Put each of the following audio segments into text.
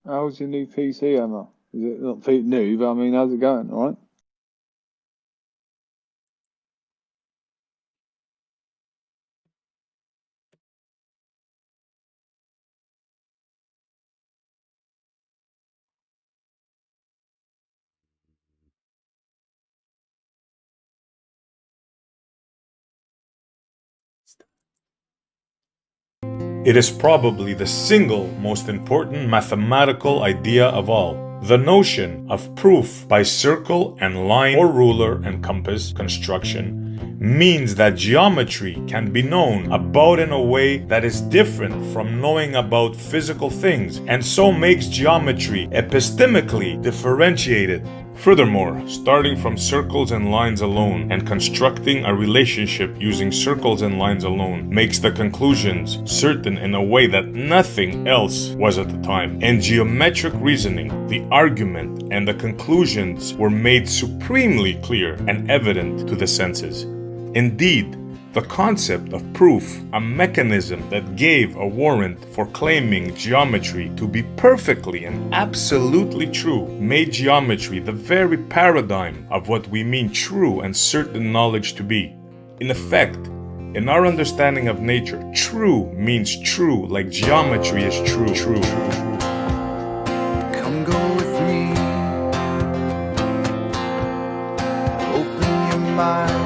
How's your new PC, Emma? Is it not new, but I mean, how's it going? All right. It is probably the single most important mathematical idea of all. The notion of proof by circle and line or ruler and compass construction means that geometry can be known about in a way that is different from knowing about physical things, and so makes geometry epistemically differentiated. Furthermore, starting from circles and lines alone and constructing a relationship using circles and lines alone makes the conclusions certain in a way that nothing else was at the time. In geometric reasoning, the argument and the conclusions were made supremely clear and evident to the senses. Indeed, the concept of proof, a mechanism that gave a warrant for claiming geometry to be perfectly and absolutely true, made geometry the very paradigm of what we mean true and certain knowledge to be. In effect, in our understanding of nature, true means true, like geometry is true. Come go with me. Open your mind.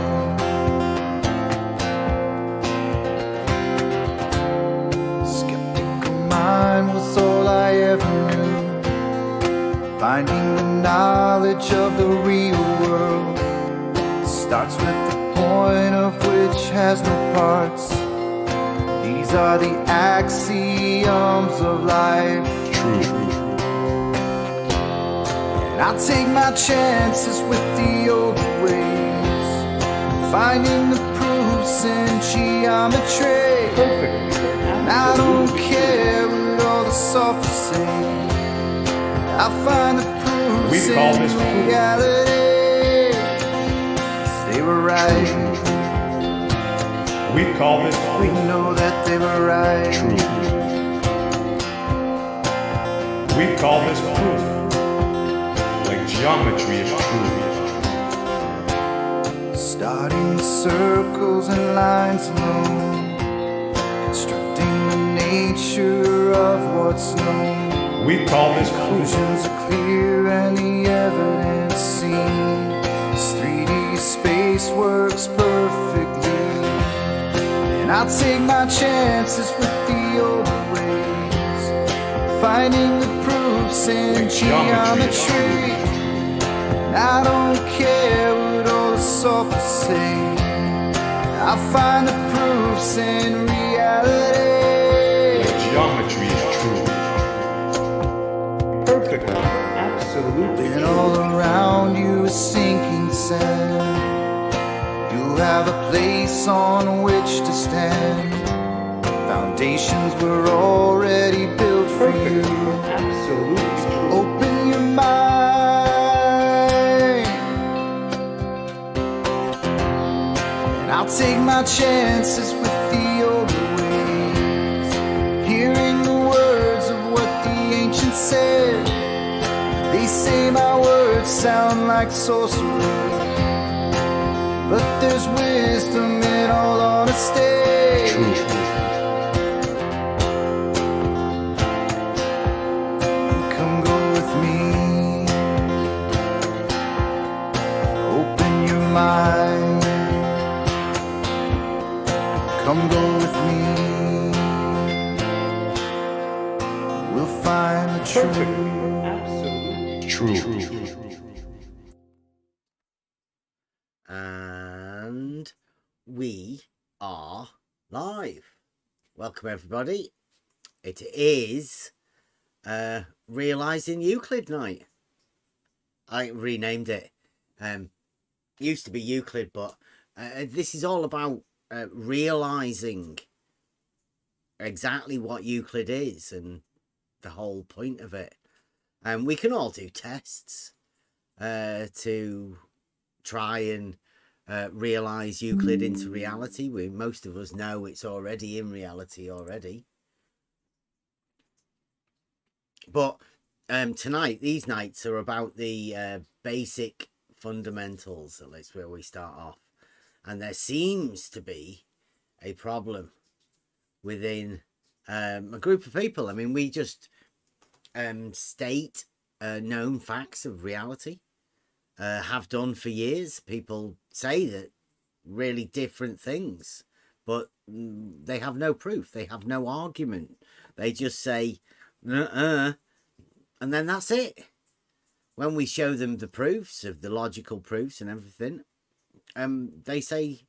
Was all I ever knew. Finding the knowledge of the real world starts with the point of which has no parts. These are the axioms of life. True. And I'll take my chances with the old ways, finding the proofs in geometry. Perfect. And I don't care what all the sophists say. I'll find the proofs We call this in proof. reality. 'Cause they were right. We call this We proof. know that they were right. True. We call this proof. Like geometry is true. Starting with circles and lines alone, constructing the nature of what's known. We call this proof. Conclusions are clear and the evidence seen. This 3D space works perfectly. And I'll take my chances with the old ways, finding the proofs in geometry. And I don't care what all the sophists say. I'll find the proofs in reality. Geometry is true. Perfect. Absolutely. And all around you is sinking sand. You have a place on which to stand. Foundations were already built for you. Absolutely true. Open your mind, and I'll take my chances with the older ways, hearing the words of what the ancients said. They say my words sound like sorcery, but there's wisdom in all honesty. True. Come go with me. Open your mind. Come go with me. We'll find the truth. True. And we are live. Welcome, everybody. It is Realising Euclid night. I renamed it. Used to be Euclid, but this is all about realising exactly what Euclid is and the whole point of it. We can all do tests to try and realise Euclid into reality. Most of us know it's already in reality already. But tonight, these nights are about the basic fundamentals. That's where we start off. And there seems to be a problem within a group of people. I mean, we just state known facts of reality, have done for years. People say that really different things, but they have no proof. They have no argument. They just say, and then that's it. When we show them the proofs of the logical proofs and everything, they say,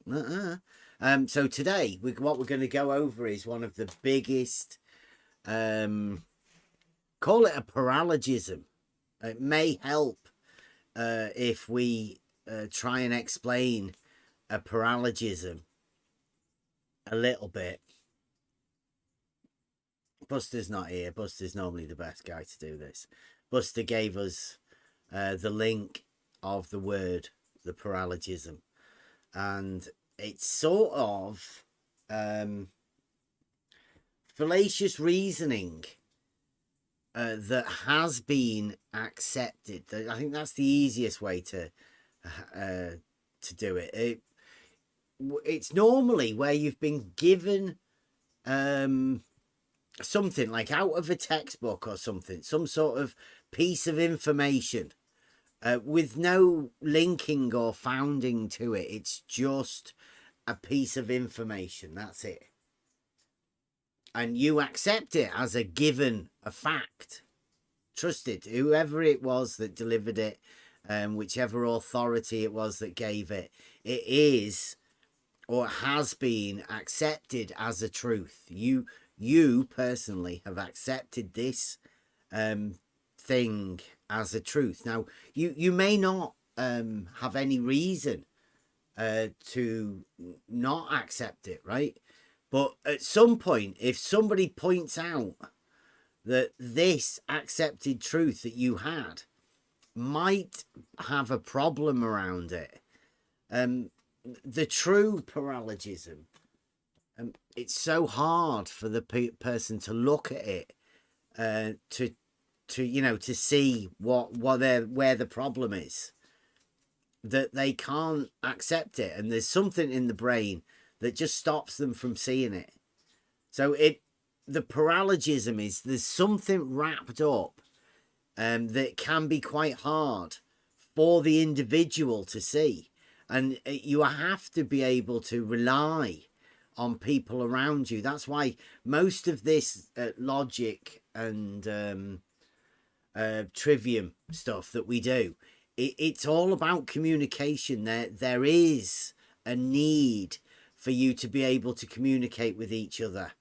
so today, what we're going to go over is one of the biggest, call it a paralogism. It may help if we try and explain a paralogism a little bit. Buster's not here. Buster's normally the best guy to do this. Buster gave us the link of the word, the paralogism, and it's sort of fallacious reasoning that has been accepted. I think that's the easiest way to do it. It's normally where you've been given something like out of a textbook or something, some sort of piece of information with no linking or founding to it. It's just a piece of information. That's it. And you accept it as a given, a fact. Trusted whoever it was that delivered it, whichever authority it was that gave it. It is or has been accepted as a truth. You personally have accepted this thing as a truth. Now, you may not have any reason to not accept it, right? But at some point, if somebody points out that this accepted truth that you had might have a problem around it, the true paralogism, it's so hard for the person to look at it, to see where the problem is, that they can't accept it, and there's something in the brain that just stops them from seeing it. So the paralogism is there's something wrapped up that can be quite hard for the individual to see, and you have to be able to rely on people around you. That's why most of this logic and trivium stuff that we do, it's all about communication. There is a need for you to be able to communicate with each other,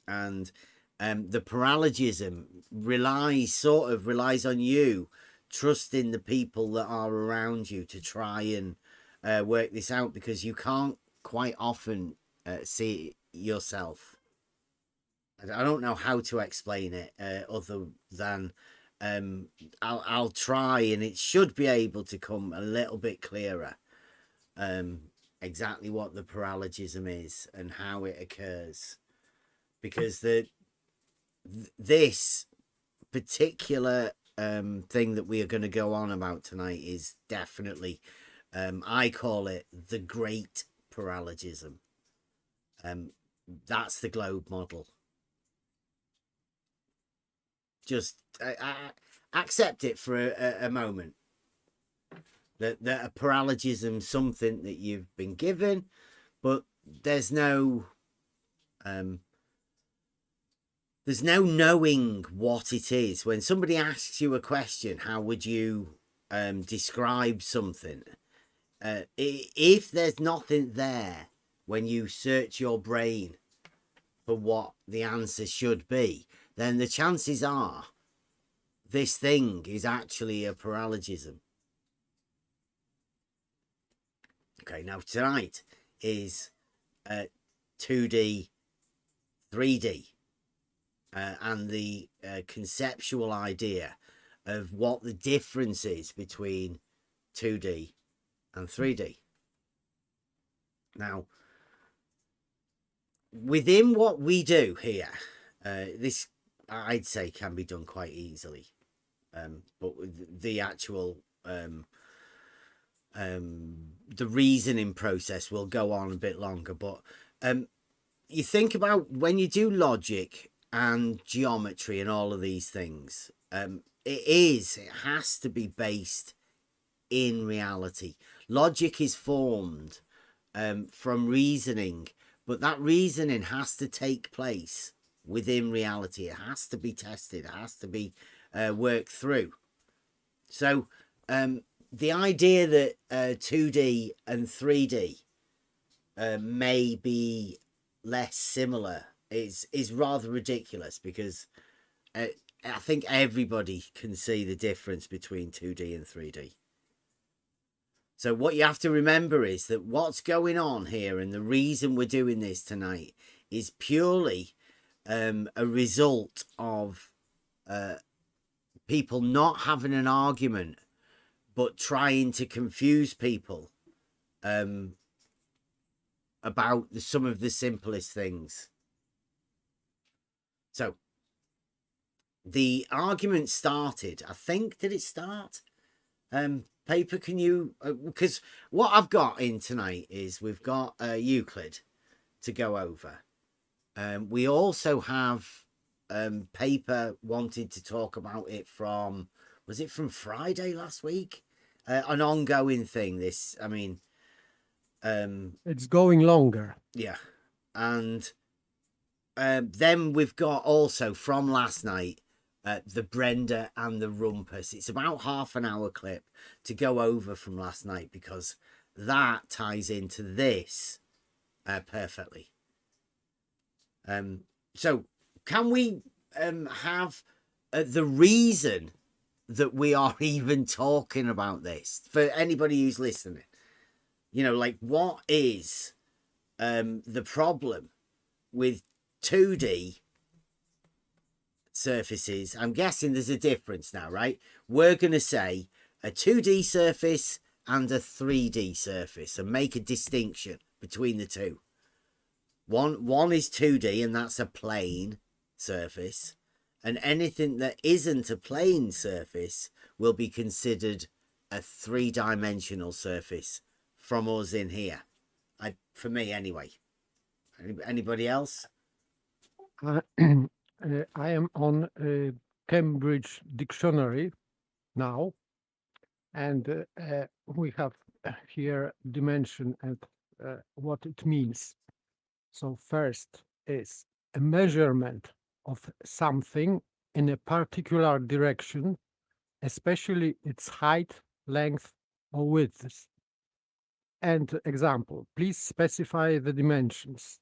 and the paralogism relies on you trusting the people that are around you to try and work this out, because you can't quite often see it yourself. I don't know how to explain it other than I'll try, and it should be able to come a little bit clearer exactly what the paralogism is and how it occurs, because this particular thing that we are going to go on about tonight is definitely, I call it the great paralogism. That's the globe model. Just accept it for a moment. That a paralogism, something that you've been given, but there's no knowing what it is. When somebody asks you a question, how would you describe something? If there's nothing there when you search your brain for what the answer should be, then the chances are this thing is actually a paralogism. Okay, now tonight is 2D, 3D, and the conceptual idea of what the difference is between 2D and 3D. Now, within what we do here, I'd say can be done quite easily. But the actual the reasoning process will go on a bit longer. But you think about when you do logic and geometry and all of these things, it has to be based in reality. Logic is formed from reasoning, but that reasoning has to take place within reality. It has to be tested. It has to be worked through. So the idea that 2D and 3D may be less similar is rather ridiculous, because I think everybody can see the difference between 2D and 3D. So what you have to remember is that what's going on here, and the reason we're doing this tonight, is purely a result of people not having an argument, but trying to confuse people about some of the simplest things. So the argument started, I think, did it start? Paper, can you, because what I've got in tonight is we've got Euclid to go over. We also have Paper wanted to talk about it from, was it from Friday last week? An ongoing thing, this, I mean. It's going longer. Yeah. And then we've got also from last night, the Brenda and the Rumpus. It's about half an hour clip to go over from last night, because that ties into this perfectly. So can we have the reason that we are even talking about this for anybody who's listening? You know, like, what is the problem with 2D surfaces? I'm guessing there's a difference now, right? We're going to say a 2D surface and a 3D surface and make a distinction between the two. One is 2D, and that's a plane surface, and anything that isn't a plane surface will be considered a three-dimensional surface from us in here. For me anyway. Anybody else? I am on Cambridge Dictionary now, and we have here dimension and what it means. So first is a measurement of something in a particular direction, especially its height, length, or width. And example, please specify the dimensions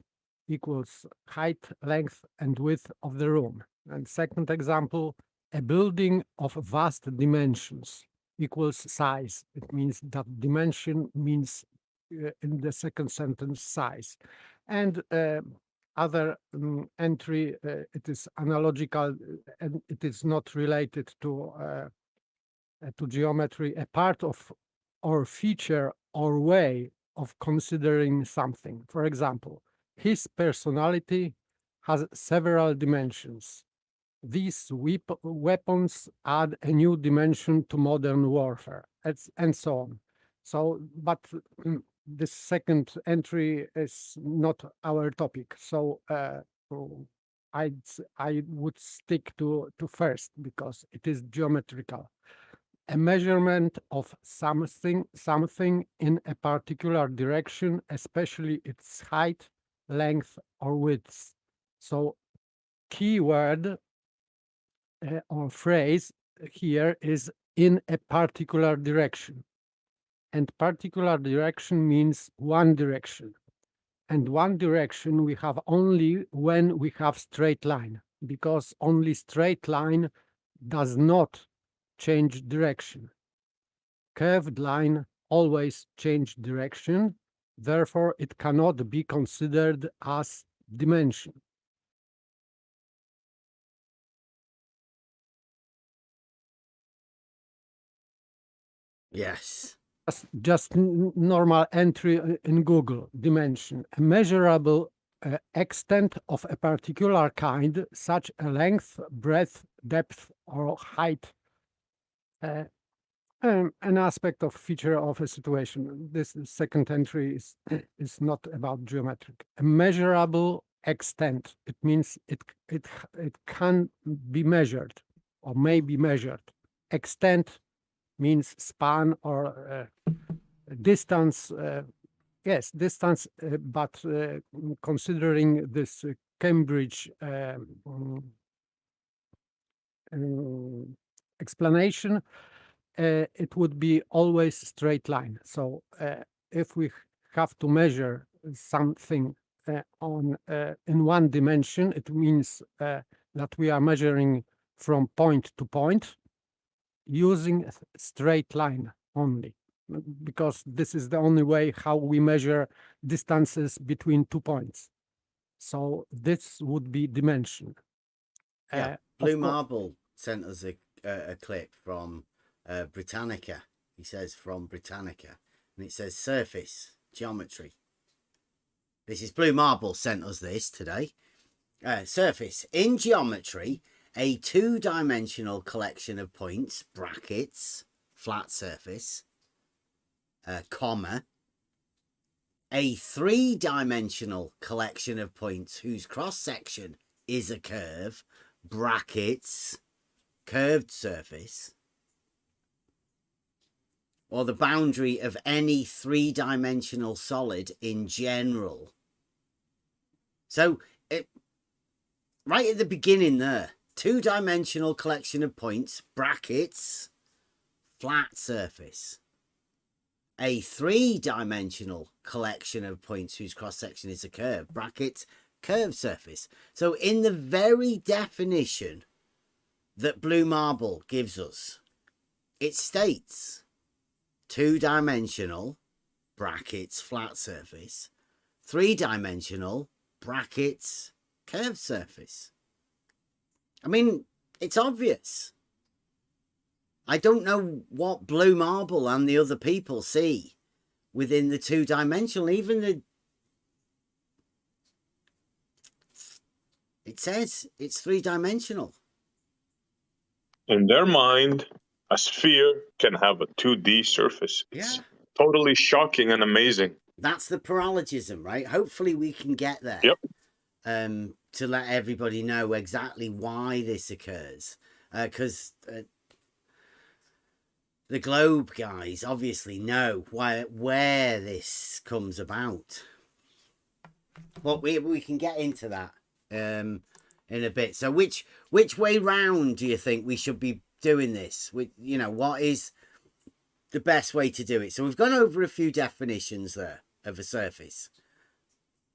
equals height, length, and width of the room. And second example, a building of vast dimensions equals size. It means that dimension means in the second sentence size. And other entry, it is analogical and it is not related to geometry, a part of or feature or way of considering something. For example, his personality has several dimensions. These weapons add a new dimension to modern warfare, and so on. So, but this second entry is not our topic. So I would stick to first, because it is geometrical. A measurement of something in a particular direction, especially its height, length, or width. So keyword or phrase here is in a particular direction. And particular direction means one direction. And one direction we have only when we have straight line, because only straight line does not change direction. Curved line always change direction, therefore it cannot be considered as dimension. Yes. Just normal entry in Google, dimension, a measurable extent of a particular kind, such a length, breadth, depth, or height, an aspect of feature of a situation. This second entry is not about geometric. A measurable extent. It means it can be measured or may be measured. Extent means span or distance. Yes, distance, but considering this Cambridge explanation, it would be always straight line. So if we have to measure something in one dimension, it means that we are measuring from point to point using a straight line only, because this is the only way how we measure distances between 2 points. So this would be dimension. Yeah, Blue Marble sent us a clip from Britannica. He says from Britannica, and it says surface geometry. This is Blue Marble sent us this today. Surface in geometry, a two-dimensional collection of points, brackets, flat surface, comma, a three-dimensional collection of points whose cross-section is a curve, brackets, curved surface, or the boundary of any three-dimensional solid in general. So, right at the beginning there, two-dimensional collection of points, brackets, flat surface. A three-dimensional collection of points whose cross-section is a curve, brackets, curved surface. So in the very definition that Blue Marble gives us, it states two-dimensional, brackets, flat surface, three-dimensional, brackets, curved surface. I mean, it's obvious. I don't know what Blue Marble and the other people see within the two-dimensional. It says it's three-dimensional. In their mind, a sphere can have a 2D surface. It's totally shocking and amazing. That's the paralogism, right? Hopefully we can get there. Yep. To let everybody know exactly why this occurs. Because the globe guys obviously know where this comes about. But we can get into that in a bit. So which way round do you think we should be doing this? What is the best way to do it? So we've gone over a few definitions there of a surface.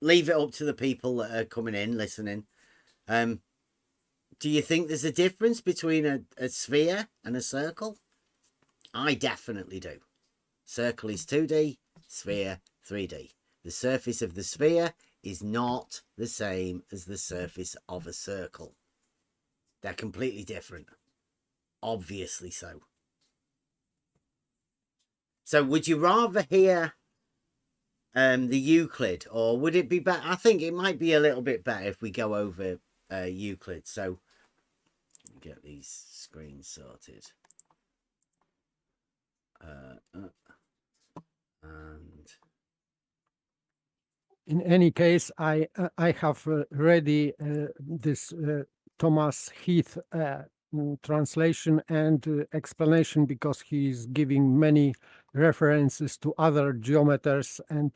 Leave it up to the people that are coming in, listening. Do you think there's a difference between a sphere and a circle? I definitely do. Circle is 2D, sphere 3D. The surface of the sphere is not the same as the surface of a circle. They're completely different. Obviously so. So would you rather hear the Euclid, or would it be better? I think it might be a little bit better if we go over Euclid. So get these screens sorted. And in any case, I have ready this Thomas Heath translation and explanation, because he's giving many references to other geometers and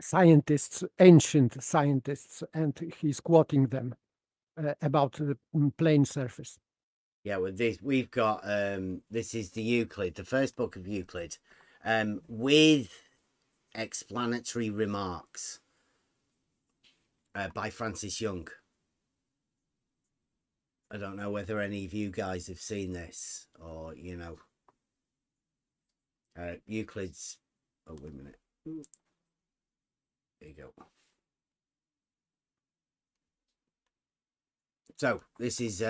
scientists, ancient scientists, and he's quoting them about the plane surface. Yeah, with this we've got this is the Euclid, the first book of Euclid, with explanatory remarks by Francis Young. I don't know whether any of you guys have seen this, or Euclid's. Oh, wait a minute. There you go. So this is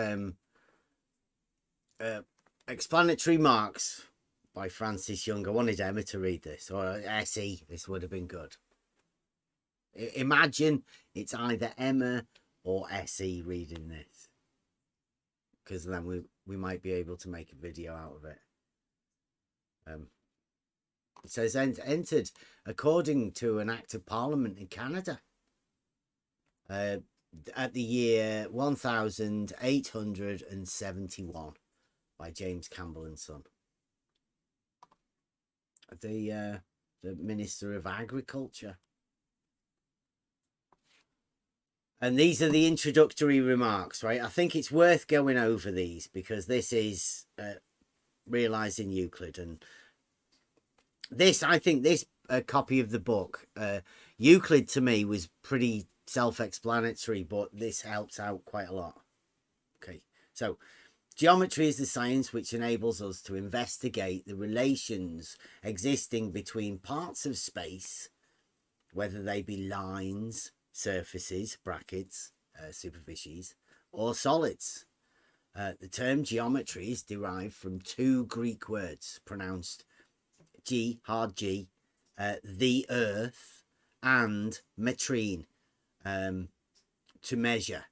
explanatory remarks by Francis Young. I wanted Emma to read this, or Essie. This would have been good. Imagine it's either Emma or SE reading this, because then we might be able to make a video out of it. It says entered according to an act of parliament in Canada at the year 1871 by James Campbell and Son, the Minister of Agriculture. And these are the introductory remarks, right? I think it's worth going over these because this is realizing Euclid. And this, I think this copy of the book, Euclid to me was pretty self-explanatory, but this helps out quite a lot. Okay, so geometry is the science which enables us to investigate the relations existing between parts of space, whether they be lines, surfaces, brackets, superficies, or solids. The term geometry is derived from two Greek words pronounced G, hard G, the earth, and metrine, to measure.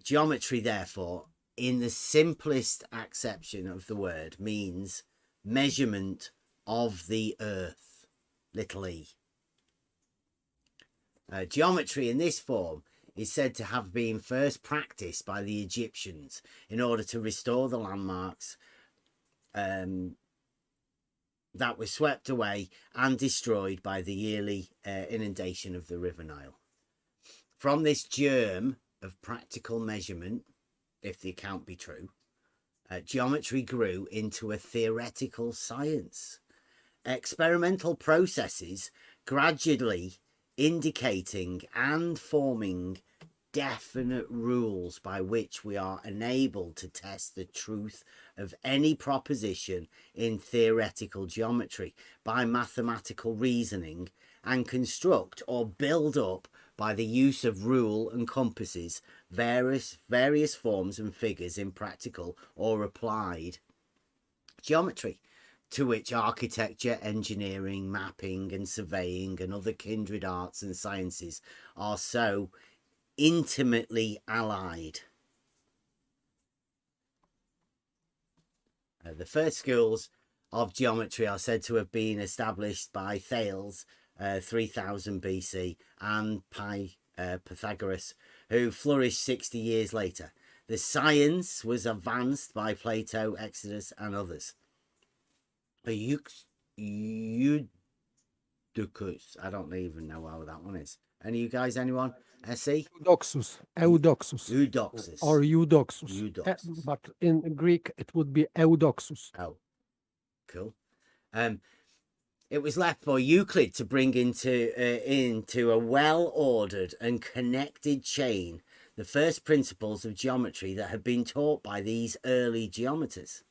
Geometry, therefore, in the simplest acception of the word, means measurement of the earth, little e. Geometry in this form is said to have been first practiced by the Egyptians in order to restore the landmarks that were swept away and destroyed by the yearly inundation of the River Nile. From this germ of practical measurement, if the account be true, geometry grew into a theoretical science. Experimental processes gradually indicating and forming definite rules by which we are enabled to test the truth of any proposition in theoretical geometry by mathematical reasoning, and construct or build up by the use of rule and compasses various forms and figures in practical or applied geometry, to which architecture, engineering, mapping and surveying and other kindred arts and sciences are so intimately allied. The first schools of geometry are said to have been established by Thales 3000 BC and Pythagoras, who flourished 60 years later. The science was advanced by Plato, Exodus and others. Euclid, I don't even know how that one is. Any of you guys, anyone? SE? Eudoxus, Eudoxus. or Eudoxus. Eudoxus. But in Greek, it would be Eudoxus. Oh, cool. It was left for Euclid to bring into a well-ordered and connected chain the first principles of geometry that had been taught by these early geometers.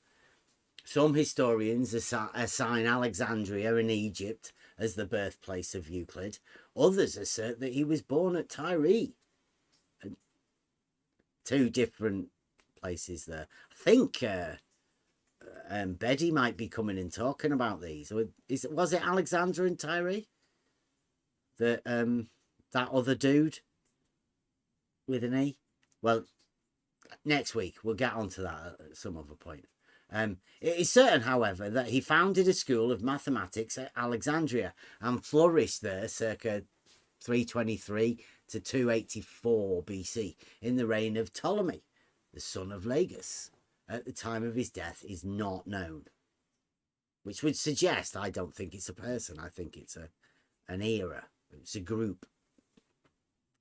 Some historians assign Alexandria in Egypt as the birthplace of Euclid. Others assert that he was born at Tyre. Two different places there. I think Betty might be coming and talking about these. Was it Alexander and Tyre? That other dude with an E? Well, next week we'll get onto that at some other point. It is certain, however, that he founded a school of mathematics at Alexandria and flourished there circa 323 to 284 BC in the reign of Ptolemy, the son of Lagus. At the time of his death is not known, which would suggest I don't think it's a person. I think it's an era. It's a group.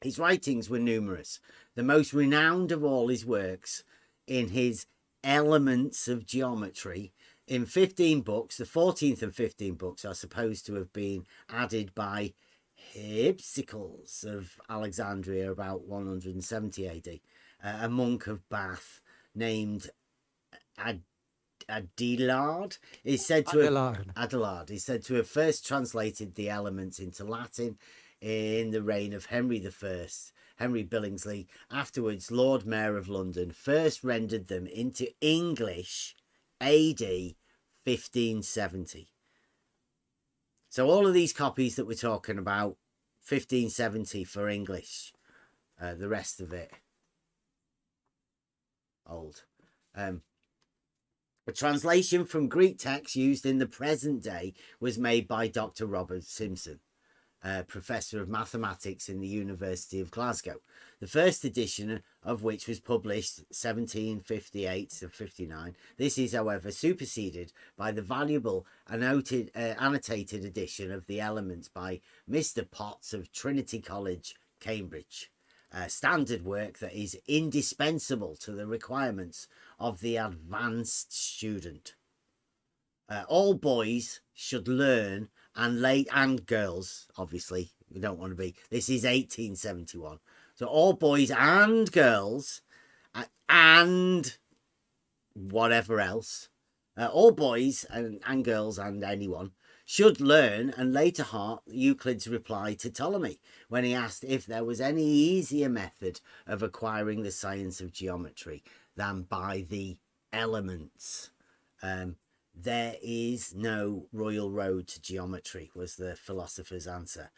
His writings were numerous. The most renowned of all his works in his Elements of Geometry, in 15 books. The 14th and 15th books are supposed to have been added by Hypsicles of Alexandria about 170 AD, a monk of Bath named Adelard is said to have first translated the Elements into Latin in the reign of Henry I. Henry Billingsley, afterwards Lord Mayor of London, first rendered them into English AD 1570. So all of these copies that we're talking about, 1570 for English. The rest of it old. A translation from Greek text used in the present day was made by Dr. Robert Simpson, Professor of Mathematics in the University of Glasgow. The first edition of which was published 1758 to 59. This is, however, superseded by the valuable annotated edition of the Elements by Mr. Potts of Trinity College, Cambridge. A standard work that is indispensable to the requirements of the advanced student. All boys should learn, and girls, obviously, we don't want to be, this is 1871. So all boys and girls, and whatever else, all boys and girls and anyone should learn and lay to heart Euclid's reply to Ptolemy when he asked if there was any easier method of acquiring the science of geometry than by the elements. There is no royal road to geometry, was the philosopher's answer.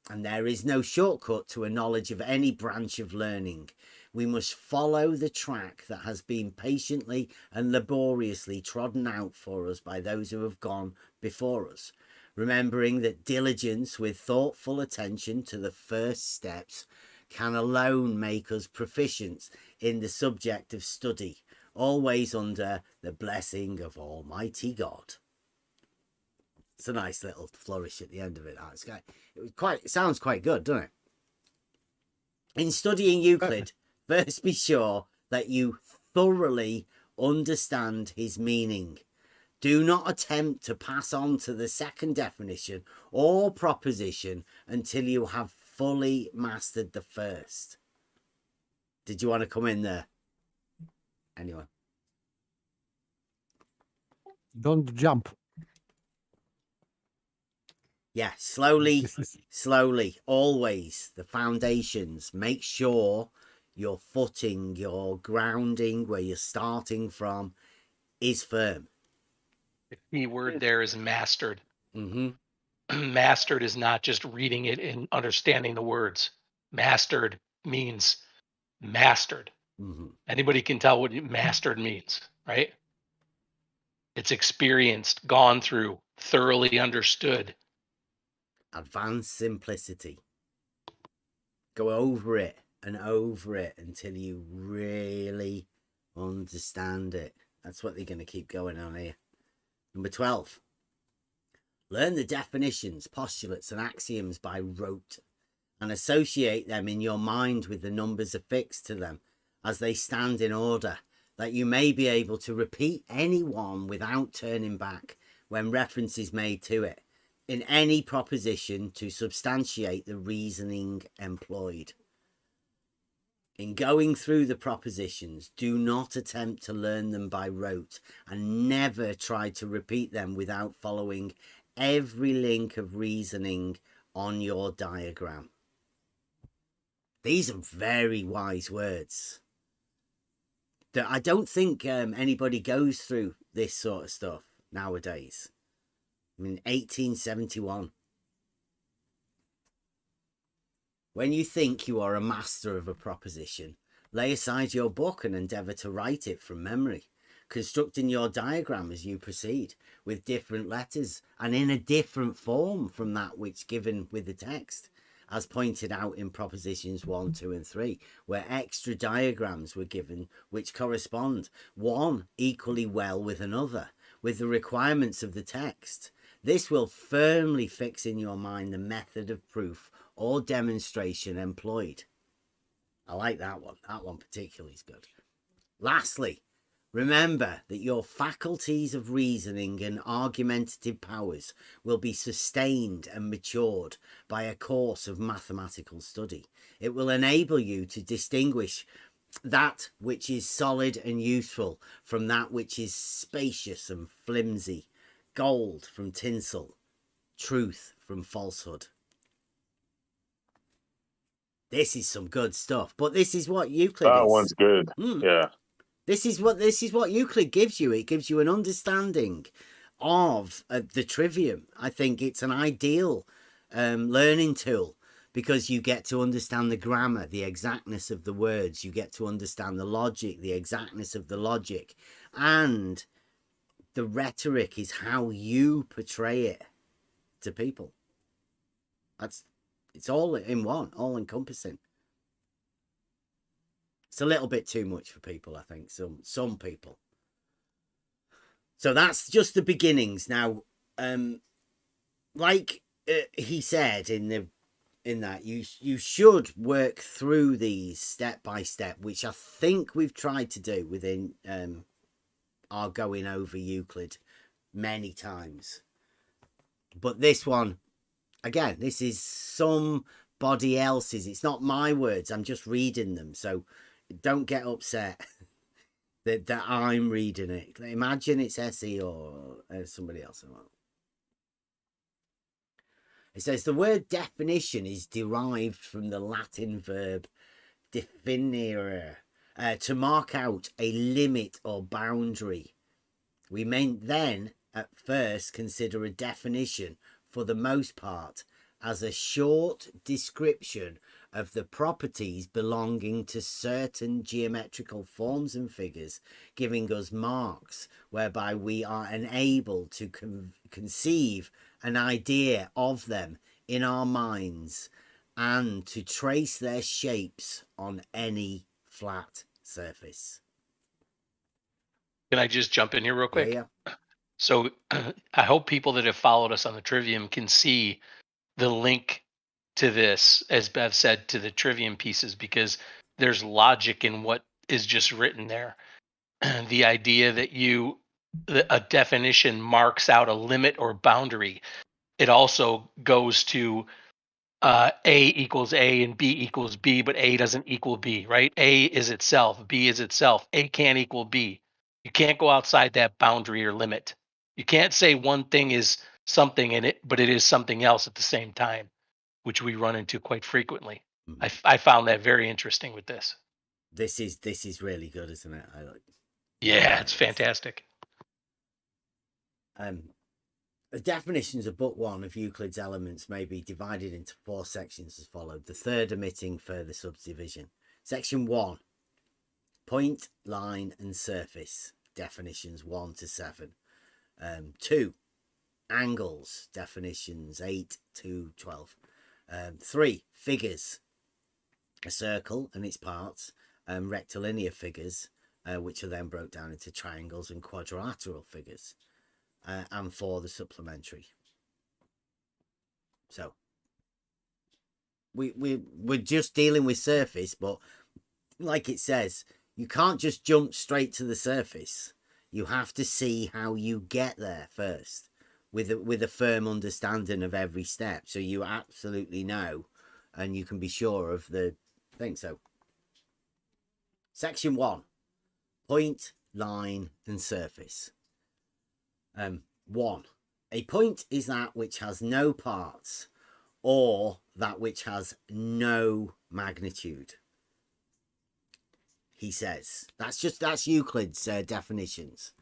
And there is no shortcut to a knowledge of any branch of learning. We must follow the track that has been patiently and laboriously trodden out for us by those who have gone before us, remembering that diligence with thoughtful attention to the first steps can alone make us proficient in the subject of study, always under the blessing of Almighty God. It's a nice little flourish at the end of it. It sounds quite good, doesn't it? In studying Euclid, first be sure that you thoroughly understand his meaning. Do not attempt to pass on to the second definition or proposition until you have fully mastered the first. Did you want to come in there? Anyone? Don't jump. Yeah, slowly, always. The foundations. Make sure your footing, your grounding, where you're starting from, is firm. The key word there is mastered. Mm-hmm. Mastered is not just reading it and understanding the words. Mastered means mastered. Mm-hmm. Anybody can tell what mastered means, right? It's experienced, gone through, thoroughly understood. Advanced simplicity. Go over it and over it until you really understand it. That's what they're going to keep going on here. Number 12. Learn the definitions, postulates, and axioms by rote, and associate them in your mind with the numbers affixed to them as they stand in order, that you may be able to repeat any one without turning back when reference is made to it, in any proposition to substantiate the reasoning employed. In going through the propositions, do not attempt to learn them by rote, and never try to repeat them without following every link of reasoning on your diagram. These are very wise words. I don't think anybody goes through this sort of stuff nowadays. I mean, 1871. When you think you are a master of a proposition, lay aside your book and endeavour to write it from memory, constructing your diagram as you proceed, with different letters and in a different form from that which given with the text, as pointed out in propositions 1, 2 and 3, where extra diagrams were given which correspond one equally well with another, with the requirements of the text. This will firmly fix in your mind the method of proof or demonstration employed. I like that one. That one particularly is good. Lastly, remember that your faculties of reasoning and argumentative powers will be sustained and matured by a course of mathematical study. It will enable you to distinguish that which is solid and useful from that which is spacious and flimsy, gold from tinsel, truth from falsehood. This is some good stuff, but this is what Euclid is. That one's good. Yeah. This is what Euclid gives you. It gives you an understanding of the trivium. I think it's an ideal learning tool, because you get to understand the grammar, the exactness of the words. You get to understand the logic, the exactness of the logic. And the rhetoric is how you portray it to people. It's all in one, all encompassing. It's a little bit too much for people, I think, some people. So that's just the beginnings. Now, like he said in that, you should work through these step by step, which I think we've tried to do within our going over Euclid many times. But this one, again, this is somebody else's. It's not my words. I'm just reading them. So don't get upset that I'm reading it. Imagine it's Essie or somebody else. It says the word definition is derived from the Latin verb definere, to mark out a limit or boundary. We may then at first consider a definition, for the most part, as a short description of the properties belonging to certain geometrical forms and figures, giving us marks whereby we are enabled to conceive an idea of them in our minds and to trace their shapes on any flat surface. Can I just jump in here real quick? Yeah. So I hope people that have followed us on the Trivium can see the link to this, as Bev said, to the Trivium pieces, because there's logic in what is just written there. The idea that a definition marks out a limit or boundary. It also goes to A equals A and B equals B, but A doesn't equal B, right? A is itself, B is itself. A can't equal B. You can't go outside that boundary or limit. You can't say one thing is something in it, but it is something else at the same time, which we run into quite frequently. I found that very interesting with this. This is really good, isn't it? Yeah, it's fantastic. The definitions of Book 1 of Euclid's Elements may be divided into 4 sections as followed, the third omitting further subdivision. Section 1, point, line and surface, definitions 1 to 7. 2, angles, definitions 8 to 12. 3, figures, a circle and its parts, rectilinear figures, which are then broke down into triangles and quadrilateral figures. And 4, the supplementary. So we're just dealing with surface, but like it says, you can't just jump straight to the surface. You have to see how you get there first, with a firm understanding of every step, so you absolutely know and you can be sure of the thing. So section 1, point, line and surface. 1. A point is that which has no parts, or that which has no magnitude. He says that's Euclid's definitions,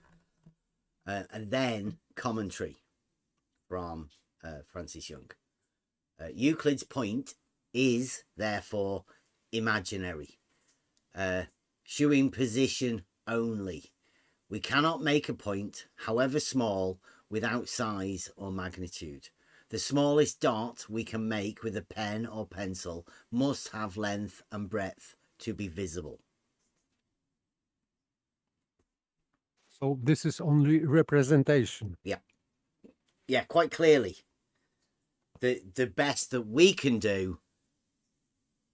and then commentary from Francis Young. Euclid's point is therefore imaginary, showing position only. We cannot make a point, however small, without size or magnitude. The smallest dot we can make with a pen or pencil must have length and breadth to be visible. So this is only representation. Yeah, quite clearly. The best that we can do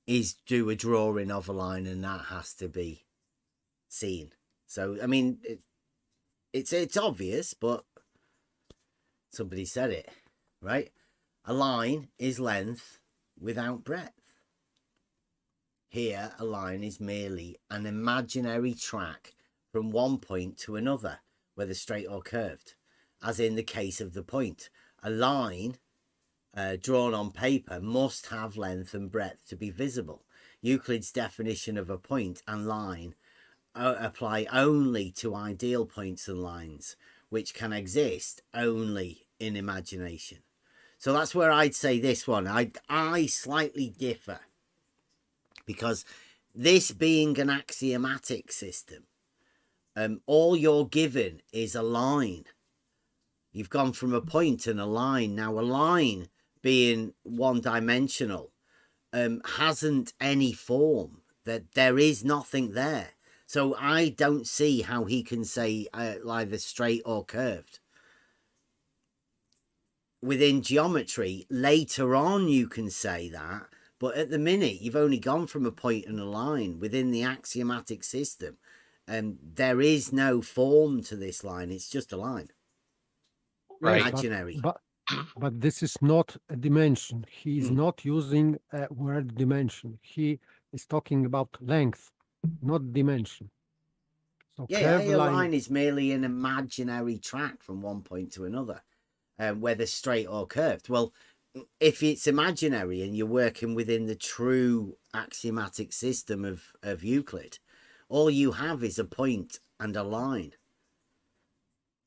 is do a drawing of a line, and that has to be seen. So, I mean, it's obvious, but somebody said it, right? A line is length without breadth. Here, a line is merely an imaginary track from one point to another, whether straight or curved, as in the case of the point. A line drawn on paper must have length and breadth to be visible. Euclid's definition of a point and line apply only to ideal points and lines, which can exist only in imagination. So that's where I'd say this one. I slightly differ, because this being an axiomatic system, all you're given is a line. You've gone from a point and a line. Now, a line being one-dimensional hasn't any form. That there is nothing there. So I don't see how he can say either straight or curved. Within geometry, later on you can say that, but at the minute you've only gone from a point and a line. Within the axiomatic system, there is no form to this line. It's just a line. Right. Imaginary. But this is not a dimension. He is not using a word dimension. He is talking about length, not dimension. So Yeah, curved a line is merely an imaginary track from one point to another, whether straight or curved. Well, if it's imaginary and you're working within the true axiomatic system of Euclid, all you have is a point and a line.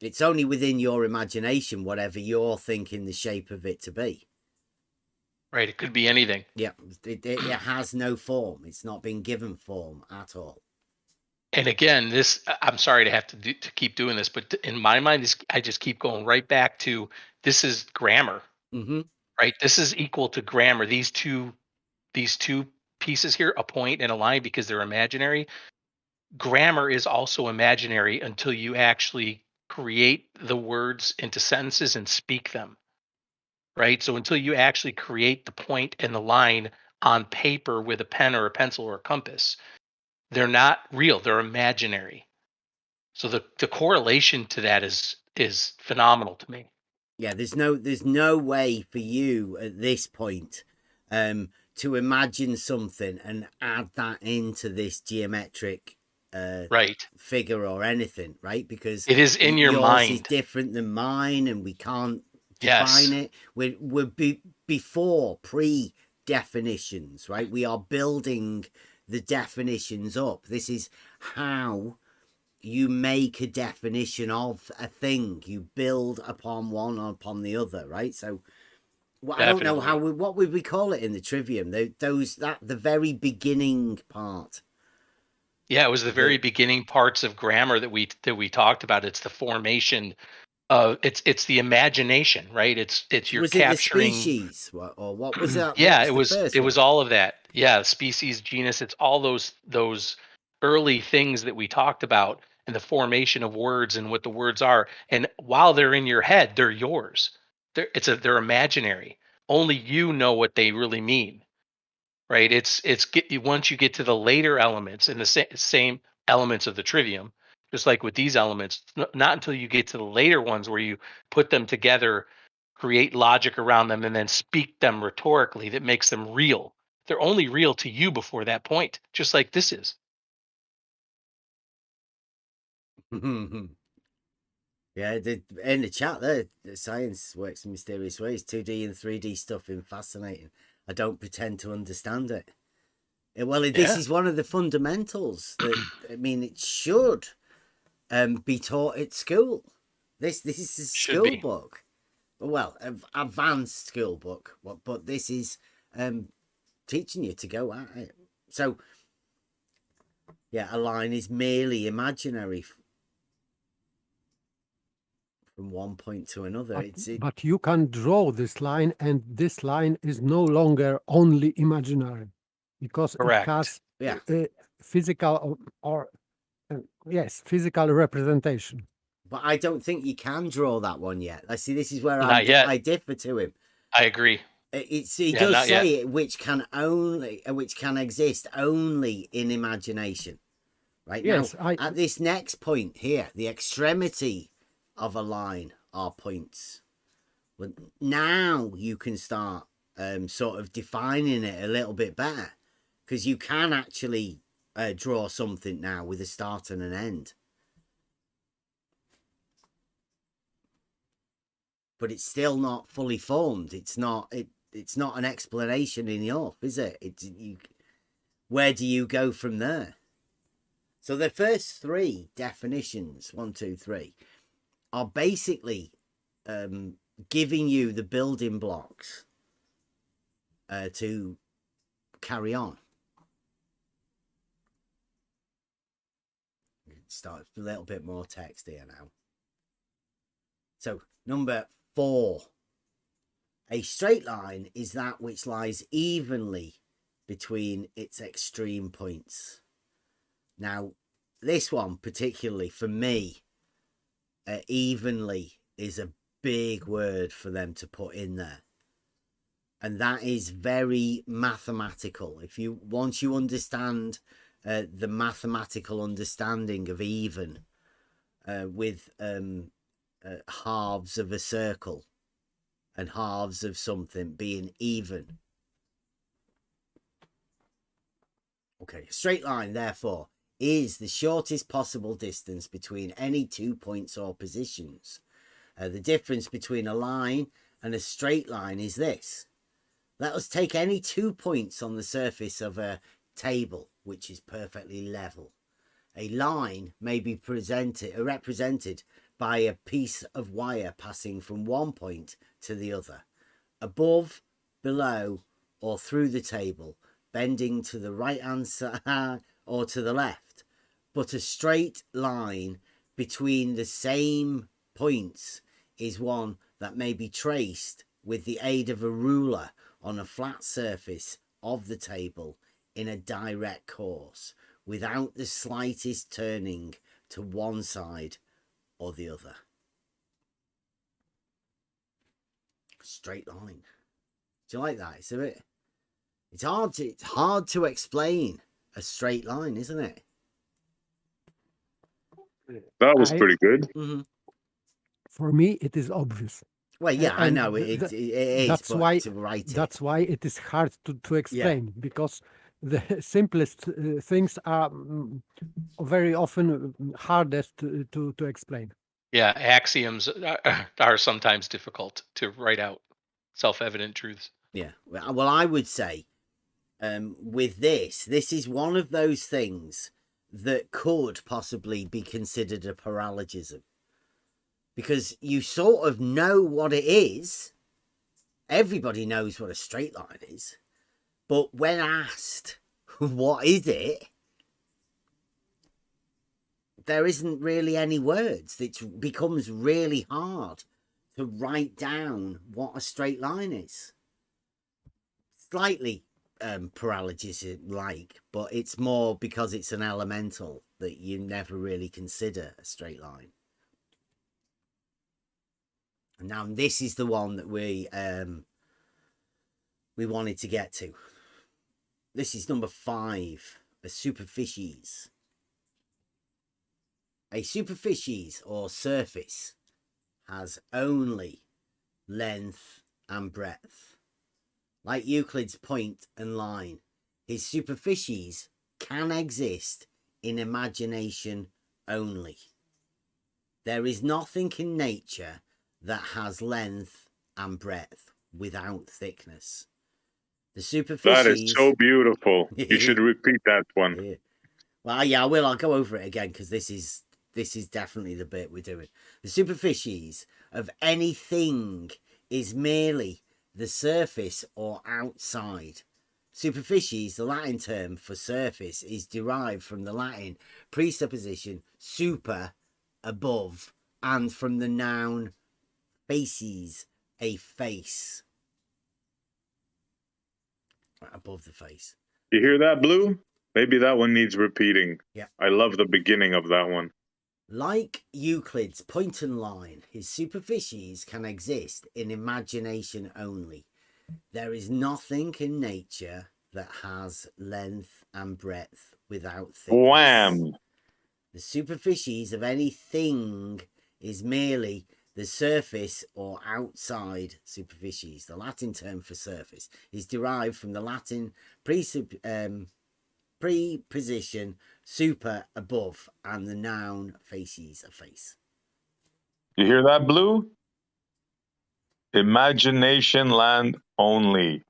It's only within your imagination, whatever you're thinking the shape of it to be. Right. It could be anything. Yeah, it has no form. It's not been given form at all. And again, I'm sorry to have to keep doing this, but in my mind, I just keep going right back to, this is grammar, right? This is equal to grammar. These two pieces here, a point and a line, because they're imaginary. Grammar is also imaginary until you actually create the words into sentences and speak them, right? So until you actually create the point and the line on paper with a pen or a pencil or a compass, they're not real, they're imaginary. So the correlation to that is phenomenal to me. Yeah, there's no way for you at this point to imagine something and add that into this geometric right figure or anything, right? Because it is in your yours mind. is different than mine, and we can't define it. We're before pre-definitions, right? We are building the definitions up. This is how you make a definition of a thing. You build upon one or upon the other, right? So I don't know what would we call it in the trivium? The very beginning part. Yeah, it was the very beginning parts of grammar that we talked about. It's the formation of it's the imagination, right? It's you're was capturing it the species or what was that? Yeah, what it was all of that. Yeah, species, genus, it's all those early things that we talked about, and the formation of words and what the words are. And while they're in your head, they're yours. They're imaginary. Only you know what they really mean. Right? Once you get to the later elements and the same elements of the trivium, just like with these elements, not until you get to the later ones where you put them together, create logic around them, and then speak them rhetorically, that makes them real. They're only real to you before that point, just like this is. Yeah, in the chat there, science works in mysterious ways. 2D and 3D stuff is fascinating. I don't pretend to understand it. Well, this is one of the fundamentals that, I mean, it should be taught at school. This is a school book. Well, advanced school book, but this is teaching you to go at it. So, yeah, a line is merely imaginary from one point to another. But you can draw this line, and this line is no longer only imaginary, because Correct. it has a physical physical representation. But I don't think you can draw that one yet. I see. This is where I differ to him. I agree. He does say it, which can exist only in imagination. Right. Yes. Now, at this next point here, the extremity of a line are points. But now you can start sort of defining it a little bit better, because you can actually draw something now with a start and an end. But it's still not fully formed. It's not an explanation enough, is it? Where do you go from there? So the first three definitions, 1, 2, 3, are basically giving you the building blocks to carry on. Start a little bit more text here now. So number 4, a straight line is that which lies evenly between its extreme points. Now, this one particularly for me, evenly is a big word for them to put in there, and that is very mathematical. Once you understand the mathematical understanding of even with halves of a circle and halves of something being even. Okay, a straight line, therefore, is the shortest possible distance between any 2 points or positions. The difference between a line and a straight line is this. Let us take any 2 points on the surface of a table, which is perfectly level. A line may be represented by a piece of wire passing from one point to the other, above, below, or through the table, bending to the right hand side or to the left. But a straight line between the same points is one that may be traced with the aid of a ruler on a flat surface of the table in a direct course, without the slightest turning to one side or the other. Straight line. Do you like that? It's hard to explain a straight line, isn't it? That was pretty good. Mm-hmm. For me, it is obvious. Well, yeah, I And know it is. that's but why to write that's why it is hard to explain, because the simplest things are very often hardest to explain. Yeah, axioms are sometimes difficult to write out, self-evident truths. Yeah, well, I would say with this is one of those things that could possibly be considered a paralogism, because you sort of know what it is. Everybody knows what a straight line is, but when asked what is it, there isn't really any words. It becomes really hard to write down what a straight line is. Slightly paralogism like, but it's more because it's an elemental that you never really consider a straight line. And now this is the one that we wanted to get to. This is number 5, a superficies. A superficies or surface has only length and breadth. Like Euclid's point and line, his superficies can exist in imagination only. There is nothing in nature that has length and breadth without thickness. The superficies... That is so beautiful. You should repeat that one. Yeah. Well, yeah, I will. I'll go over it again, because this is definitely the bit we're doing. The superficies of anything is merely the surface or outside. Superficies, the Latin term for surface, is derived from the Latin presupposition super, above, and from the noun facies, a face. Above the face. You hear that, Blue? Maybe that one needs repeating. Yeah. I love the beginning of that one. Like Euclid's point and line, his superficies can exist in imagination only. There is nothing in nature that has length and breadth without thickness. Wham! The superficies of anything is merely the surface or outside superficies. The Latin term for surface is derived from the Latin preposition super, above, and the noun facies, a face. You hear that, Blue? Imagination land only.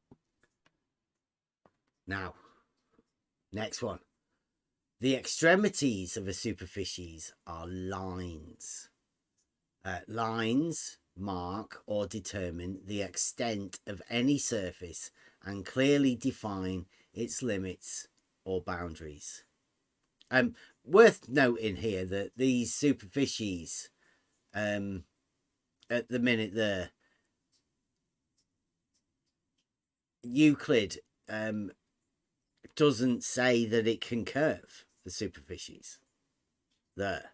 Now, next one. The extremities of a superficies are lines. Lines mark or determine the extent of any surface and clearly define its limits or boundaries. Worth noting here that these superficies, at the minute there, Euclid doesn't say that it can curve the superficies there,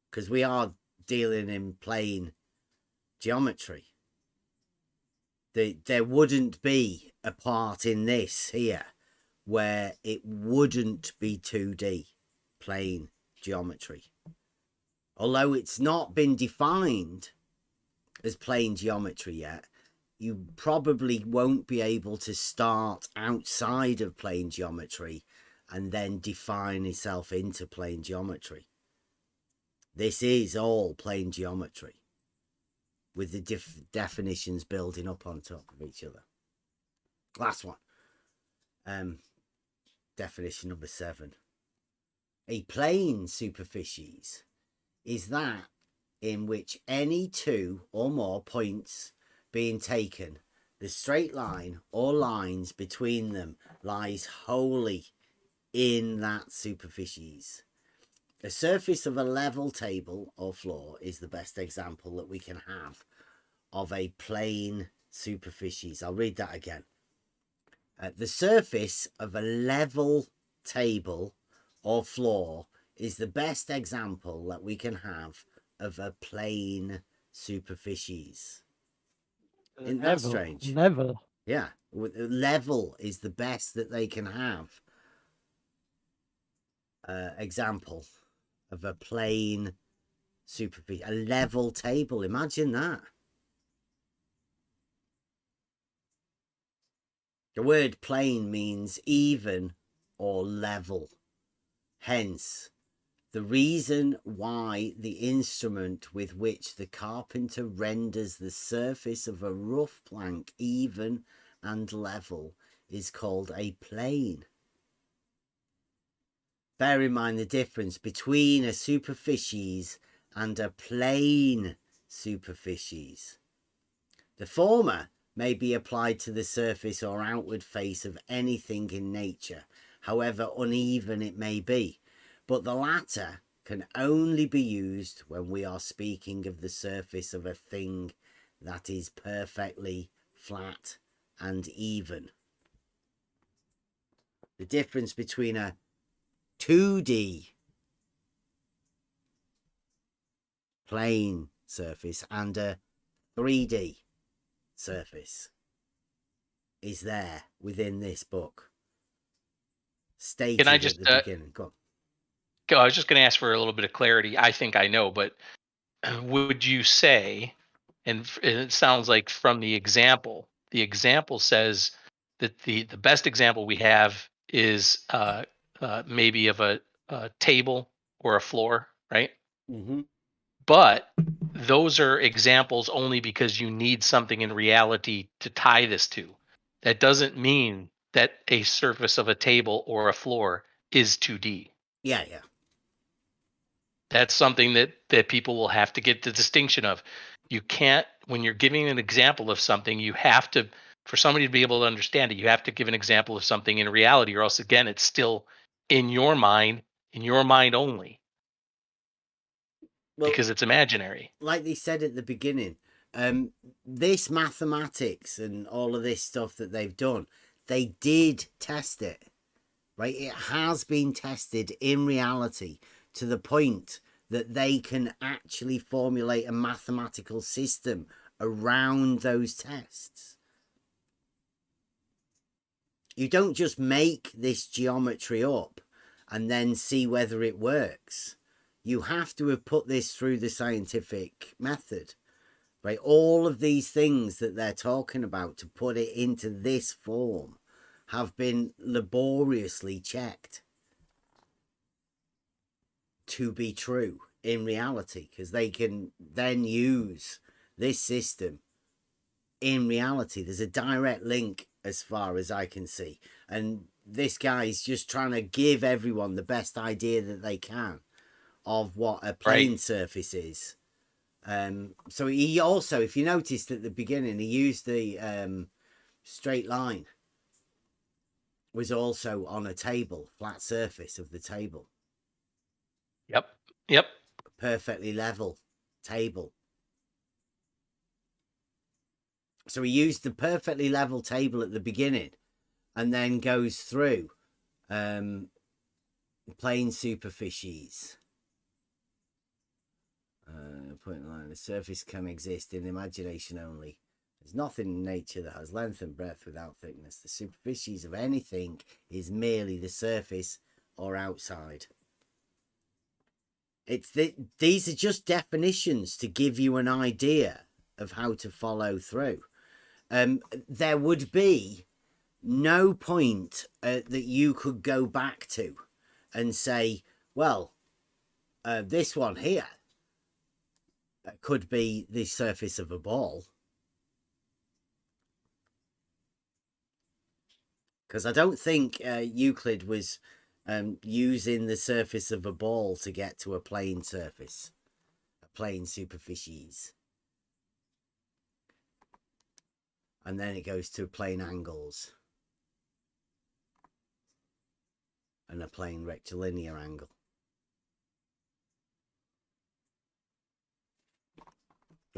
because we are dealing in plane geometry. There wouldn't be a part in this here where it wouldn't be 2D plane geometry. Although it's not been defined as plane geometry yet, you probably won't be able to start outside of plane geometry and then define itself into plane geometry. This is all plane geometry, with the definitions building up on top of each other. Last one. Definition number 7. A plane superficies is that in which any two or more points being taken, the straight line or lines between them lies wholly in that superficies. The surface of a level table or floor is the best example that we can have of a plane superficies. I'll read that again. The surface of a level table or floor is the best example that we can have of a plane superficies. Isn't that strange? Level. Yeah, level is the best that they can have. Example of a plane superficies, a level table. Imagine that. The word plane means even or level. Hence, the reason why the instrument with which the carpenter renders the surface of a rough plank even and level is called a plane. Bear in mind the difference between a superficies and a plane superficies. The former may be applied to the surface or outward face of anything in nature, however uneven it may be, but the latter can only be used when we are speaking of the surface of a thing that is perfectly flat and even. The difference between a 2D plane surface and a 3D surface is there within this book, stated Can I just at the beginning. Go on. I was just going to ask for a little bit of clarity. I think I know, but would you say, and it sounds like from the example says that the best example we have is maybe of a table or a floor, right? Mm-hmm. But those are examples only because you need something in reality to tie this to. That doesn't mean that a surface of a table or a floor is 2D. Yeah. That's something that people will have to get the distinction of. You can't, when you're giving an example of something, you have to, for somebody to be able to understand it, you have to give an example of something in reality, or else again, it's still in your mind only, Well, because it's imaginary. like they said at the beginning, this mathematics and all of this stuff that they've done, they did test it, right? It has been tested in reality to the point that they can actually formulate a mathematical system around those tests. You don't just make this geometry up and then see whether it works. You have to have put this through the scientific method, right? All of these things that they're talking about to put it into this form have been laboriously checked to be true in reality, because they can then use this system in reality. There's a direct link as far as I can see, and this guy's just trying to give everyone the best idea that they can of what a plane surface is, So he also, if you noticed at the beginning, he used the straight line was also on a table, flat surface of the table. Yep. Perfectly level table. So he used the perfectly level table at the beginning and then goes through plane superficies. Point line, the surface can exist in imagination only. There's nothing in nature that has length and breadth without thickness. The superficies of anything is merely the surface or outside. These are just definitions to give you an idea of how to follow through. There would be no point that you could go back to and say, well, this one here could be the surface of a ball. Because I don't think Euclid was using the surface of a ball to get to a plane surface, a plane superficies. And then it goes to plane angles and a plane rectilinear angle.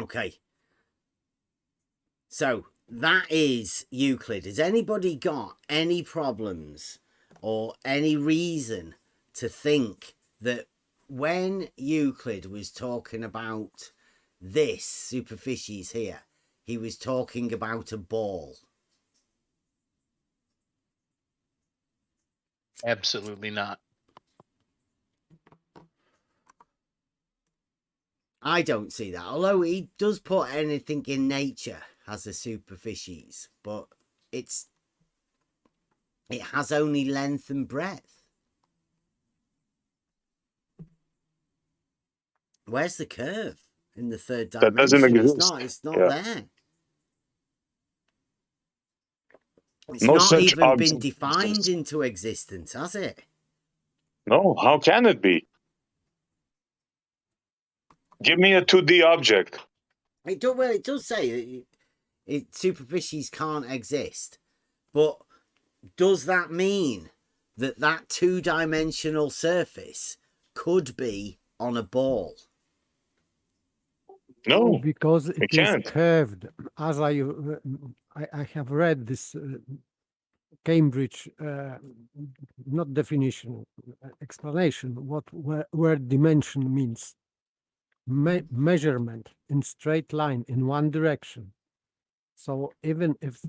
Okay. So that is Euclid. Has anybody got any problems or any reason to think that when Euclid was talking about this superficies here, he was talking about a ball? Absolutely not. I don't see that. Although he does put anything in nature as a superficies, but it has only length and breadth. Where's the curve in the third dimension? That doesn't exist. It's not Yeah. there. It's No not such even object been defined exists. into existence, has it? No, how can it be? Give me a 2D object. It does say superficies can't exist, but does that mean that that two-dimensional surface could be on a ball? No, because it is can't. curved. As I have read this Cambridge, not definition, explanation, where dimension means. Measurement in straight line in one direction. So even if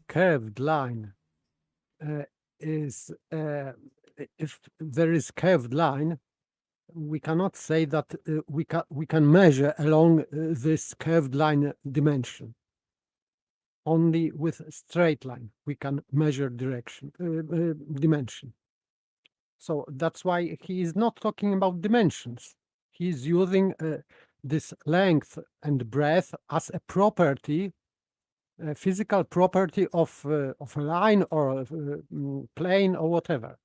curved line is if there is curved line, we cannot say that we can measure along this curved line dimension. Only with straight line we can measure direction dimension. So that's why he is not talking about dimensions. He is using this length and breadth as a property, a physical property of a line or a plane or whatever.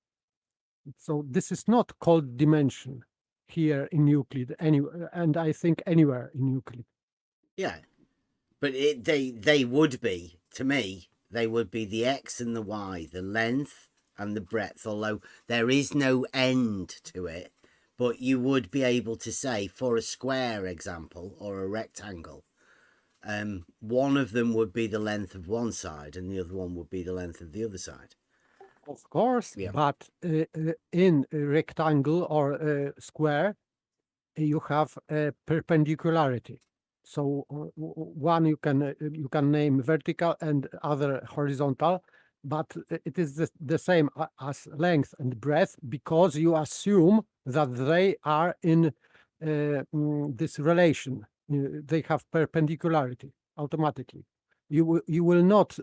So this is not called dimension here in Euclid, and I think anywhere in Euclid. Yeah, but they would be, to me, they would be the x and the y, the length and the breadth, although there is no end to it. But you would be able to say, for a square example or a rectangle, one of them would be the length of one side and the other one would be the length of the other side. Of course, Yeah. but in a rectangle or a square, you have a perpendicularity. So one you can name vertical and other horizontal, but it is the same as length and breadth because you assume that they are in this relation. They have perpendicularity automatically. You will not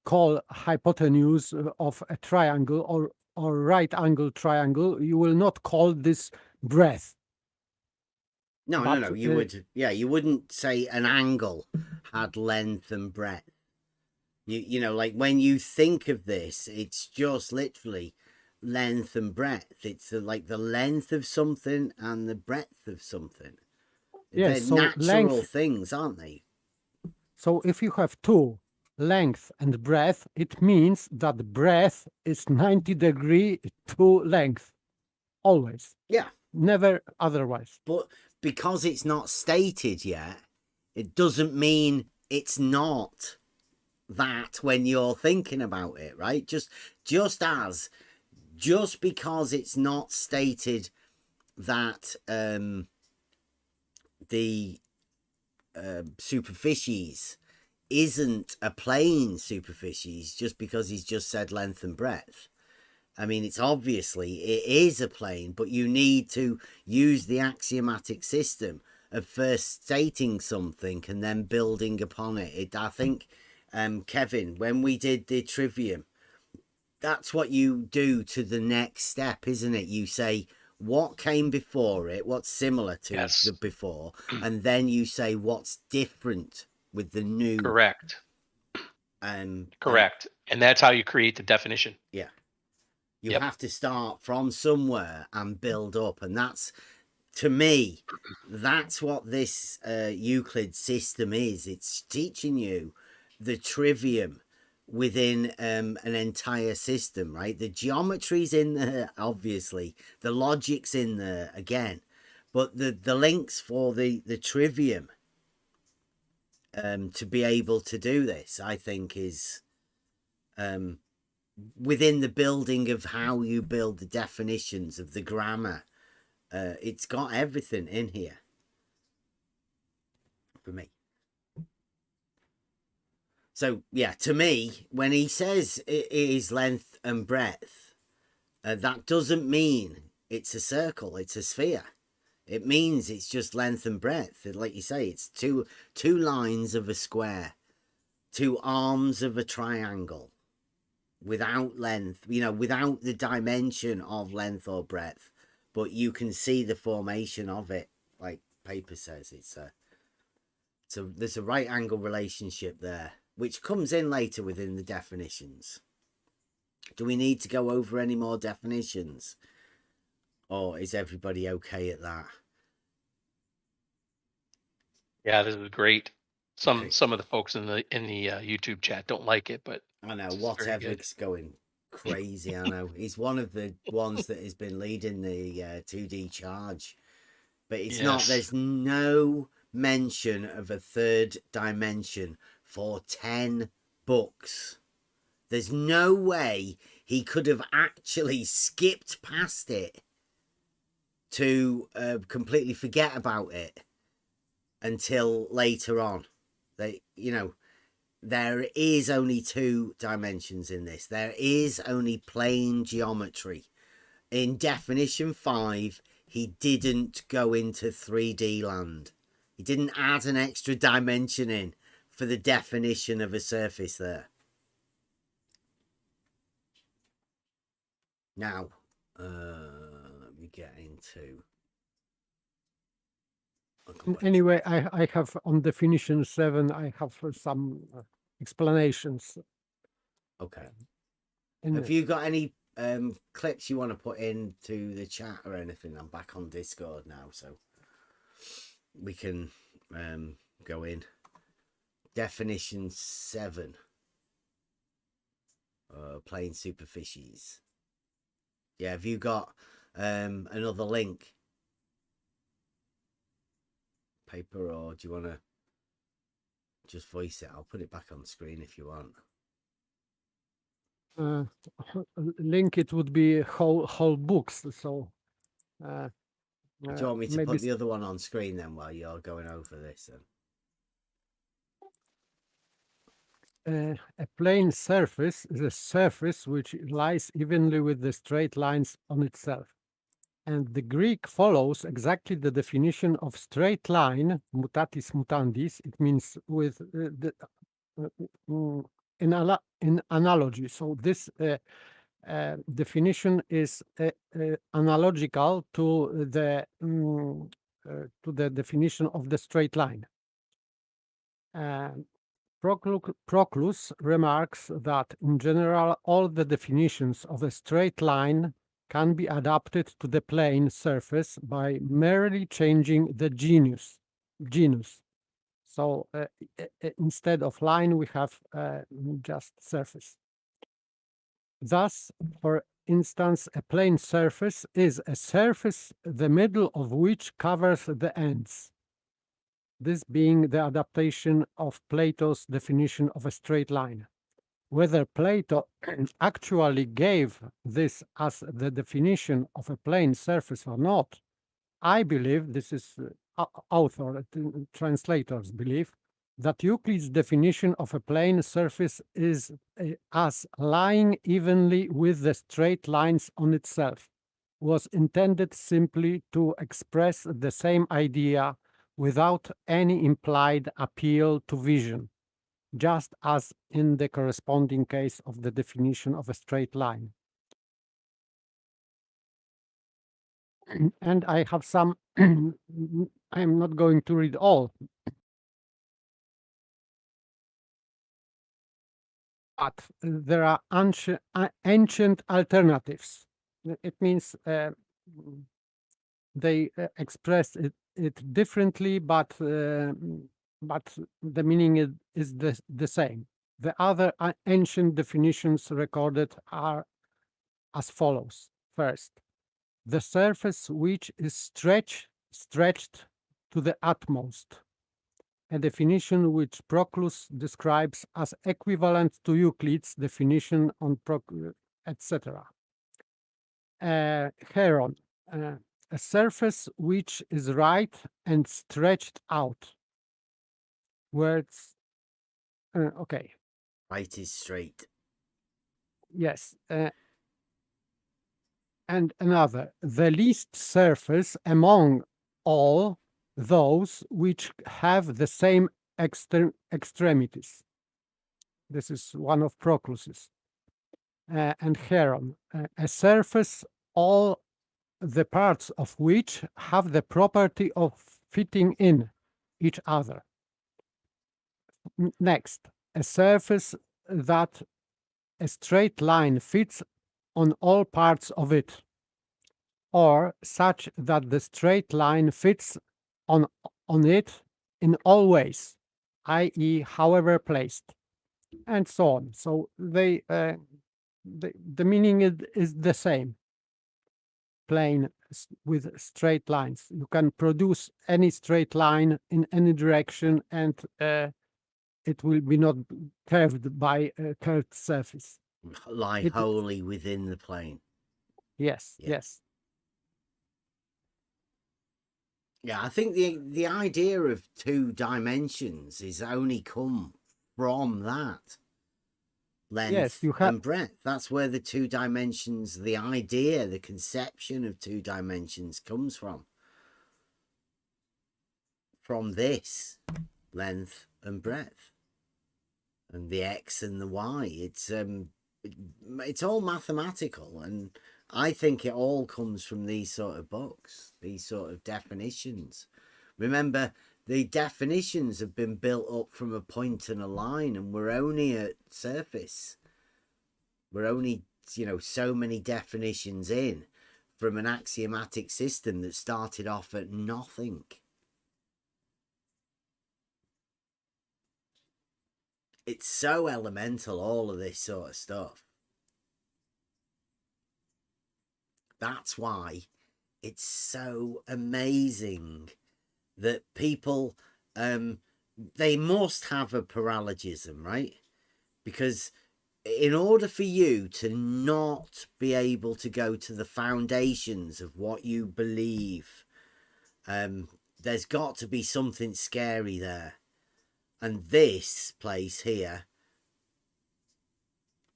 call hypotenuse of a triangle or right angle triangle. You will not call this breadth. No. You would, you wouldn't say an angle had length and breadth. You know, like when you think of this, it's just literally length and breadth. It's like the length of something and the breadth of something. Yes, They're so natural length. things, aren't they? So if you have two, length and breadth, it means that breadth is 90 degree to length, always, Yeah, never otherwise. but because it's not stated yet, it doesn't mean it's not that when you're thinking about it, right? Just because it's not stated that the superficies isn't a plane superficies, just because he's just said length and breadth. I mean, it's obviously it is a plane, but you need to use the axiomatic system of first stating something and then building upon it. I think, Kevin, when we did the trivium, that's what you do to the next step, isn't it? You say what came before it, what's similar to Yes. the before, and then you say what's different with the new. Correct. Correct. And that's how you create the definition. Yeah. You Yep. have to start from somewhere and build up. And that's, to me, that's what this Euclid system is. It's teaching you the trivium within an entire system, right? The geometry's in there, obviously. The logic's in there again. But the links for the trivium to be able to do this, I think, is within the building of how you build the definitions of the grammar. It's got everything in here for me. So yeah, to me, when he says it is length and breadth, that doesn't mean it's a circle, it's a sphere. It means it's just length and breadth. Like you say, it's two lines of a square, two arms of a triangle, without length, without the dimension of length or breadth, but you can see the formation of it. Like paper says, there's a right angle relationship there, which comes in later within the definitions. Do we need to go over any more definitions, or is everybody okay at that? Yeah, this is great. Some Okay. some of the folks in the YouTube chat don't like it, but I know, it's very whatever's going crazy. I know he's one of the ones that has been leading the 2D charge, but it's not. Yes. There's no mention of a third dimension for 10 books. There's no way he could have actually skipped past it to completely forget about it until later on. There is only 2 dimensions in this. There is only plane geometry. In definition 5, he didn't go into 3D land. He didn't add an extra dimension in for the definition of a surface there. Now, let me get into... Anyway, I have on definition 7, I have some explanations. Okay. in Have it. you got any clips you want to put into the chat or anything? I'm back on Discord now, so we can go in. Definition 7. Plane superficies. Yeah, have you got another link? Paper, or do you want to just voice it? I'll put it back on screen if you want. Link, it would be whole books. So Do you want me to put the other one on screen then while you're going over this? A plane surface is a surface which lies evenly with the straight lines on itself. And the Greek follows exactly the definition of straight line, mutatis mutandis. It means with in analogy. So this definition is analogical to the definition of the straight line. Proclus remarks that in general all the definitions of a straight line can be adapted to the plane surface by merely changing the genus. genus. So instead of line, we have just surface. Thus, for instance, a plane surface is a surface the middle of which covers the ends. This being the adaptation of Plato's definition of a straight line. Whether Plato actually gave this as the definition of a plane surface or not, I believe, this is author, translators believe, that Euclid's definition of a plane surface is as lying evenly with the straight lines on itself, was intended simply to express the same idea without any implied appeal to vision, just as in the corresponding case of the definition of a straight line. And I have some, I'm not going to read all, but there are ancient alternatives. It means they express it differently, but the meaning is the same. The other ancient definitions recorded are as follows. First, the surface which is stretched to the utmost, a definition which Proclus describes as equivalent to Euclid's definition on etc. Heron, a surface which is right and stretched out. Words, okay. Right is straight. Yes. And another, the least surface among all those which have the same extremities. This is one of Proclus's. And Heron, a surface all the parts of which have the property of fitting in each other. Next, a surface that a straight line fits on all parts of it, or such that the straight line fits on it in all ways, i.e., however placed, and so on. So they the meaning is the same. Plane with straight lines. You can produce any straight line in any direction, and it will be not curved by a curved surface. Lie wholly within the plane. Yes, Yeah. yes. Yeah, I think the idea of two dimensions is only come from that. Length and breadth. That's where the two dimensions, the idea, the conception of two dimensions comes from. From this, length and breadth. And the X and the Y. It's all mathematical, and I think it all comes from these sort of books, these sort of definitions. Remember, the definitions have been built up from a point and a line, and we're only at surface. We're only, so many definitions in from an axiomatic system that started off at nothing. It's so elemental, all of this sort of stuff. That's why it's so amazing that people, they must have a paralogism, right? Because in order for you to not be able to go to the foundations of what you believe, there's got to be something scary there. And this place here,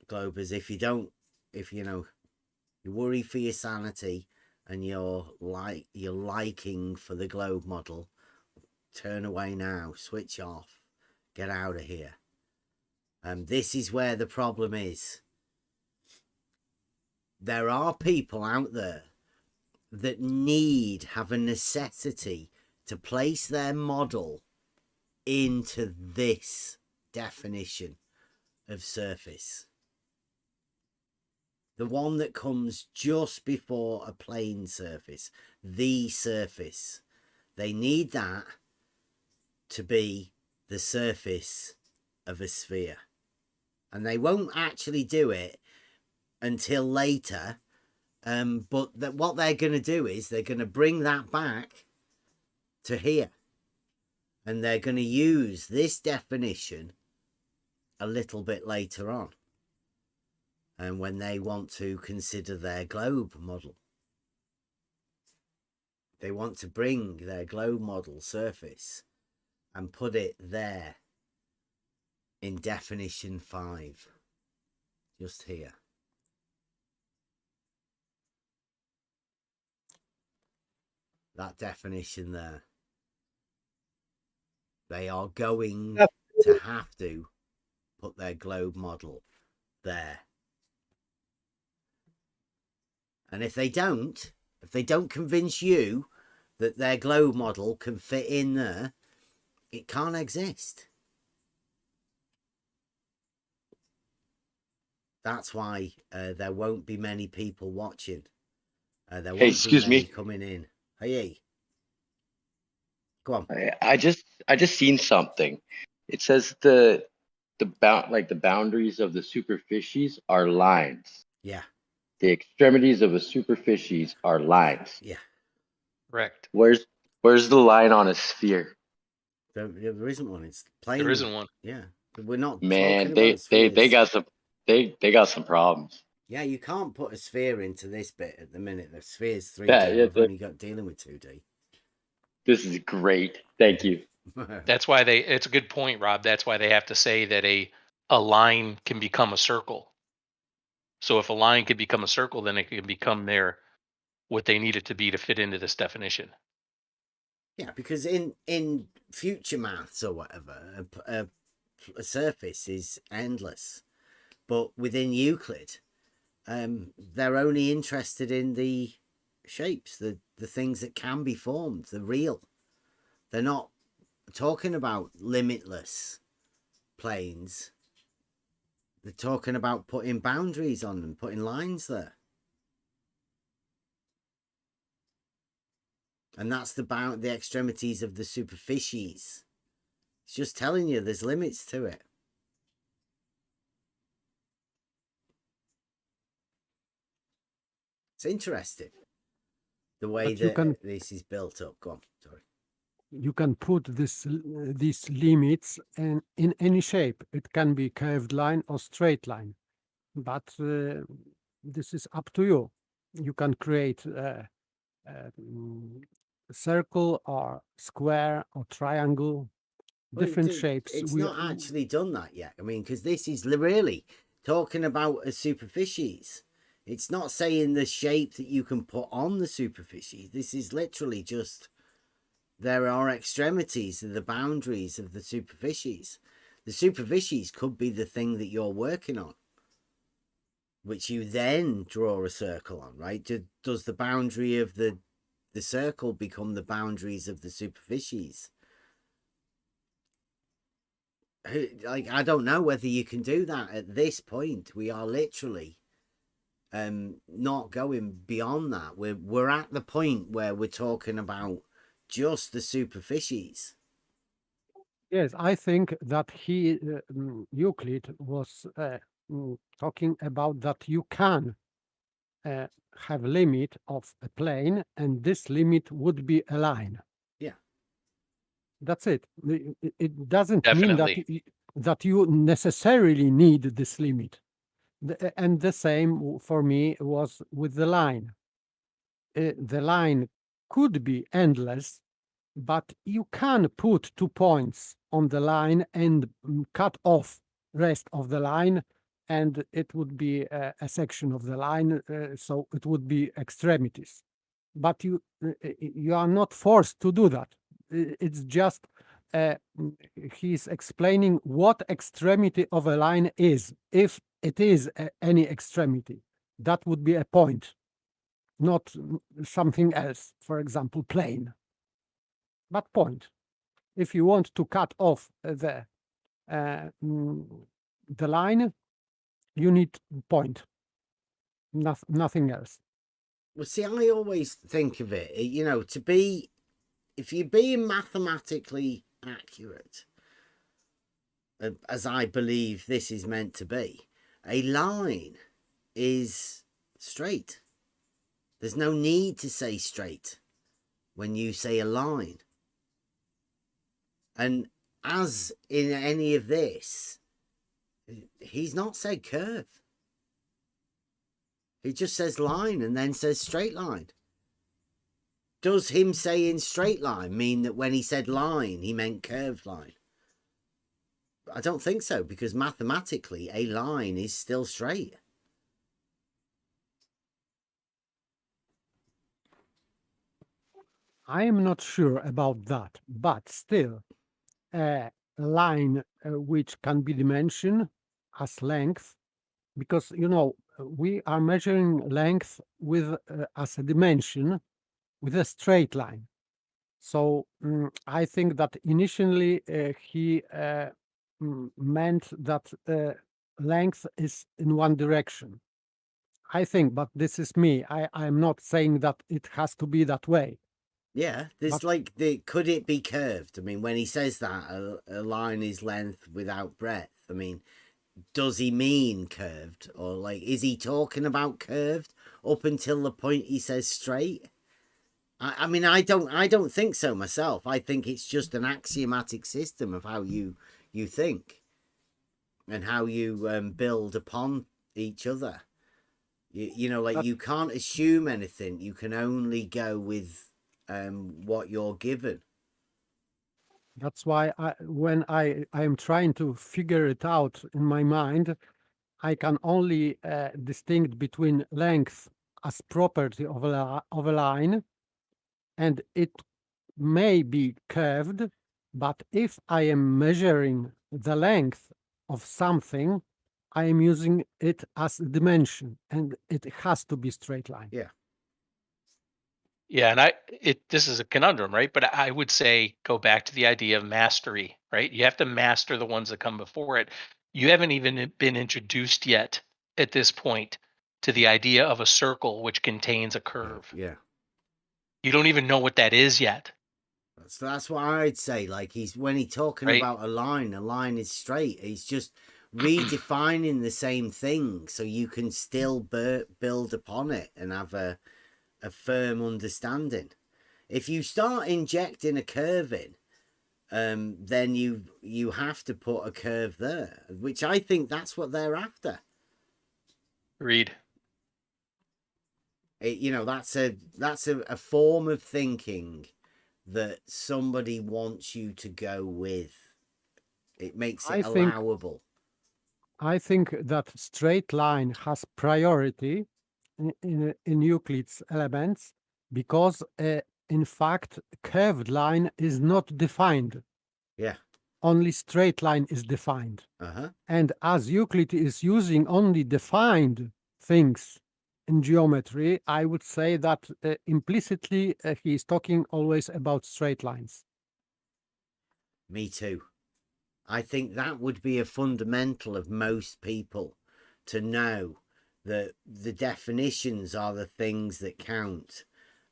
Globers, if you worry for your sanity and you're liking for the globe model, turn away now, switch off, get out of here. This is where the problem is. There are people out there that have a necessity to place their model into this definition of surface. The one that comes just before a plane surface, the surface. They need that to be the surface of a sphere. And they won't actually do it until later. But what they're going to do is they're going to bring that back to here. And they're going to use this definition a little bit later on. And when they want to consider their globe model. They want to bring their globe model surface and put it there in definition 5. Just here. That definition there. They are going to have to put their globe model there. And if they don't convince you that their globe model can fit in there, it can't exist. That's why there won't be many people watching. There won't excuse be many me. coming in. Hey, go on. I just seen something. It says the boundaries of the superficies are lines. Yeah. The extremities of a superficies are lines. Yeah. Correct. Where's the line on a sphere? There isn't one. It's plain. There isn't one. Yeah. But we're not Man, talking about spheres. they got some problems. Yeah, you can't put a sphere into this bit at the minute. The sphere's 3D. Yeah, I've only got dealing with 2D. This is great. Thank you. That's why it's a good point, Rob. That's why they have to say that a line can become a circle. So if a line could become a circle, then it can become what they need it to be to fit into this definition. Yeah, because in future maths or whatever, a surface is endless. But within Euclid, they're only interested in the shapes, the things that can be formed, the real. They're not talking about limitless planes. They're talking about putting boundaries on them, putting lines there. And that's the extremities of the superficies. It's just telling you there's limits to it. It's interesting the way that this is built up. Go on, sorry. You can put these limits in any shape. It can be curved line or straight line, but this is up to you. You can create a circle or square or triangle, different shapes. It's not actually done that yet. I mean, because this is really talking about a superficies. It's not saying the shape that you can put on the superficies. This is literally just, there are extremities of the boundaries of the superficies. The superficies could be the thing that you're working on, which you then draw a circle on, right? Does the boundary of the circle become the boundaries of the superficies? Like, I don't know whether you can do that at this point. We are literally not going beyond that. We're at the point where we're talking about just the superficies. Yes, I think that Euclid was talking about that you can have limit of a plane, and this limit would be a line. Yeah, that's it. It doesn't Definitely. mean that you necessarily need this limit. And the same for me was with the line. The line could be endless, but you can put 2 points on the line and cut off rest of the line, and it would be a section of the line, so it would be extremities. But you are not forced to do that. It's just he's explaining what extremity of a line is. If it is any extremity, that would be a point, not something else, for example, plane, but point. If you want to cut off the line, you need point, nothing else. Well, see, I always think of it, you know, if you're being mathematically accurate, as I believe this is meant to be, a line is straight. There's no need to say straight when you say a line. And as in any of this, he's not said curve. He just says line and then says straight line. Does him saying straight line mean that when he said line, he meant curved line? I don't think so, because mathematically, a line is still straight. I am not sure about that, but still, a line which can be dimensioned as length, because we are measuring length with as a dimension with a straight line. So I think that initially he meant that length is in one direction. I think, but this is me. I'm not saying that it has to be that way. Yeah, there's could it be curved? I mean, when he says that a line is length without breadth, I mean, does he mean curved, or is he talking about curved up until the point he says straight? I mean, I don't think so myself. I think it's just an axiomatic system of how you think and how you build upon each other. You can't assume anything. You can only go with what you're given. That's why when I am trying to figure it out in my mind, I can only distinguish between length as property of a line, and it may be curved, but if I am measuring the length of something, I am using it as a dimension, and it has to be straight line. Yeah. Yeah, and this is a conundrum, right? But I would say go back to the idea of mastery, right? You have to master the ones that come before it. You haven't even been introduced yet at this point to the idea of a circle which contains a curve. Yeah. You don't even know what that is yet. So that's what I'd say. When he's talking Right. about a line is straight. He's just redefining the same thing so you can still build upon it and have a firm understanding. If you start injecting a curve in, then you have to put a curve there, which I think that's what they're after. Read. That's a form of thinking that somebody wants you to go with. It makes it allowable. I think that straight line has priority in Euclid's elements because, in fact, curved line is not defined. Yeah. Only straight line is defined. Uh-huh. And as Euclid is using only defined things in geometry, I would say that implicitly he is talking always about straight lines. Me too. I think that would be a fundamental of most people, to know that the definitions are the things that count.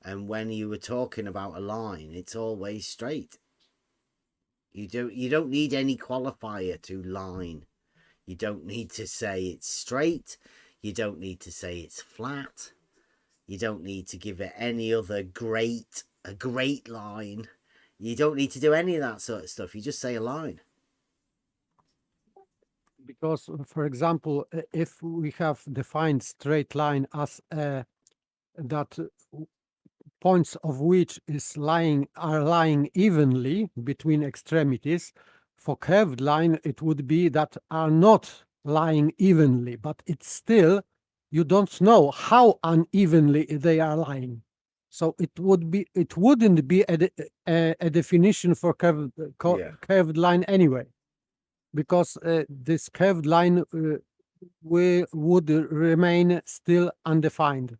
And when you were talking about a line, it's always straight. You don't need any qualifier to line. You don't need to say it's straight. You don't need to say it's flat. You don't need to give it any other a great line. You don't need to do any of that sort of stuff. You just say a line. Because, for example, if we have defined straight line as that points of which are lying evenly between extremities, for curved line it would be that are not lying evenly, but it's still, you don't know how unevenly they are lying. So it wouldn't be a definition for curved line anyway, because this curved line would remain still undefined.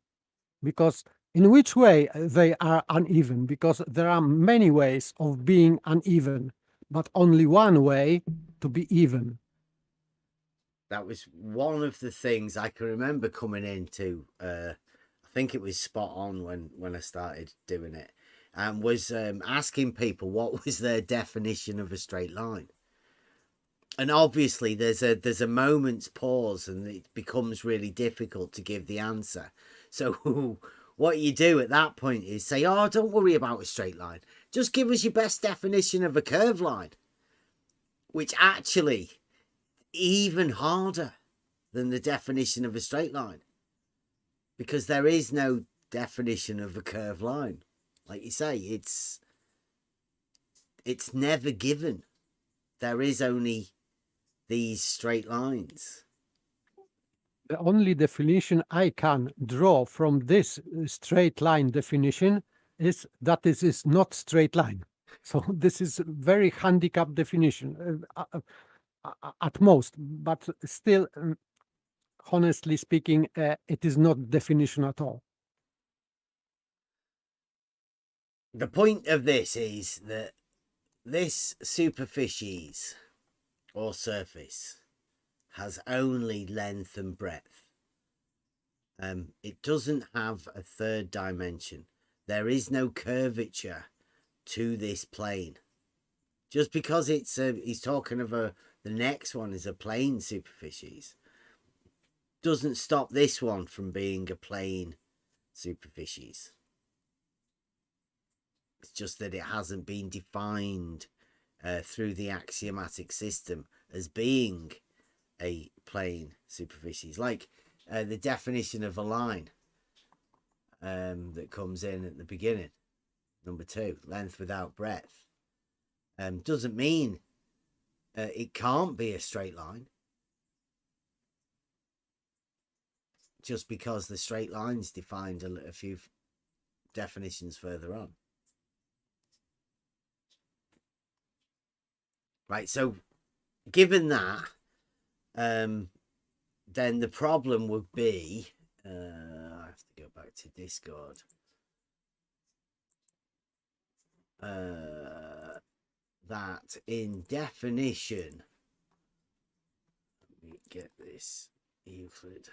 Because in which way they are uneven? Because there are many ways of being uneven, but only one way to be even. That was one of the things I can remember coming into. I think it was spot on when I started doing it. and was asking people what was their definition of a straight line. And obviously there's a moment's pause and it becomes really difficult to give the answer. So what you do at that point is say, oh, don't worry about a straight line. Just give us your best definition of a curved line, which actually even harder than the definition of a straight line, because there is no definition of a curved line. Like you say, it's never given. There is only these straight lines. The only definition I can draw from this straight line definition is that this is not straight line. So this is very handicapped definition at most, but still, honestly speaking, it is not definition at all. The point of this is that this superficies or surface has only length and breadth. It doesn't have a third dimension. There is no curvature to this plane. Just because it's he's talking of the next one is a plane superficies, doesn't stop this one from being a plane superficies. It's just that it hasn't been defined through the axiomatic system as being a plane superficies, like the definition of a line that comes in at the beginning, number 2, length without breadth, doesn't mean it can't be a straight line, just because the straight line's defined a few definitions further on. Right, so given that, then the problem would be, I have to go back to Discord, that in definition, let me get this Euclid.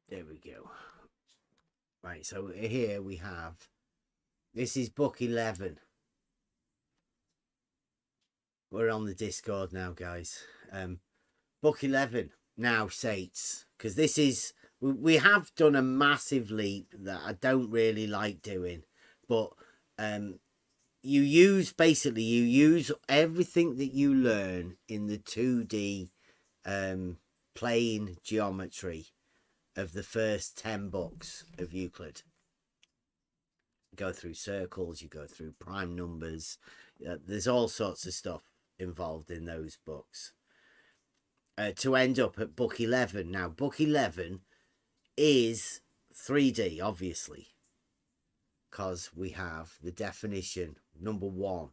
There we go. Right, so here we have, this is book 11. We're on the Discord now, guys. Book 11 now states, because this is, we have done a massive leap that I don't really like doing, but you use everything that you learn in the 2D plane geometry of the first 10 books of Euclid. You go through circles, you go through prime numbers, there's all sorts of stuff involved in those books, to end up at book 11. Now, book 11 is 3D, obviously, because we have the definition, number 1.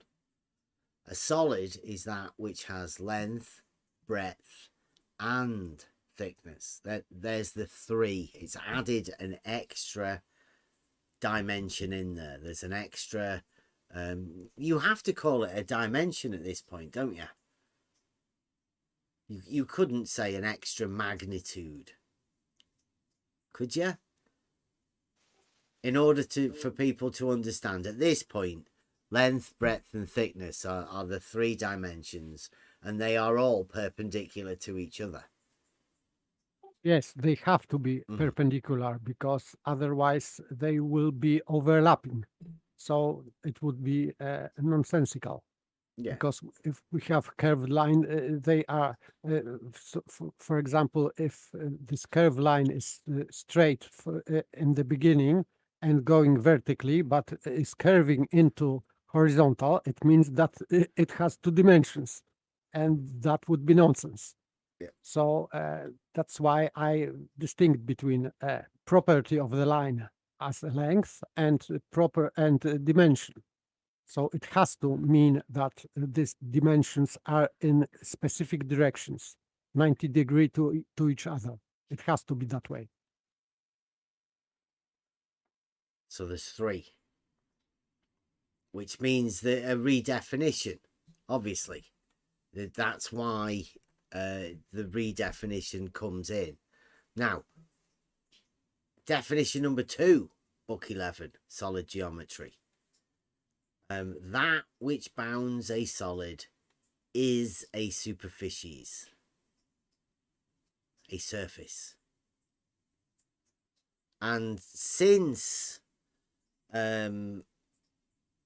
A solid is that which has length, breadth, and thickness. There's the 3. It's added an extra dimension in there. There's an extra, you have to call it a dimension at this point, don't you? You couldn't say an extra magnitude, could you? In order for people to understand, at this point, length, breadth, and thickness are the 3 dimensions, and they are all perpendicular to each other. Yes, they have to be perpendicular, because otherwise they will be overlapping. So it would be nonsensical. Yeah. Because if we have curved line, they are, for example, if this curved line is straight in the beginning and going vertically, but is curving into horizontal, it means that it has 2 dimensions, and that would be nonsense. Yeah. So that's why I distinguish between property of the line as a length and dimension. So it has to mean that these dimensions are in specific directions, 90 degrees to each other. It has to be that way. So there's 3, which means that a redefinition, obviously, That's why the redefinition comes in. Now, definition number 2, book 11, solid geometry. That which bounds a solid is a superficies, a surface. And since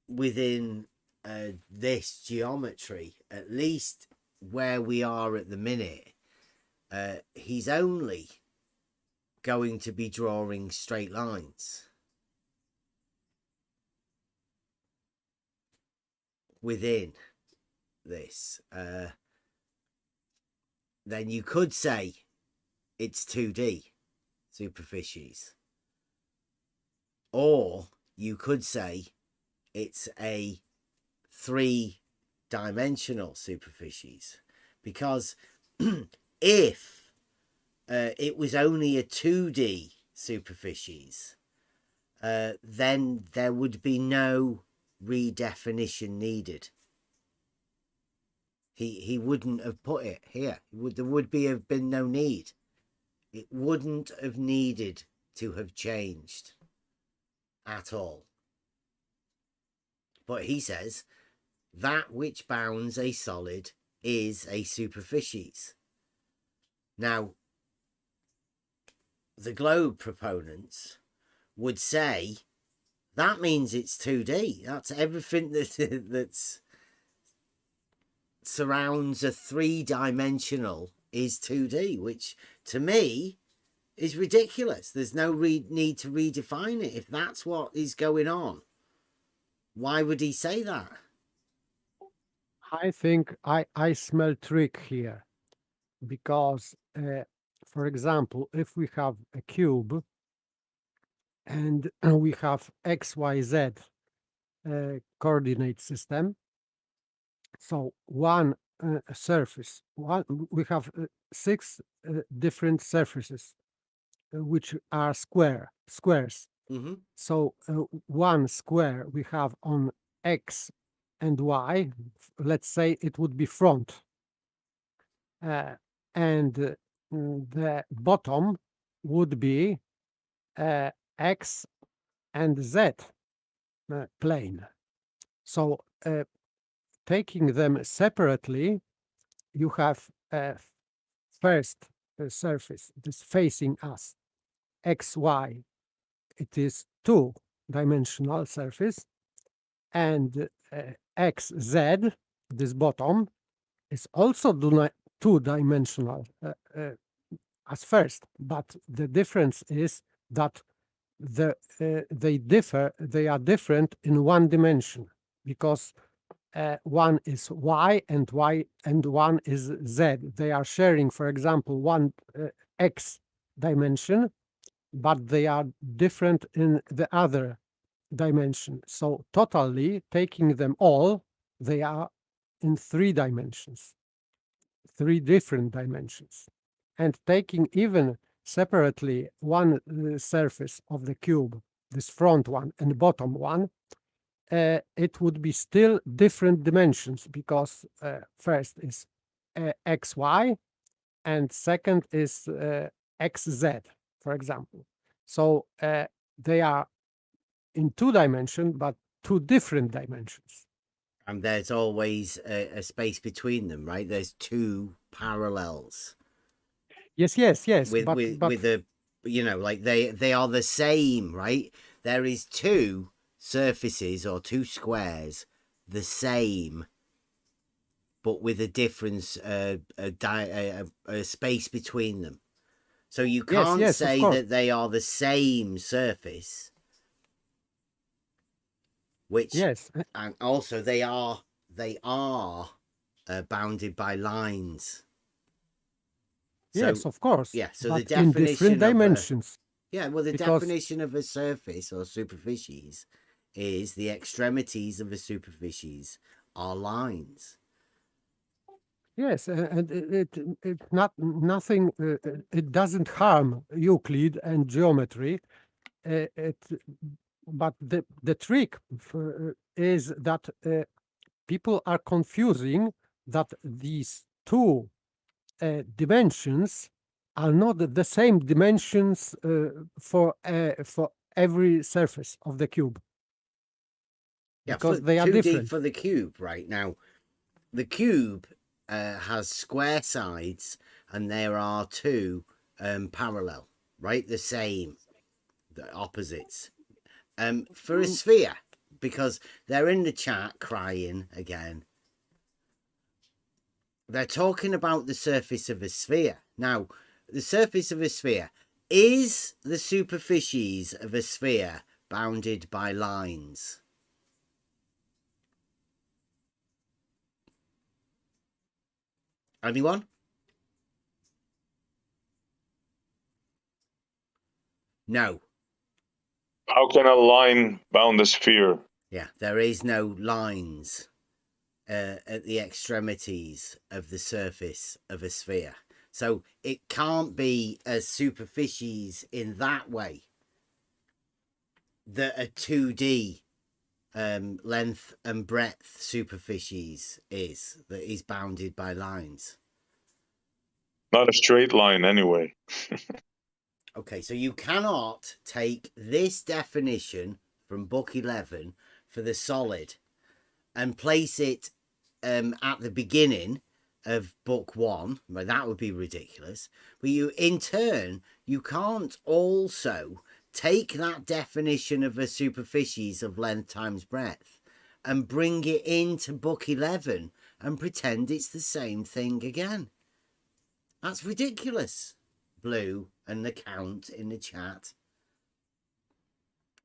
within this geometry, at least where we are at the minute, he's only going to be drawing straight lines within this. Then you could say it's 2D superficies, or you could say it's a 3-dimensional superficies, because if it was only a 2D superficies, then there would be no redefinition needed. He wouldn't have put it here. There would have been no need. It wouldn't have needed to have changed at all. But he says that which bounds a solid is a superficies. Now, the globe proponents would say that means it's 2D. That's everything that's surrounds a 3-dimensional is 2D, which to me is ridiculous. There's no need to redefine it. If that's what is going on, why would he say that? I think I smell trick here, because, for example, if we have a cube and we have XYZ coordinate system, so one surface, we have 6 different surfaces which are squares. Mm-hmm. So one square we have on X and Y, let's say it would be front, and the bottom would be X and Z plane. So taking them separately, you have first surface, this facing us, XY. It is 2-dimensional surface, and XZ, this bottom, is also 2-dimensional as first, but the difference is that they are different in 1 dimension, because one is Y and one is Z. They are sharing, for example, one X dimension, but they are different in the other dimension. So totally, taking them all, they are in 3 dimensions, 3 different dimensions. And taking even separately one surface of the cube, this front one and bottom one, it would be still different dimensions, because first is XY and second is XZ, for example. So they are in 2 dimensions, but 2 different dimensions. And there's always a space between them, right? There's 2 parallels. Yes. With a, like they are the same, right? There is 2 surfaces or 2 squares the same, but with a difference, a space between them. So you can't say that they are the same surface, which and also they are bounded by lines. Yes, of course. Yeah, so but the definition in different dimensions. The definition of a surface or superficies is the extremities of a superficies are lines. Yes, and nothing. It doesn't harm Euclid and geometry. But the trick is that people are confusing that these two dimensions are not the same dimensions for every surface of the cube. Yeah, because they are 2D different. for the cube right now. The cube has square sides, and there are two parallel, right? The same, the opposites. For a sphere, because they're in the chat crying again. They're talking about the surface of a sphere. Now, the surface of a sphere is the superficies of a sphere bounded by lines. Anyone? No. How can a line bound a sphere? Yeah, there is no lines at the extremities of the surface of a sphere. So it can't be a superficies in that way that a 2D length and breadth superficies is, that is bounded by lines. Not a straight line anyway. Okay, so you cannot take this definition from book 11 for the solid and place it at the beginning of book 1. Well, that would be ridiculous. But you, in turn, you can't also take that definition of a superficies of length times breadth and bring it into book 11 and pretend it's the same thing again. That's ridiculous. Blue and the count in the chat.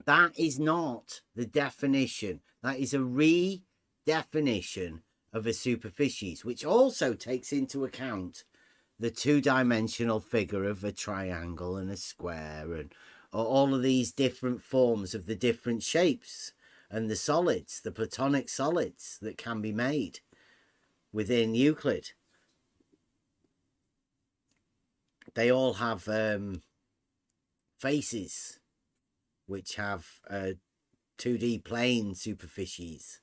That is not the definition. That is a redefinition of a superficies, which also takes into account the two-dimensional figure of a triangle and a square and all of these different forms of the different shapes and the solids, the Platonic solids that can be made within Euclid. They all have faces which have 2D plane superficies.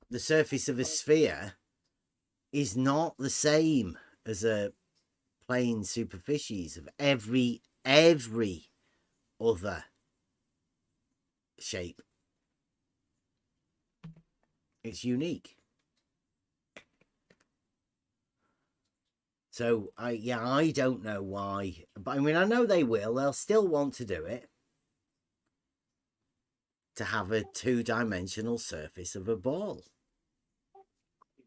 The surface of a sphere is not the same as a plane superficies of every other shape. It's unique. So I don't know why, but I mean, I know they will. They'll still want to do it, to have a two-dimensional surface of a ball.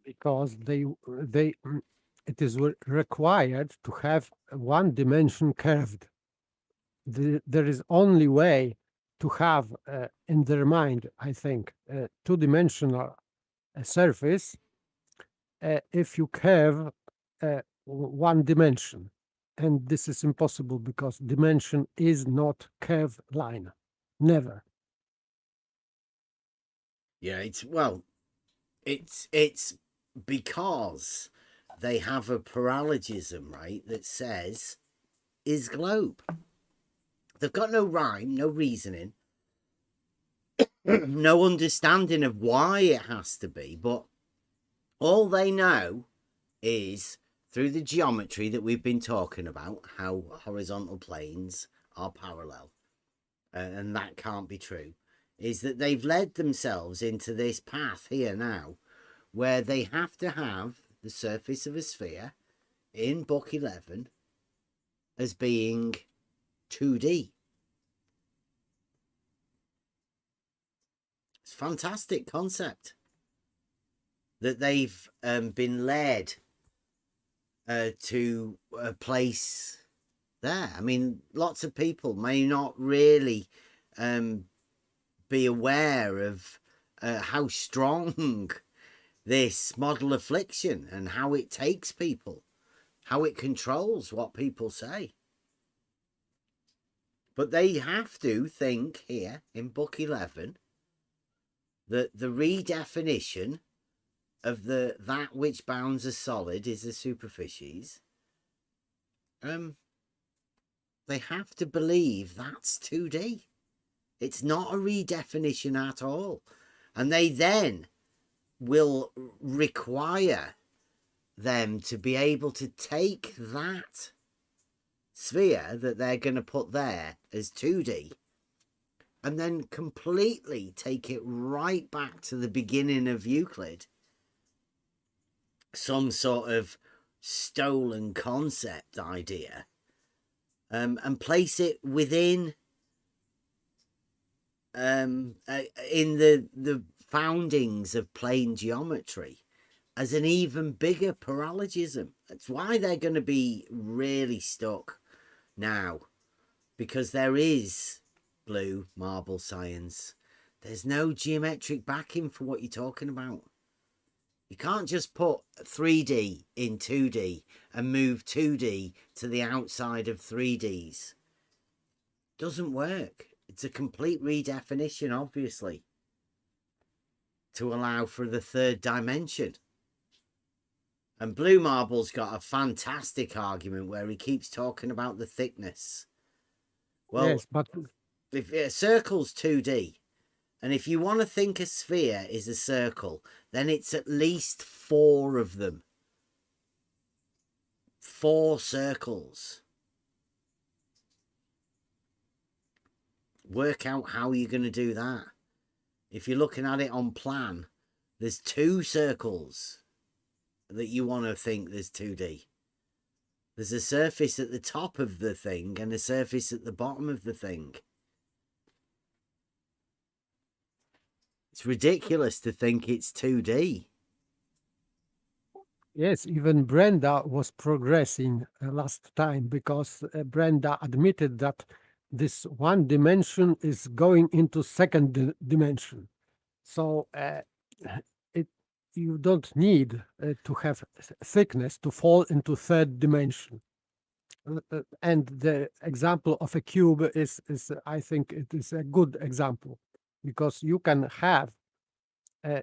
Because it is required to have one dimension curved. There is only way to have in their mind, I think, a two-dimensional surface if you curve one dimension, and this is impossible because dimension is not curved line, never. Yeah, it's because they have a paralogism, right, that says is globe. They've got no rhyme, no reasoning, no understanding of why it has to be, but all they know is through the geometry that we've been talking about, how horizontal planes are parallel, and that can't be true, is that they've led themselves into this path here now where they have to have the surface of a sphere in book 11 as being 2D. It's a fantastic concept that they've been led to a place there. I mean, lots of people may not really be aware of how strong this model affliction and how it takes people, how it controls what people say. But they have to think here in book 11 that the redefinition of that which bounds a solid is the superficies. They have to believe that's 2D. It's not a redefinition at all. And they then will require them to be able to take that sphere that they're going to put there as 2D and then completely take it right back to the beginning of Euclid, some sort of stolen concept idea, and place it within in the foundings of plane geometry as an even bigger paralogism. That's why they're going to be really stuck now, because there is blue marble science. There's no geometric backing for what you're talking about. You can't just put 3D in 2D and move 2D to the outside of 3Ds. Doesn't work. It's a complete redefinition, obviously, to allow for the third dimension. And Blue Marble's got a fantastic argument where he keeps talking about the thickness. Well, yes, but if a circle's 2D, and if you want to think a sphere is a circle, then it's at least 4 of them. 4 circles. Work out how you're going to do that. If you're looking at it on plan, there's 2 circles that you want to think there's 2D. There's a surface at the top of the thing and a surface at the bottom of the thing. It's ridiculous to think it's 2D. yes, even Brenda was progressing last time, because Brenda admitted that this one dimension is going into second dimension. So you don't need to have thickness to fall into third dimension. And the example of a cube is I think it is a good example, because you can have a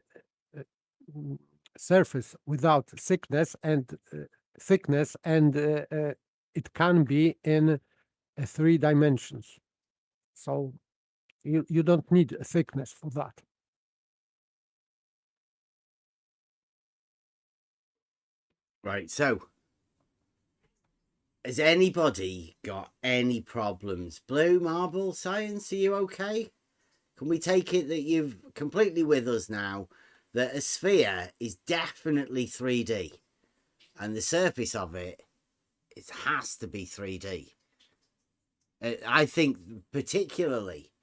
surface without thickness, and it can be in 3 dimensions. So you don't need a thickness for that. Right, so has anybody got any problems? Blue Marble Science, are you okay? Can we take it that you're completely with us now, that a sphere is definitely 3D and the surface of it has to be 3D? I think particularly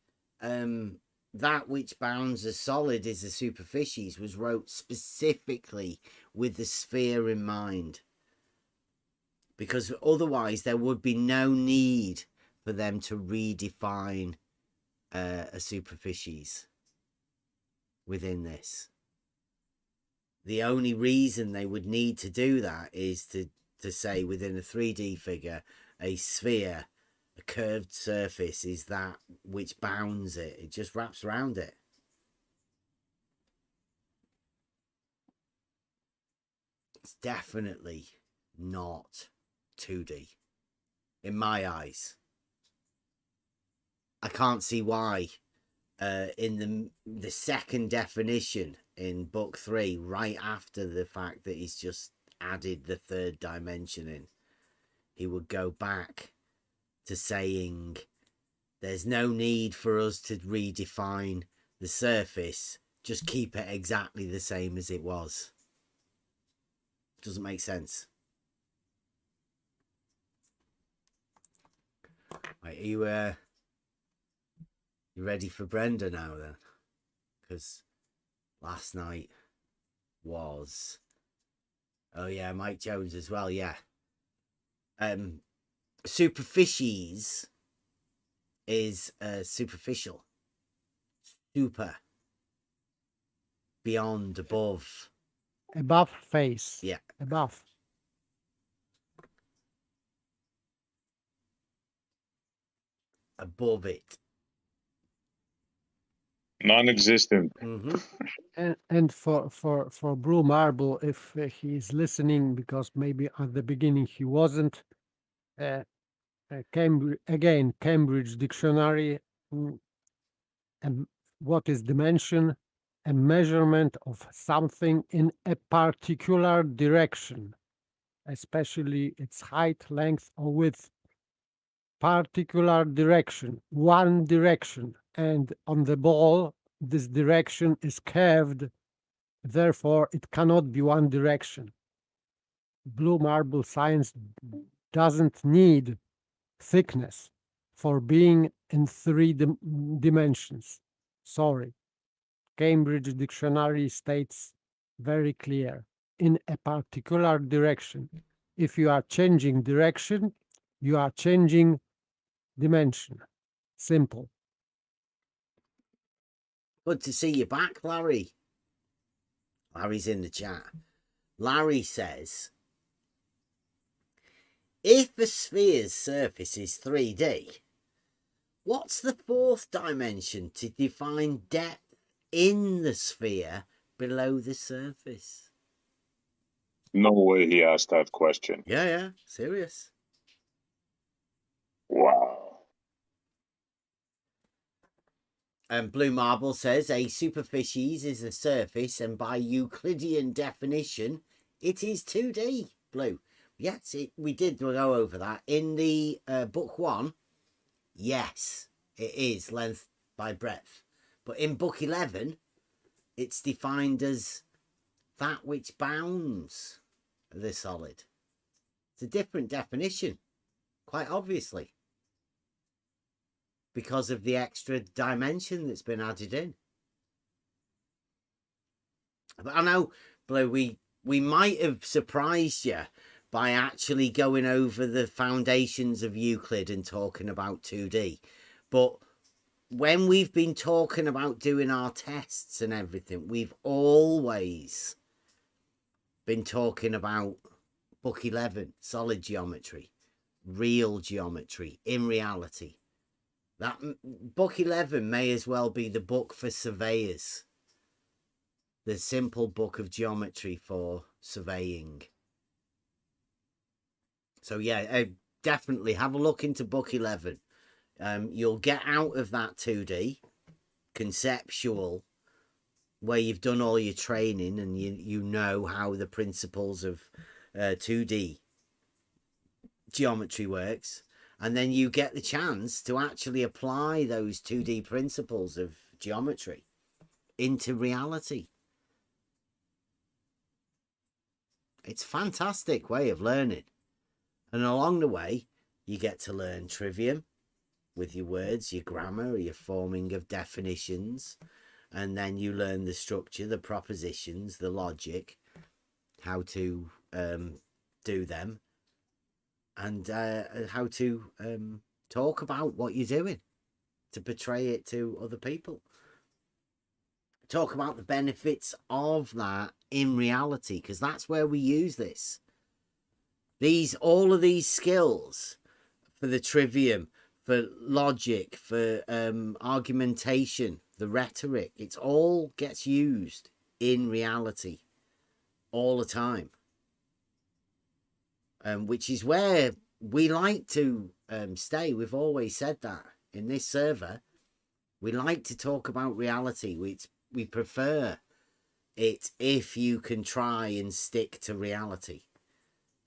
that which bounds a solid is the Superficies was wrote specifically with the sphere in mind, because otherwise there would be no need for them to redefine a Superficies within this. The only reason they would need to do that is to say within a 3D figure, a sphere, a curved surface is that which bounds it. It just wraps around it. It's definitely not 2D in my eyes. I can't see why in the second definition in book 3, right after the fact that he's just added the third dimension in, he would go back to saying there's no need for us to redefine the surface, just keep it exactly the same as it was. Doesn't make sense. Right, are you ready for Brenda now then? Because last night was, oh yeah, Mike Jones as well, yeah. Superficies is superficial, super, beyond, above face. Yeah, above. Above it, non-existent. And for Blue Marble, if he's listening, because maybe at the beginning he wasn't, Cambridge Dictionary, and what is dimension? a measurement of something in a particular direction, especially its height, length, or width. Particular direction, one direction, and on the ball, this direction is curved, therefore it cannot be one direction. Blue marble science doesn't need thickness for being in three dimensions. Sorry. Cambridge Dictionary states very clear, in a particular direction. If you are changing direction, you are changing dimension. Simple. Good to see you back, Larry. Larry's in the chat. Larry says, if a sphere's surface is 3D, what's the fourth dimension to define depth in the sphere below the surface? No way he asked that question. Yeah, serious. Wow. And Blue Marble says a superficies is a surface, and by Euclidean definition, it is 2D. Blue. Yes, we did go over that in the book 1. Yes, it is length by breadth. But in book 11, it's defined as that which bounds the solid. It's a different definition, quite obviously, because of the extra dimension that's been added in. But I know, Blue, we might have surprised you by actually going over the foundations of Euclid and talking about 2D. But when we've been talking about doing our tests and everything, we've always been talking about book 11, solid geometry, real geometry, in reality. That book 11 may as well be the book for surveyors. The simple book of geometry for surveying. So yeah, definitely have a look into book 11. You'll get out of that 2D conceptual where you've done all your training and you know how the principles of 2D geometry works. And then you get the chance to actually apply those 2D principles of geometry into reality. It's a fantastic way of learning. And along the way, you get to learn trivium with your words, your grammar, your forming of definitions. And then you learn the structure, the propositions, the logic, how to do them. And how to talk about what you're doing, to portray it to other people. Talk about the benefits of that in reality, because that's where we use this. All of these skills for the trivium, for logic, for argumentation, the rhetoric, it all gets used in reality all the time. Which is where we like to stay. We've always said that in this server. We like to talk about reality. We prefer it if you can try and stick to reality.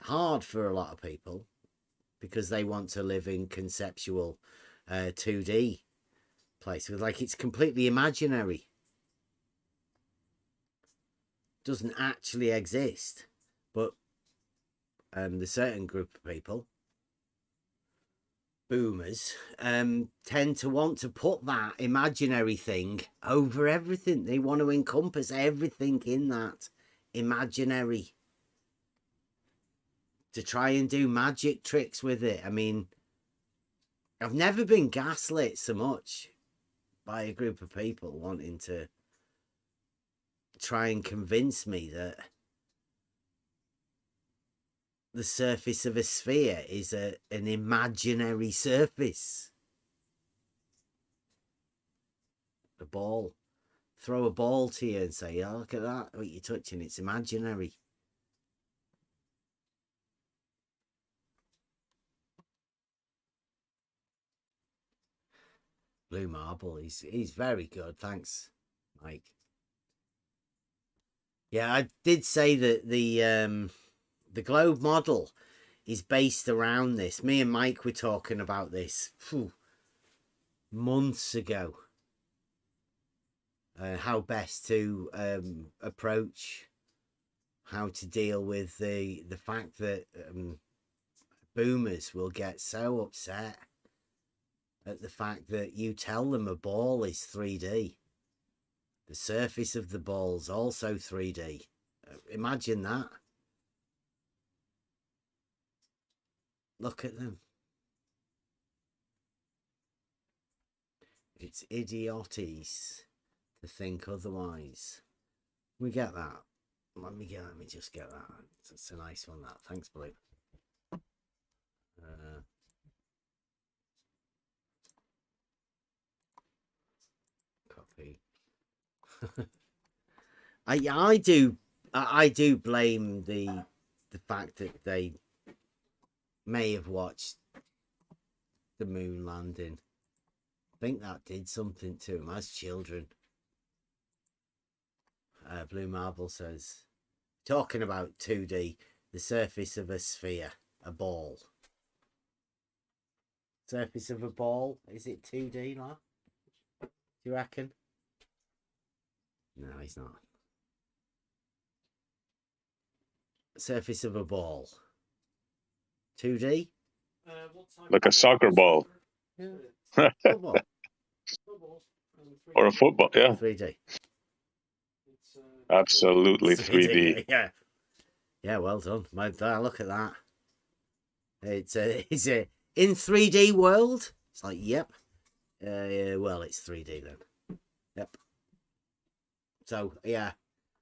Hard for a lot of people because they want to live in conceptual 2D places. Like it's completely imaginary. Doesn't actually exist. But the certain group of people, boomers, tend to want to put that imaginary thing over everything. They want to encompass everything in that imaginary, to try and do magic tricks with it. I mean, I've never been gaslit so much by a group of people wanting to try and convince me that the surface of a sphere is an imaginary surface. A ball. Throw a ball to you and say, oh, look at that, what you're touching, it's imaginary. Blue Marble, he's very good, thanks, Mike. Yeah, I did say that the globe model is based around this. Me and Mike were talking about this months ago. How best to approach, how to deal with the fact that boomers will get so upset at the fact that you tell them a ball is 3D. The surface of the ball's also 3D. Imagine that. Look at them. It's idioties to think otherwise. We get that. Let me just get that. It's a nice one, that. Thanks, Blue. Copy. I do blame the fact that they may have watched the moon landing. I think that did something to them as children. Blue Marble says, talking about 2D, the surface of a sphere, a ball. Surface of a ball, is it 2D, lad? Do you reckon? No, he's not. Surface of a ball. 2D? Like a soccer ball. Yeah. Football. Or a football, yeah. 3D. Absolutely 3D. Yeah. Yeah, well done. Look at that. It's a in 3D world. It's like, yep. Well, it's 3D then. Yep. So yeah,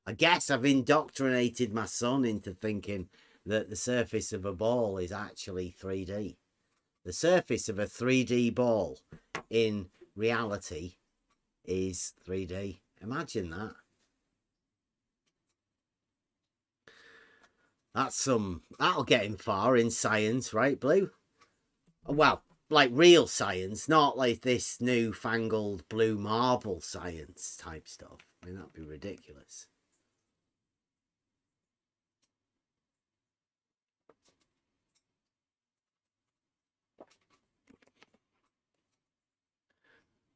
I guess I've indoctrinated my son into thinking that the surface of a ball is actually 3D. The surface of a 3D ball in reality is 3D. Imagine that. That'll get him far in science, right, Blue? Well, like real science, not like this newfangled blue marble science type stuff. I mean, that'd be ridiculous.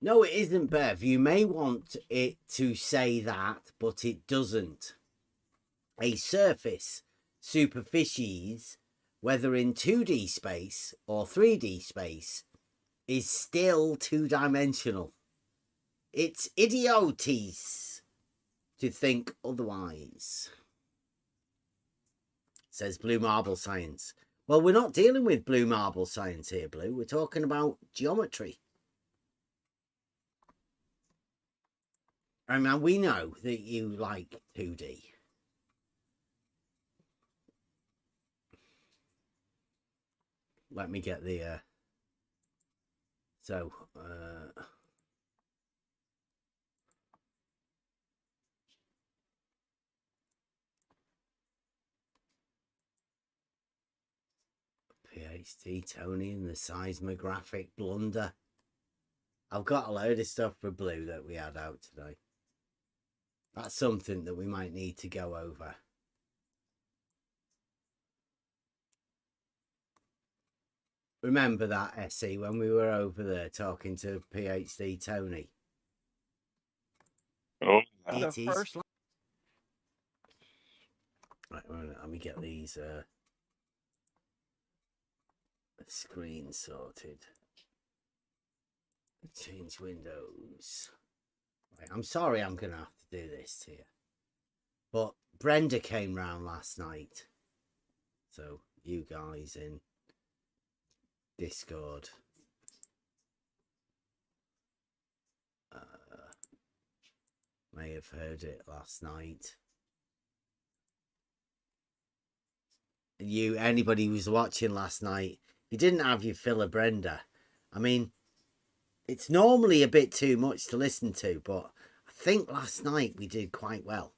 No, it isn't, Bev. You may want it to say that, but it doesn't. A surface, superficies, whether in 2D space or 3D space, is still two-dimensional. It's idioties to think otherwise, says Blue Marble Science. Well, we're not dealing with Blue Marble Science here, Blue. We're talking about geometry. I mean, we know that you like 2D. Let me get the PhD Tony and the seismographic blunder. I've got a load of stuff for Blue that we had out today. That's something that we might need to go over. Remember that, Essie, when we were over there talking to PhD Tony? Oh, It is. Right, let me get these screens sorted. Change windows. Right, I'm sorry I'm going to have to do this to you. But Brenda came round last night. So you guys in Discord. May have heard it last night. Anybody who was watching last night, you didn't have your fill of Brenda. I mean, it's normally a bit too much to listen to, but I think last night we did quite well.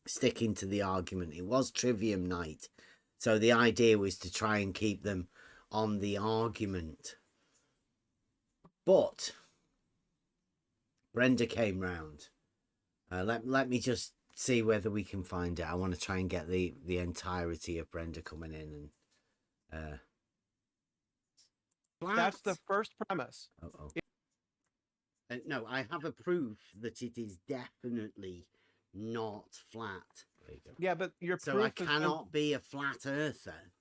Sticking to the argument. It was trivium night. So the idea was to try and keep them on the argument. But Brenda came round. Let me just see whether we can find it. I want to try and get the entirety of Brenda coming in and That's the first premise. No, I have a proof that it is definitely not flat. There you go. Yeah, but your So proof I cannot be a flat earther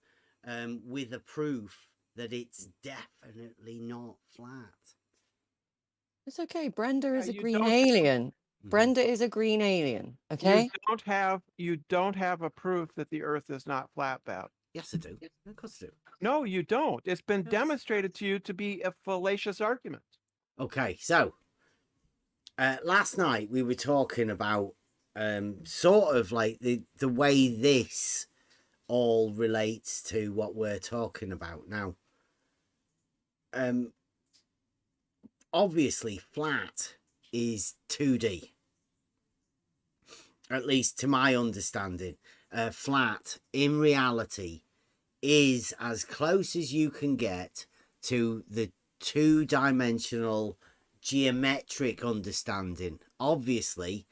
with a proof that it's definitely not flat. It's okay. Brenda is a you green don't- alien. Brenda is a green alien. Okay. You don't have a proof that the Earth is not flat, Bev. Yes, I do. Of course I do. No, you don't. It's been Yes. demonstrated to you to be a fallacious argument. Okay, so last night we were talking about sort of like the way this all relates to what we're talking about now. Obviously flat is 2D, at least to my understanding. Flat in reality is as close as you can get to the two-dimensional geometric understanding. Obviously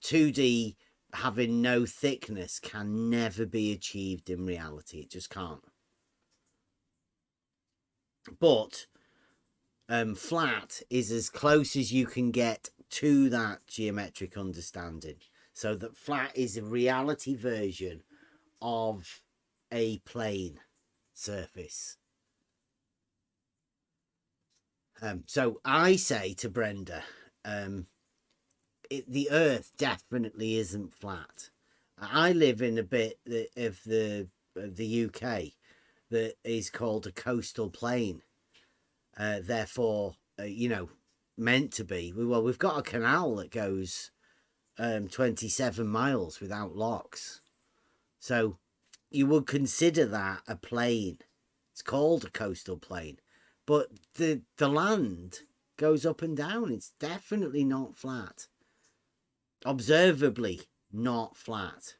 2D having no thickness can never be achieved in reality. It just can't. But flat is as close as you can get to that geometric understanding. So that flat is a reality version of a plane surface. So I say to Brenda, the Earth definitely isn't flat. I live in a bit of the UK that is called a coastal plain. Therefore, meant to be. Well, we've got a canal that goes 27 miles without locks. So you would consider that a plain. It's called a coastal plain. But the land goes up and down. It's definitely not flat. Observably not flat.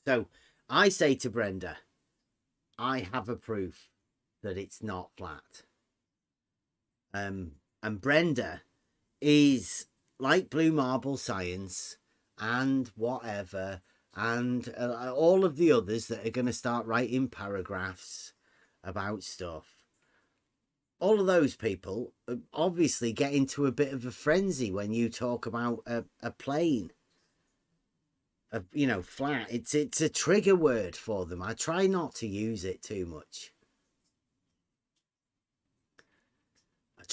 So I say to Brenda, I have a proof that it's not flat. And Brenda is like blue marble science and whatever, and all of the others that are going to start writing paragraphs about stuff. All of those people obviously get into a bit of a frenzy when you talk about a plane, flat. It's a trigger word for them. I try not to use it too much.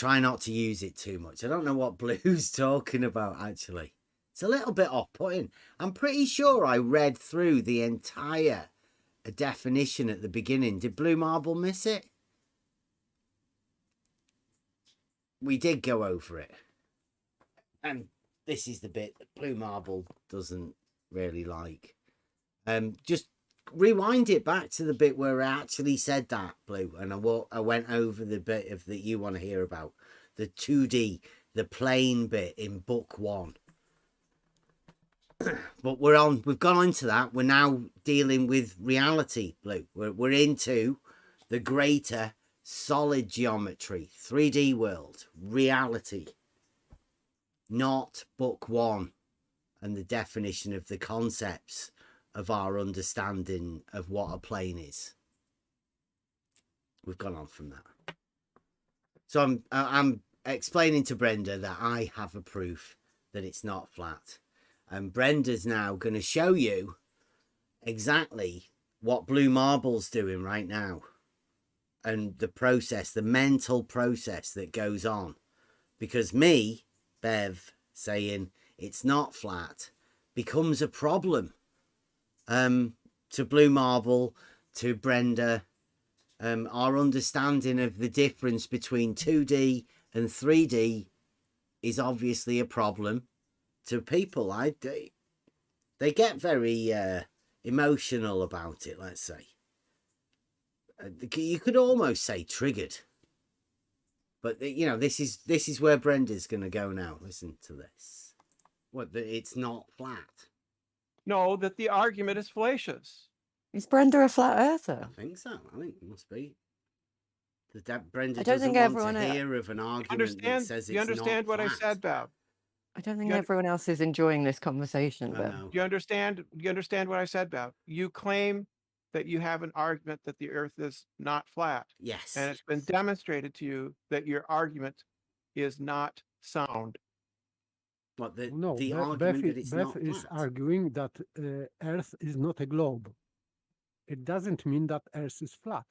I don't know what Blue's talking about, actually. It's a little bit off-putting. I'm pretty sure I read through the entire definition at the beginning. Did Blue Marble miss it? We did go over it. And this is the bit that Blue Marble doesn't really like. Just rewind it back to the bit where I actually said that, Blue, and I went over the bit of that you want to hear about, the 2D, the plane bit in book 1. But we've gone into that. We're now dealing with reality, Blue. We're into the greater solid geometry, 3D world, reality, not book 1 and the definition of the concepts of our understanding of what a plane is. We've gone on from that. So I'm explaining to Brenda that I have a proof that it's not flat. And Brenda's now going to show you exactly what Blue Marble's doing right now. And the process, the mental process that goes on. Because me, Bev, saying it's not flat becomes a problem. To Blue Marble, to Brenda, our understanding of the difference between 2D and 3D is obviously a problem to people. They get very emotional about it, let's say. You could almost say triggered. But, this is where Brenda's going to go now. Listen to this. It's not flat. No, that the argument is fallacious. Is Brenda a flat earther? I think so. I think it must be. Brenda I don't doesn't think want everyone to hear of an argument that says it's you understand not what flat. I said, Bev? I don't think You un- everyone else is enjoying this conversation, I but know. Do you understand? Do you understand what I said, Bev? You claim that you have an argument that the Earth is not flat, Yes. and it's been demonstrated to you that your argument is not sound. What No, the Beth, argument that it's Beth not is flat. arguing that Earth is not a globe. It doesn't mean that Earth is flat.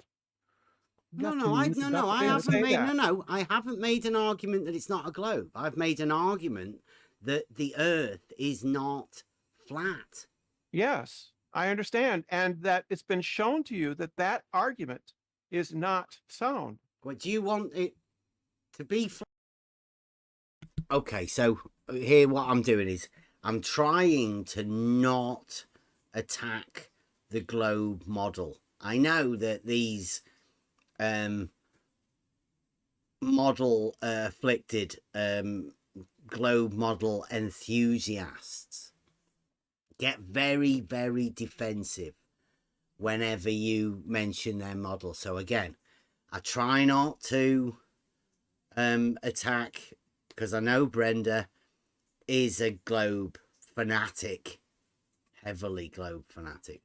No, Just no, I means no, that no, I didn't Earth- haven't say made that. no, I haven't made an argument that it's not a globe. I've made an argument that the Earth is not flat. Yes, I understand, and that it's been shown to you that that argument is not sound. What do you want it to be flat? Okay, so here what I'm doing is I'm trying to not attack the globe model. I know that these model afflicted globe model enthusiasts get very, very defensive whenever you mention their model. So again, I try not to attack, because I know Brenda is a globe fanatic, heavily globe fanatic.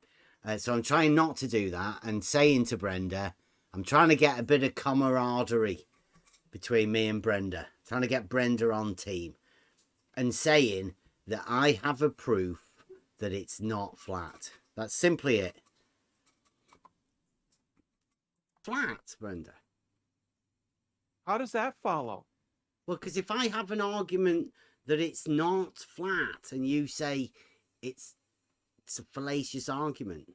So I'm trying not to do that, and saying to Brenda, I'm trying to get a bit of camaraderie between me and Brenda, trying to get Brenda on team, and saying that I have a proof that it's not flat. That's simply it. Flat, Brenda. How does that follow? Well, because if I have an argument that it's not flat and you say it's a fallacious argument,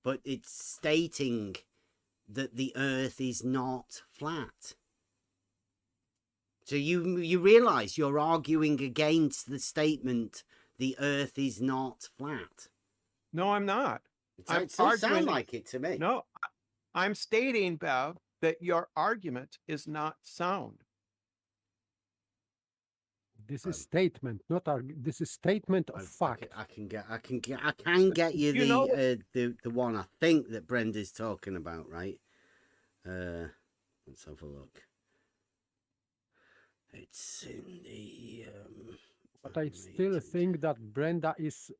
but it's stating that the Earth is not flat. So you realise you're arguing against the statement the Earth is not flat. No, I'm not. It doesn't sound like it to me. No, I'm stating, Bev, that your argument is not sound. This is statement, not this is statement of fact. I can get you You know- the one I think that Brenda's talking about, right? Let's have a look. It's in the. But I still think that Brenda is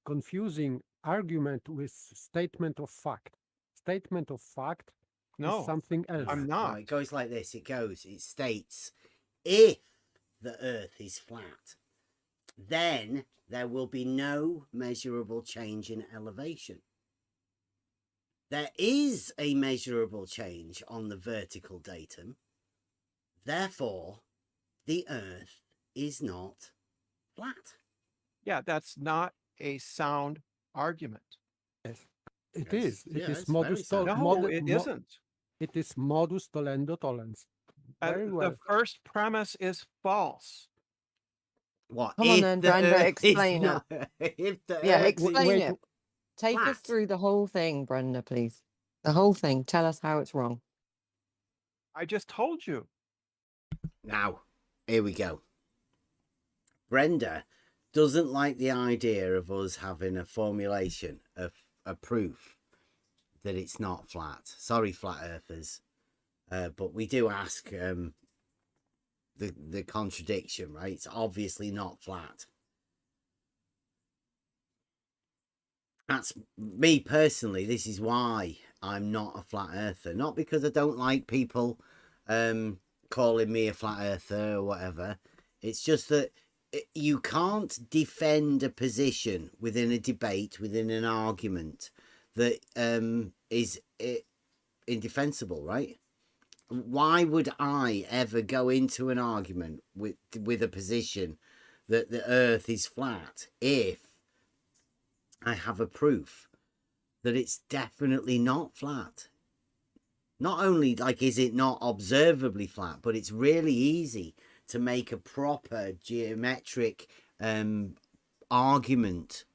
confusing argument with statement of fact. Statement of fact No, is something else. I'm No, not. it goes like this. It states, if the Earth is flat, then there will be no measurable change in elevation. There is a measurable change on the vertical datum. Therefore, the Earth is not flat. Yeah, that's not a sound argument. It Yes. is. It Yeah, is it's very modus sound. No, it isn't. It is modus tollendo tollens. Very well. The first premise is false. What? Come on if then, the Brenda, Earth is explain it. not- if the Yeah, Earth explain wait, it. Take us flat. through the whole thing, Brenda, please. The whole thing. Tell us how it's wrong. I just told you. Now, here we go. Brenda doesn't like the idea of us having a formulation of a proof that it's not flat. Sorry, flat earthers, but we do ask the contradiction, right? It's obviously not flat. That's me personally. This is why I'm not a flat earther. Not because I don't like people calling me a flat earther or whatever. It's just that you can't defend a position within a debate, within an argument that is indefensible, right? Why would I ever go into an argument with a position that the Earth is flat if I have a proof that it's definitely not flat? Not only like is it not observably flat, but it's really easy to make a proper geometric argument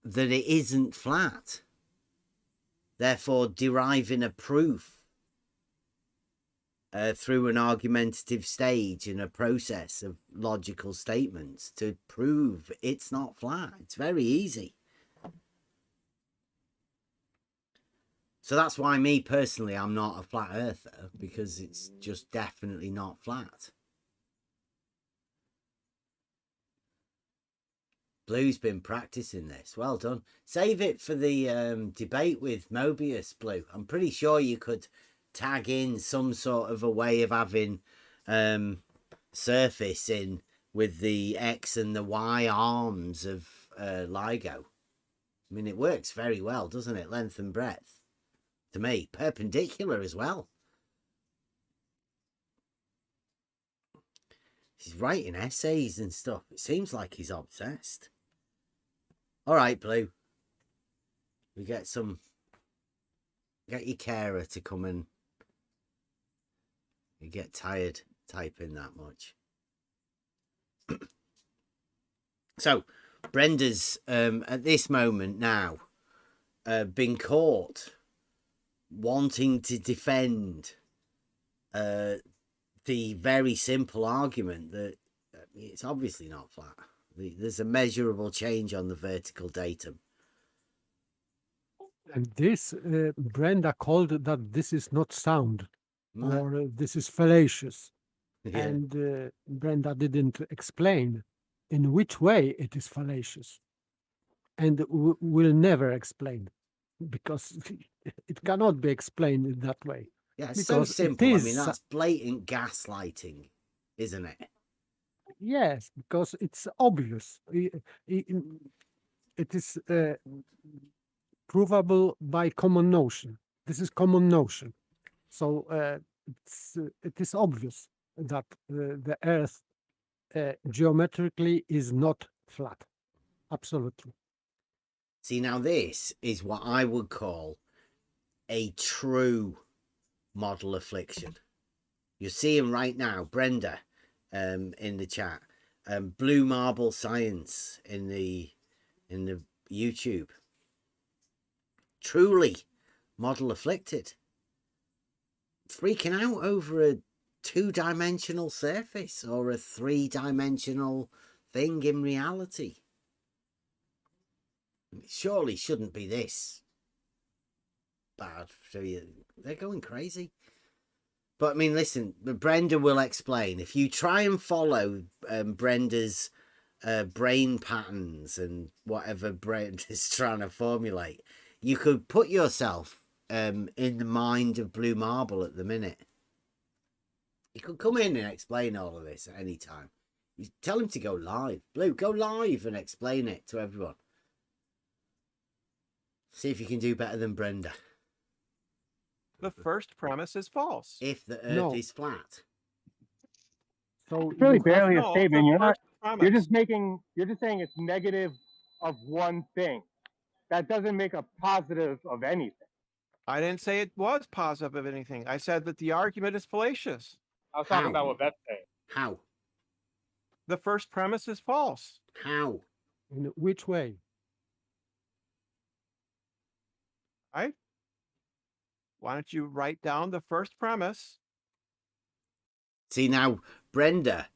that it isn't flat. Therefore, deriving a proof through an argumentative stage in a process of logical statements to prove it's not flat. It's very easy. So that's why me personally, I'm not a flat earther, because it's just definitely not flat. Blue's been practicing this. Well done. Save it for the debate with Mobius, Blue. I'm pretty sure you could tag in some sort of a way of having surface in with the X and the Y arms of LIGO. I mean, it works very well, doesn't it? Length and breadth. To me, perpendicular as well. He's writing essays and stuff. It seems like he's obsessed. All right, Blue. We get your carer to come and you get tired typing that much. So, Brenda's at this moment now been caught wanting to defend the very simple argument that it's obviously not flat. There's a measurable change on the vertical datum. And this, Brenda called that this is not sound, or this is fallacious. Yeah. And Brenda didn't explain in which way it is fallacious. And will never explain, because it cannot be explained in that way. Yeah, it's so Because it simple. I mean, is- that's blatant gaslighting, isn't it? Yes, because it's obvious. It is provable by common notion. This is common notion. So it is obvious that the Earth geometrically is not flat. Absolutely. See, now this is what I would call a true model affliction. You're seeing right now, Brenda, in the chat, Blue Marble Science in the YouTube. Truly model afflicted. Freaking out over a 2-dimensional surface or a 3-dimensional thing in reality. It surely shouldn't be this bad for you. They're going crazy. But I mean, listen, Brenda will explain. If you try and follow Brenda's brain patterns and whatever Brenda's trying to formulate, you could put yourself in the mind of Blue Marble at the minute. You could come in and explain all of this at any time. You tell him to go live. Blue, go live and explain it to everyone. See if you can do better than Brenda. The first premise is false. If the Earth No. is flat. So It's really you have- barely a No, statement. the You're not. first premise. You're just saying it's negative of one thing. That doesn't make a positive of anything. I didn't say it was positive of anything. I said that the argument is fallacious. I was talking talking about about what Beth's saying. How? The first premise is false. How? in which way? Right? Why don't you write down the first premise? See now, Brenda,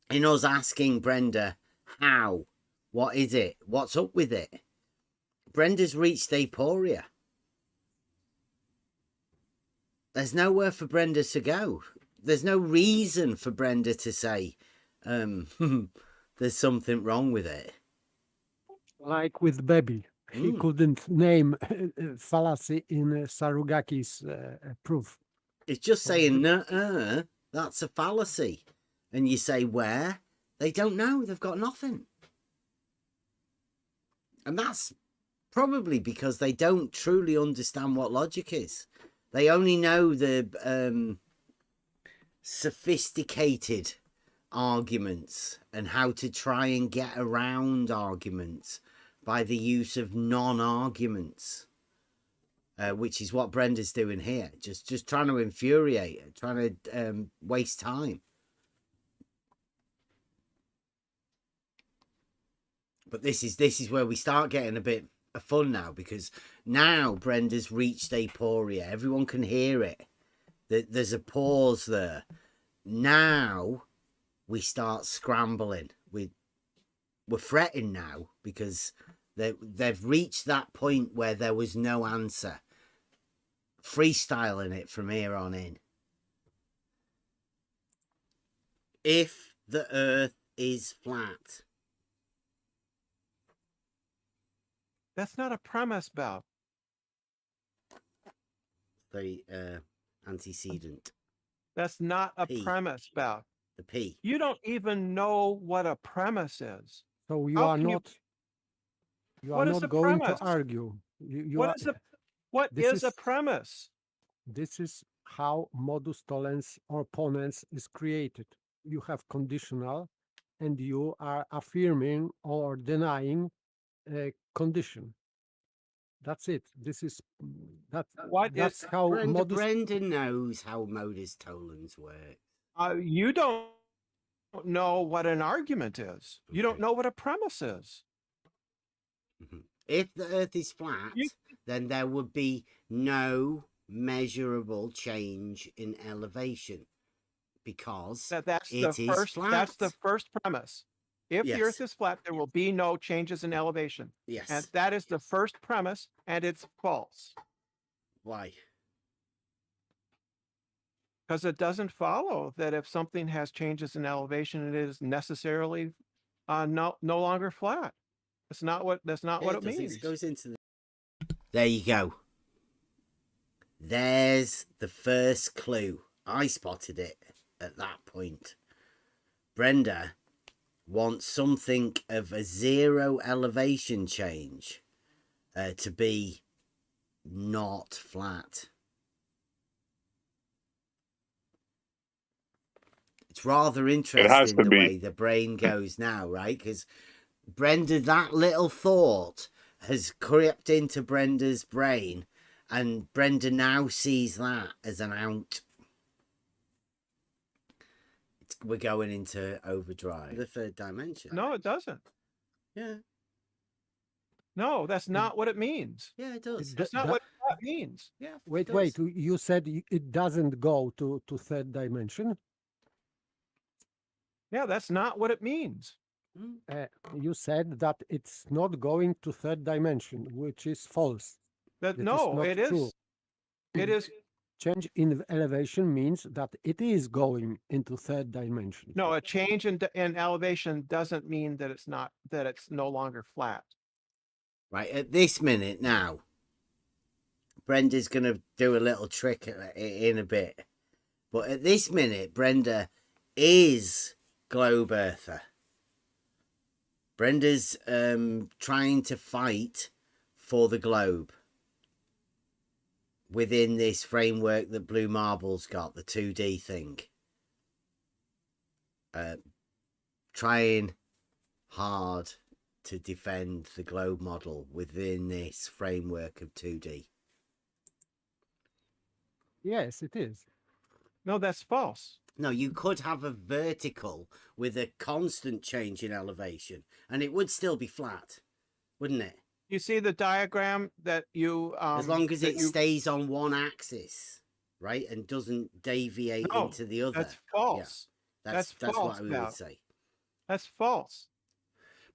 in us asking Brenda, how? What is it? What's up with it? Brenda's reached aporia. There's nowhere for Brenda to go. There's no reason for Brenda to say, there's something wrong with it. Like with Baby. He couldn't name fallacy in Sarugaki's proof. It's just saying, nuh-uh, that's a fallacy. And you say, where? They don't know. They've got nothing. And that's probably because they don't truly understand what logic is. They only know the sophisticated arguments and how to try and get around arguments by the use of non-arguments, which is what Brenda's doing here. Just trying to infuriate her, trying to waste time. But this is where we start getting a bit of fun now, because now Brenda's reached aporia. Everyone can hear it. There's a pause there. Now we start scrambling. We're fretting now because they've reached that point where there was no answer. Freestyling it from here on in. If the Earth is flat, That's not a premise, Bev. The antecedent. That's not a P. premise, Bev. The P. You don't even know what a premise is. So you How are can not you are What is not a going premise? to argue. You What are, is a what this is a premise? This is how modus tollens or ponens is created. You have conditional and you are affirming or denying a condition. That's it. This is that's how modus. Brendan knows how modus tollens work. You don't know what an argument is. You don't Okay. know what a premise is. If the Earth is flat, then there would be no measurable change in elevation because That's it the is first. flat. That's the first premise. If Yes. the Earth is flat, there will be no changes in elevation. Yes. And that is the first premise, and it's false. Why? Because it doesn't follow that if something has changes in elevation, it is necessarily no longer flat. That's not what it means. It goes into the... There you go. There's the first clue. I spotted it at that point. Brenda wants something of a zero elevation change to be not flat. It's rather interesting the way the brain goes now, right? Because Brenda, that little thought has crept into Brenda's brain, and Brenda now sees that as an out. We're going into overdrive. The third dimension. No, it doesn't. Yeah. No, that's not what it means. Yeah, it does. That's not what that means. Yeah. Wait. You said it doesn't go to third dimension. Yeah, that's not what it means. You said that it's not going to third dimension, which is false. It True. is. It is. Change in elevation means that it is going into third dimension. No, a change in elevation doesn't mean that it's no longer flat. Right, at this minute now, Brenda's going to do a little trick in a bit. But at this minute, Brenda is Globe Earther. Brenda's trying to fight for the globe within this framework that Blue Marble's got, the 2D thing. Trying hard to defend the globe model within this framework of 2D. Yes, it is. No, that's false. No, you could have a vertical with a constant change in elevation, and it would still be flat, wouldn't it? You see the diagram that you... as long as it stays on one axis, right, and doesn't deviate into the other. That's false. Yeah. That's false, what we Val. would say. That's false.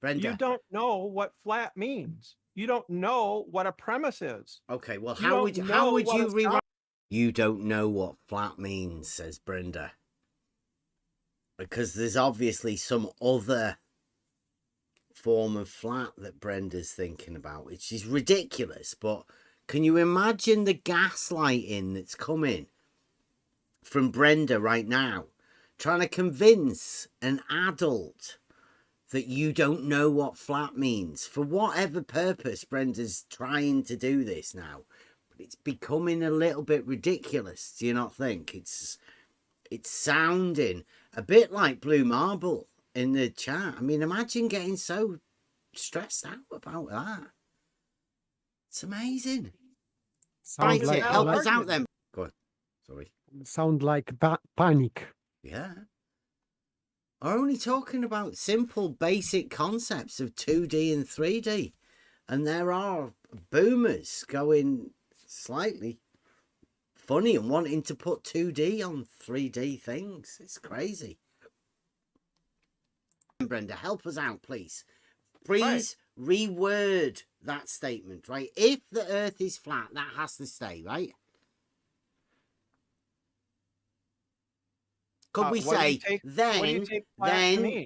Brenda. You don't know what flat means. You don't know what a premise is. Okay, well, how would you rewrite? You don't know what flat means, says Brenda. Because there's obviously some other form of flat that Brenda's thinking about, which is ridiculous. But can you imagine the gaslighting that's coming from Brenda right now, trying to convince an adult that you don't know what flat means? For whatever purpose Brenda's trying to do this now, but it's becoming a little bit ridiculous. Do you not think? It's sounding a bit like Blue Marble in the chat. I mean, imagine getting so stressed out about that. It's amazing. Right, like, help us out then. Go on. Sorry. Sound like panic. Yeah. We're only talking about simple, basic concepts of 2D and 3D. And there are boomers going slightly funny and wanting to put 2D on 3D things. It's crazy. Brenda, help us out, please. Please reword that statement, right? If the Earth is flat, that has to stay, right? Could we say then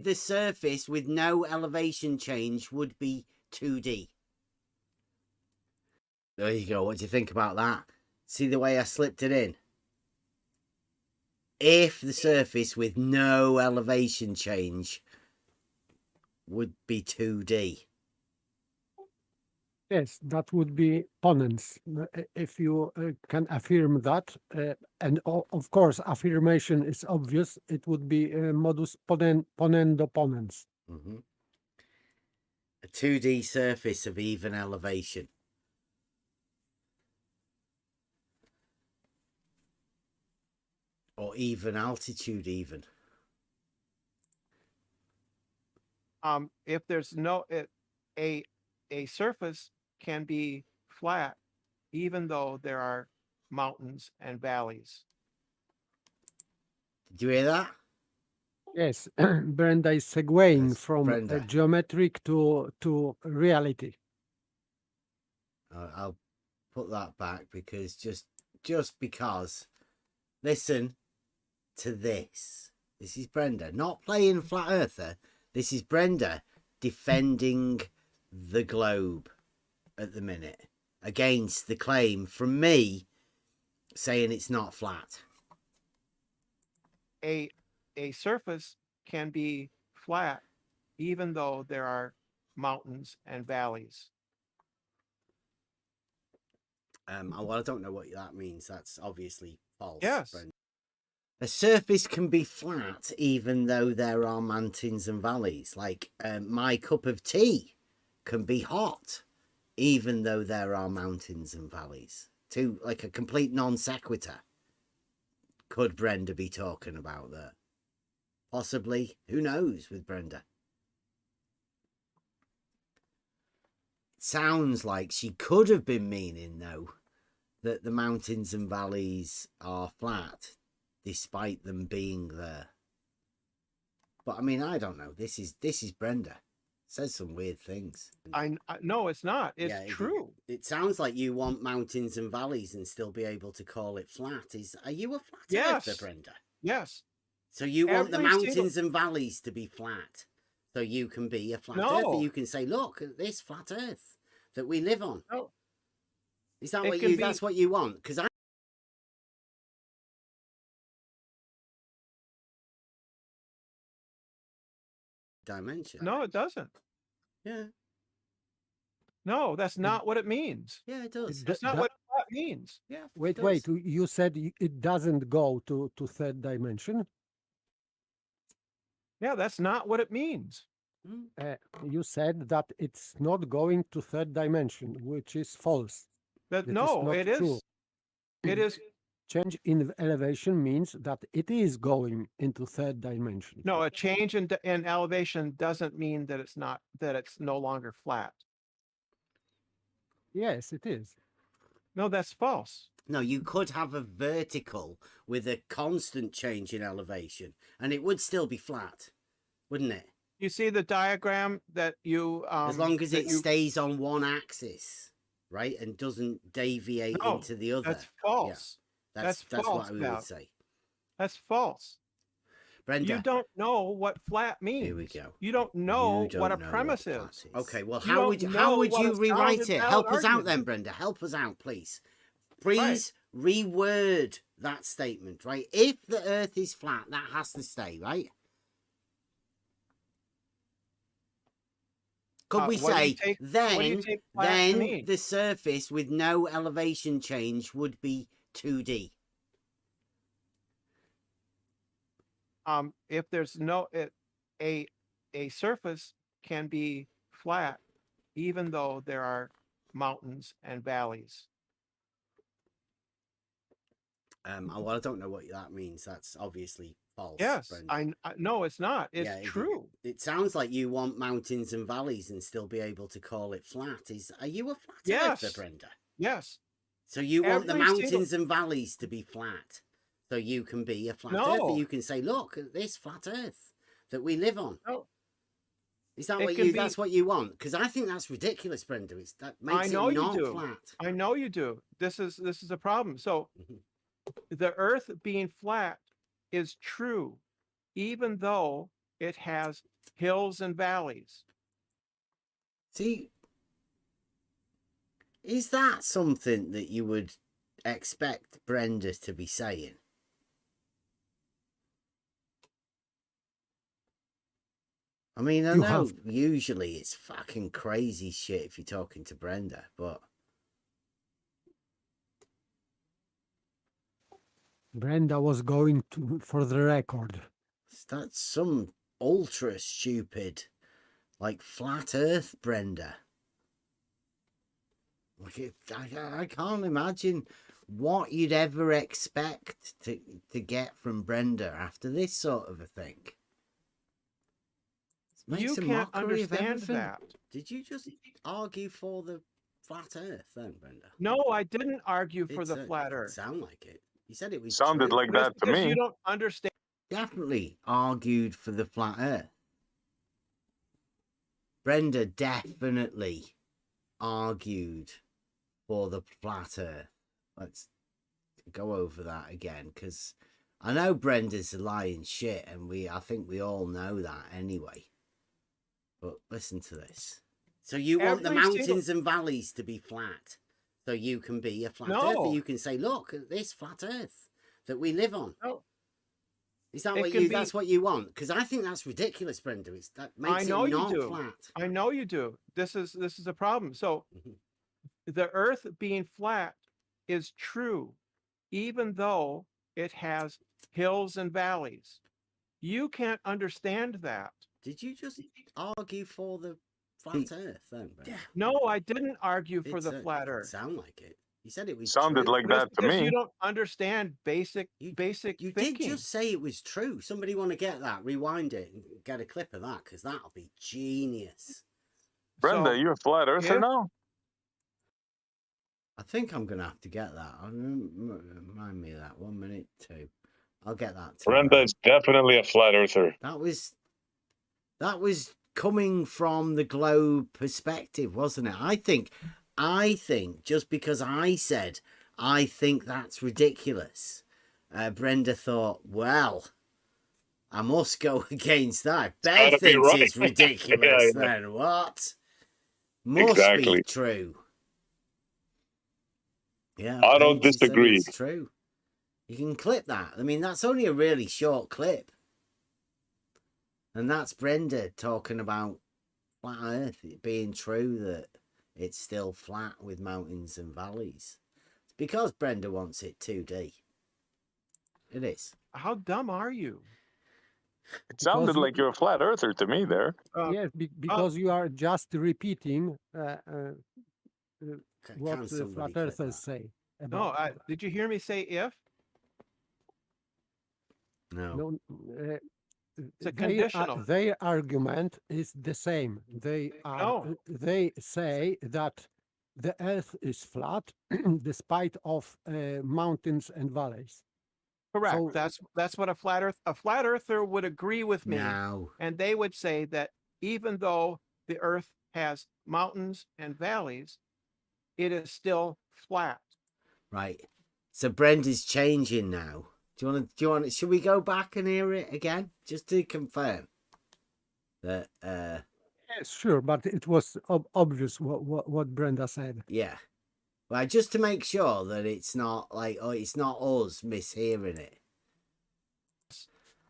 the surface with no elevation change would be 2D? There you go. What do you think about that? See the way I slipped it in? If the surface with no elevation change would be 2D. Yes, that would be ponens. If you can affirm that, and of course, affirmation is obvious, it would be modus ponendo ponens. Mm-hmm. A 2D surface of even elevation. Or even altitude, even. If there's no a surface can be flat, even though there are mountains and valleys. Did you hear that? Yes, Brenda is segueing Yes, from Brenda. geometric to reality. I'll put that back because just because. Listen to this. This is Brenda, not playing flat earther. This is Brenda defending the globe at the minute against the claim from me saying it's not flat. A surface can be flat, even though there are mountains and valleys. Well, I don't know what that means. That's obviously false. Yes. Brenda. A surface can be flat even though there are mountains and valleys. Like my cup of tea can be hot even though there are mountains and valleys. To like a complete non sequitur. Could Brenda be talking about there? Possibly. Who knows with Brenda? Sounds like she could have been meaning, though, that the mountains and valleys are flat, despite them being there. But I mean, I don't know. This is Brenda. Says some weird things. I no, it's not. It's true. It sounds like you want mountains and valleys and still be able to call it flat. Are you a flat Yes. earther, Brenda? Yes. So you want the Every mountains and valleys to be flat, so you can be a flat No. earther. You can say, "Look at this flat Earth that we live on." No. Is that It what can you? be- That's what you want? Because I dimension. No, it doesn't. Yeah. No, that's not what it means. Yeah, it does. That's not what flat means. Yeah. Wait, it wait. does. You said it doesn't go to third dimension. Yeah, that's not what it means. You said that it's not going to third dimension, which is false. That That is no, not it is. true. It is. Change in elevation means that it is going into third dimension. No, a change in elevation doesn't mean that it's not, that it's no longer flat. Yes, it is. No, that's false. No, you could have a vertical with a constant change in elevation, and it would still be flat, wouldn't it? You see the diagram that you As long as that it you- stays on one axis, right, and doesn't deviate No, into the other. that's false. That's false, what we would Val. say. That's false. Brenda, You don't know what flat means. Here we go. You don't know You don't what a know premise flat is. Okay, well, You how don't would know what you a rewrite sound it? and Help valid us out argument then, is. Brenda. Help us out, please. Please reword that statement, right? If the Earth is flat, that has to stay, right? Could we what do you say take- what do you take flat to then mean? the surface with no elevation change would be 2D? If there's no a surface can be flat, even though there are mountains and valleys. Well, I don't know what that means. That's obviously false. Yes, Brenda. I no, it's not. It's Yeah, true. It sounds like you want mountains and valleys and still be able to call it flat. Are you a flat Yes. earther, Brenda? Yes. So you want the Every single- mountains and valleys to be flat, so you can be a flat No. earther. You can say, "Look at this flat Earth that we live on." No. Is that It what can you? be- That's what you want? Because I think that's ridiculous, Brenda. That makes I know it you not do. flat. I know you do. This is a problem. So the Earth being flat is true, even though it has hills and valleys. See, Is that something that you would expect Brenda to be saying? I mean, I know usually it's fucking crazy shit if you're talking to Brenda, but Brenda was going to for the record. that's some ultra stupid, like flat Earth Brenda. Like I can't imagine what you'd ever expect to get from Brenda after this sort of a thing. You can't understand that. Did you just argue for the flat Earth then, Brenda? No, I didn't argue for the flat It Earth. sound like it. You said it was Sounded true. like that to Because me. you don't understand. Definitely argued for the flat Earth. Brenda definitely argued for the flat Earth. Let's go over that again, because I know Brenda's a lying shit, and I think we all know that anyway. But listen to this. So you want the mountains and valleys to be flat, so you can be a flat earther. You can say, look at this flat Earth that we live on. No. Is that what you? That's what you want? Because I think that's ridiculous, Brenda. That makes it not flat. I know you do. This is a problem. So the Earth being flat is true, even though it has hills and valleys. You can't understand that. Did you just argue for the flat Earth then, Brenda? No, I didn't argue for the flat Earth. Sound like it. You said it was Sounded true. like that to me. You don't understand basic You thinking. did just say it was true. Somebody want to get that? Rewind it and get a clip of that, because that'll be genius. Brenda, So, you're a flat earther now? I think I'm going to have to get that. Remind me of that. 1 minute, 2. I'll get that. Brenda is definitely a flat earther. That was coming from the globe perspective, wasn't it? I think just because I said I think that's ridiculous, Brenda thought, well, I must go against that. Ben thinks it's ridiculous. Then what? Must be true. Yeah, I don't disagree. It's true. You can clip that. I mean, that's only a really short clip. And that's Brenda talking about flat Earth, it being true that it's still flat with mountains and valleys. It's because Brenda wants it 2D. It is. How dumb are you? It sounded like you're a flat earther to me there. Yes, because you are just repeating what the flat earthers say. No, did you hear me say if? No. It's a conditional. Their argument is the same. They say that the Earth is flat despite of mountains and valleys. Correct. So, that's what a flat earther would agree with me. No. And they would say that even though the Earth has mountains and valleys, it is still flat. Right. So Brenda's changing now. Do you want should we go back and hear it again? Just to confirm that yes, sure, but it was obvious what Brenda said. Yeah. Well, just to make sure that it's not like, it's not us mishearing it.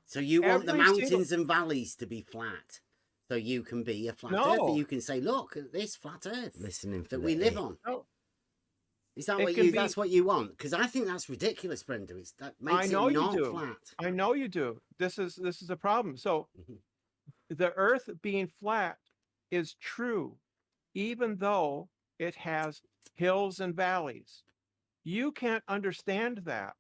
So you want the mountains and valleys to be flat, so you can be a flat earther. You can say, look at this flat Earth that we live on. No. Is that what you? That's what you want? Because I think that's ridiculous, Brenda. That makes it not flat. I know you do. This is a problem. So, the Earth being flat is true, even though it has hills and valleys. You can't understand that.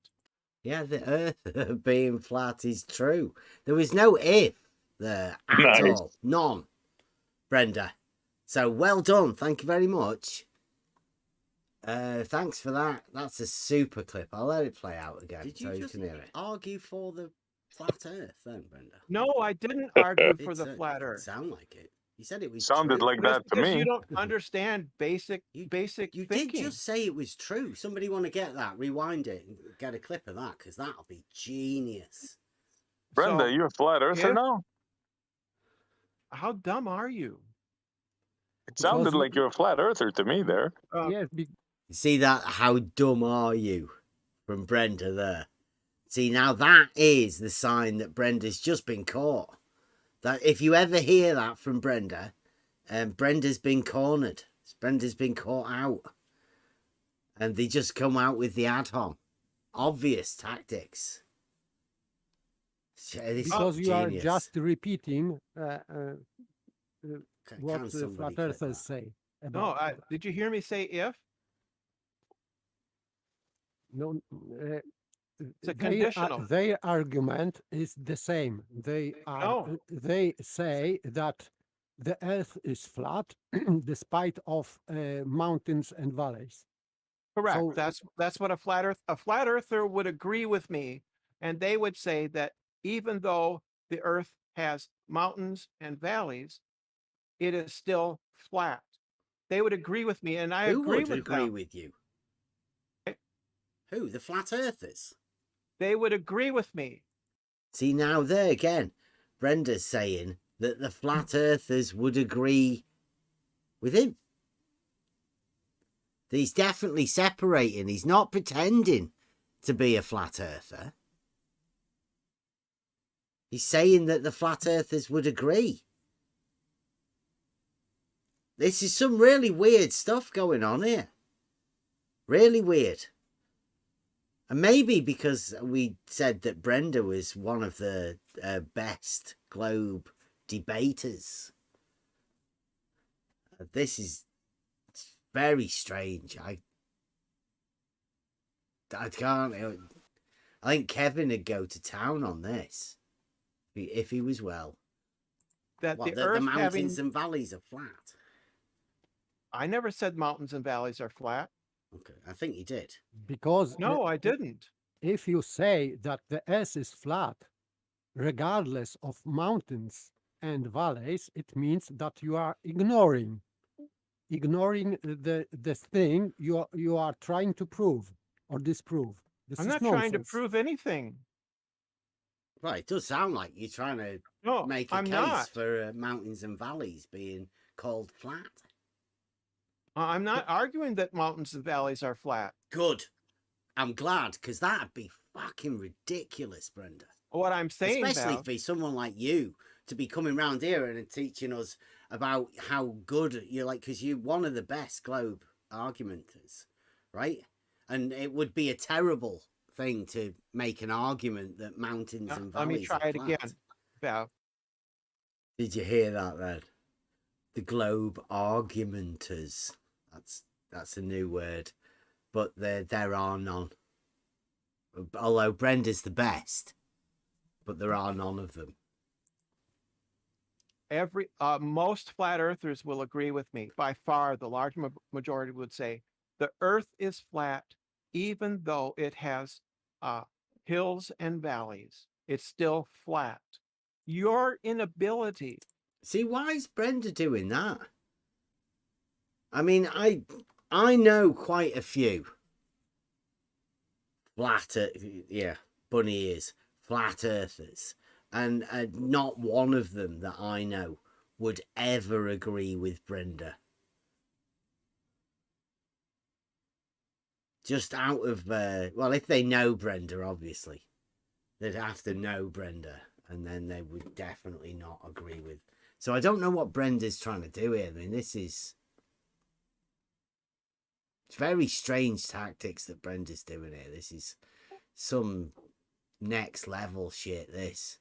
Yeah, the Earth being flat is true. There was no if there at all. None, Brenda. So well done. Thank you very much. Thanks for that. That's a super clip. I'll let it play out again. Did you just argue for the flat Earth then, Brenda? No, I didn't argue for the flat Earth. Sound like it. You said it was sounded true. like that to me. You don't understand basic You thinking. did just say it was true. Somebody want to get that? Rewind it and get a clip of that, because that'll be genius. Brenda, you're a flat earther now? How dumb are you? It sounded Because- like you're a flat earther to me there. Yes, See that? How dumb are you? From Brenda there. See, now that is the sign that Brenda's just been caught. That if you ever hear that from Brenda, Brenda's been cornered. Brenda's been caught out. And they just come out with the ad hom. Obvious tactics. This because is you are genius. just repeating Can what the somebody flat click earthers that? say. No, About did you hear me say if? no, It's a conditional. their argument is the same. No. They say that the Earth is flat, despite of mountains and valleys. Correct. So- That's what a flat earther would agree with me, and they would say that even though the Earth has mountains and valleys, it is still flat. They would agree with me, and I Who agree would with agree them. with you? Who? The flat earthers? They would agree with me. See, now there again, Brenda's saying that the flat earthers would agree with him. He's definitely separating. He's not pretending to be a flat earther. He's saying that the flat earthers would agree. This is some really weird stuff going on here. Really weird. And maybe because we said that Brenda was one of the best globe debaters. This is very strange. I can't. I think Kevin would go to town on this if he was well. That What, the the Earth mountains having. and valleys are flat. I never said mountains and valleys are flat. Okay, I think you did. Because No, I didn't. if you say that the Earth is flat, regardless of mountains and valleys, it means that you are ignoring the thing you are trying to prove or disprove. This I'm is not trying to nonsense. prove anything. Right, it does sound like you're trying to No, make a I'm case not. for mountains and valleys being called flat. I'm not arguing that mountains and valleys are flat. Good. I'm glad, because that'd be fucking ridiculous, Brenda. What I'm saying, Especially Val, for someone like you to be coming round here and teaching us about how good you're like, because you're one of the best globe argumenters, right? And it would be a terrible thing to make an argument that mountains and let me valleys try are it flat. again, Val. Did you hear that then? The globe argumenters. That's a new word, but there are none. Although Brenda's the best, but there are none of them. Most flat earthers will agree with me. By far, the large majority would say the Earth is flat, even though it has hills and valleys. It's still flat. Your inability. See, why is Brenda doing that? I mean, I know quite a few bunny ears, flat earthers, and not one of them that I know would ever agree with Brenda. Just out of, well, if they know Brenda, obviously, they'd have to know Brenda, and then they would definitely not agree with. So I don't know what Brenda's trying to do here. I mean, it's very strange tactics that Brenda's doing here. This is some next level shit, this.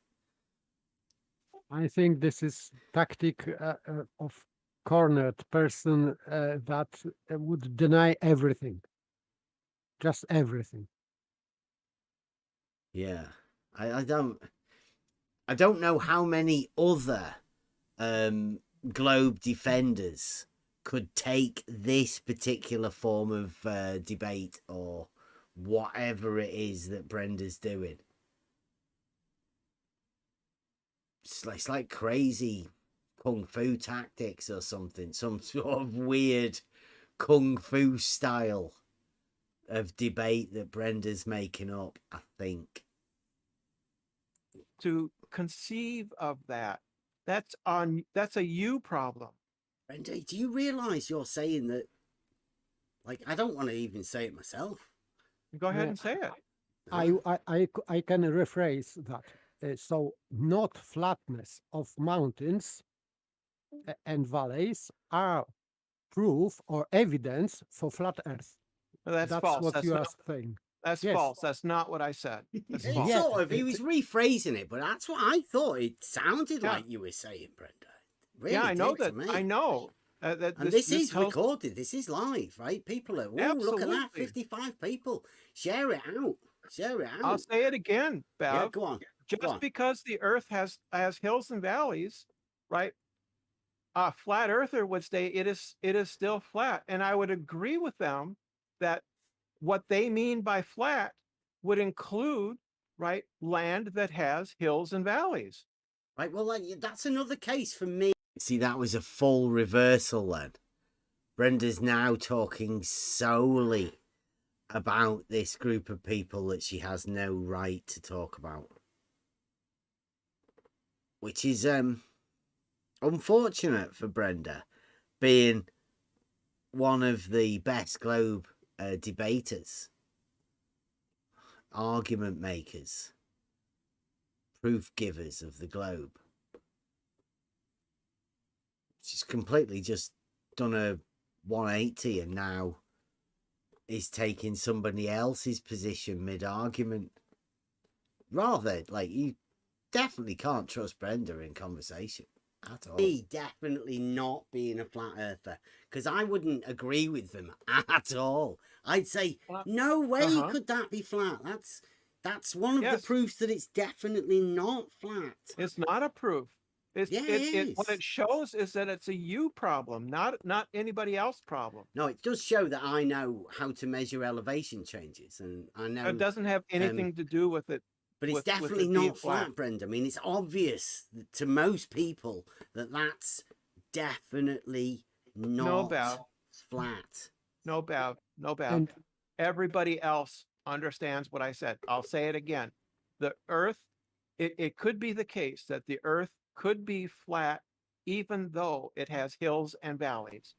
I think this is tactic of cornered person that would deny everything. Just everything. Yeah. I don't know how many other globe defenders could take this particular form of debate or whatever it is that Brenda's doing. It's like crazy kung fu tactics or something, some sort of weird kung fu style of debate that Brenda's making up, I think. To conceive of that's a you problem. Brenda, do you realise you're saying that? Like, I don't want to even say it myself. Go ahead Yeah. and say it. I can rephrase that. So not flatness of mountains and valleys are proof or evidence for flat Earth. No, that's That's false. what That's you are not, saying. that's Yes. false. That's not what I said. That's It's false. Yeah, sort of. He was rephrasing it, but that's what I thought. It sounded Yeah. like you were saying, Brenda. Really Yeah, I know did to that. me. I know. That And this is tells- recorded. This is live, right? People are, oh, look at that, Absolutely. 55 people. Share it out. Share it out. I'll say it again, Bev. Yeah, go on. Just Go on. because the Earth has hills and valleys, right? A flat earther would say it is still flat, and I would agree with them that what they mean by flat would include, right, land that has hills and valleys. Right, well, that's another case for me. See, that was a full reversal then. Brenda's now talking solely about this group of people that she has no right to talk about. Which is unfortunate for Brenda, being one of the best globe debaters, argument makers, proof givers of the globe. She's completely just done a 180 and now is taking somebody else's position mid-argument. Rather, like, you definitely can't trust Brenda in conversation at all. Me definitely not being a flat earther, because I wouldn't agree with them at all. I'd say, no way could that be flat. That's one of the proofs that it's definitely not flat. It's not a proof. It is. What it shows is that it's a you problem, not anybody else problem. No, it does show that I know how to measure elevation changes, and I know it doesn't have anything to do with it. But it's definitely not flat, Brenda. I mean, it's obvious to most people that that's definitely not flat. No doubt. And Everybody else understands what I said. I'll say it again. The Earth, it could be the case that the Earth could be flat even though it has hills and valleys.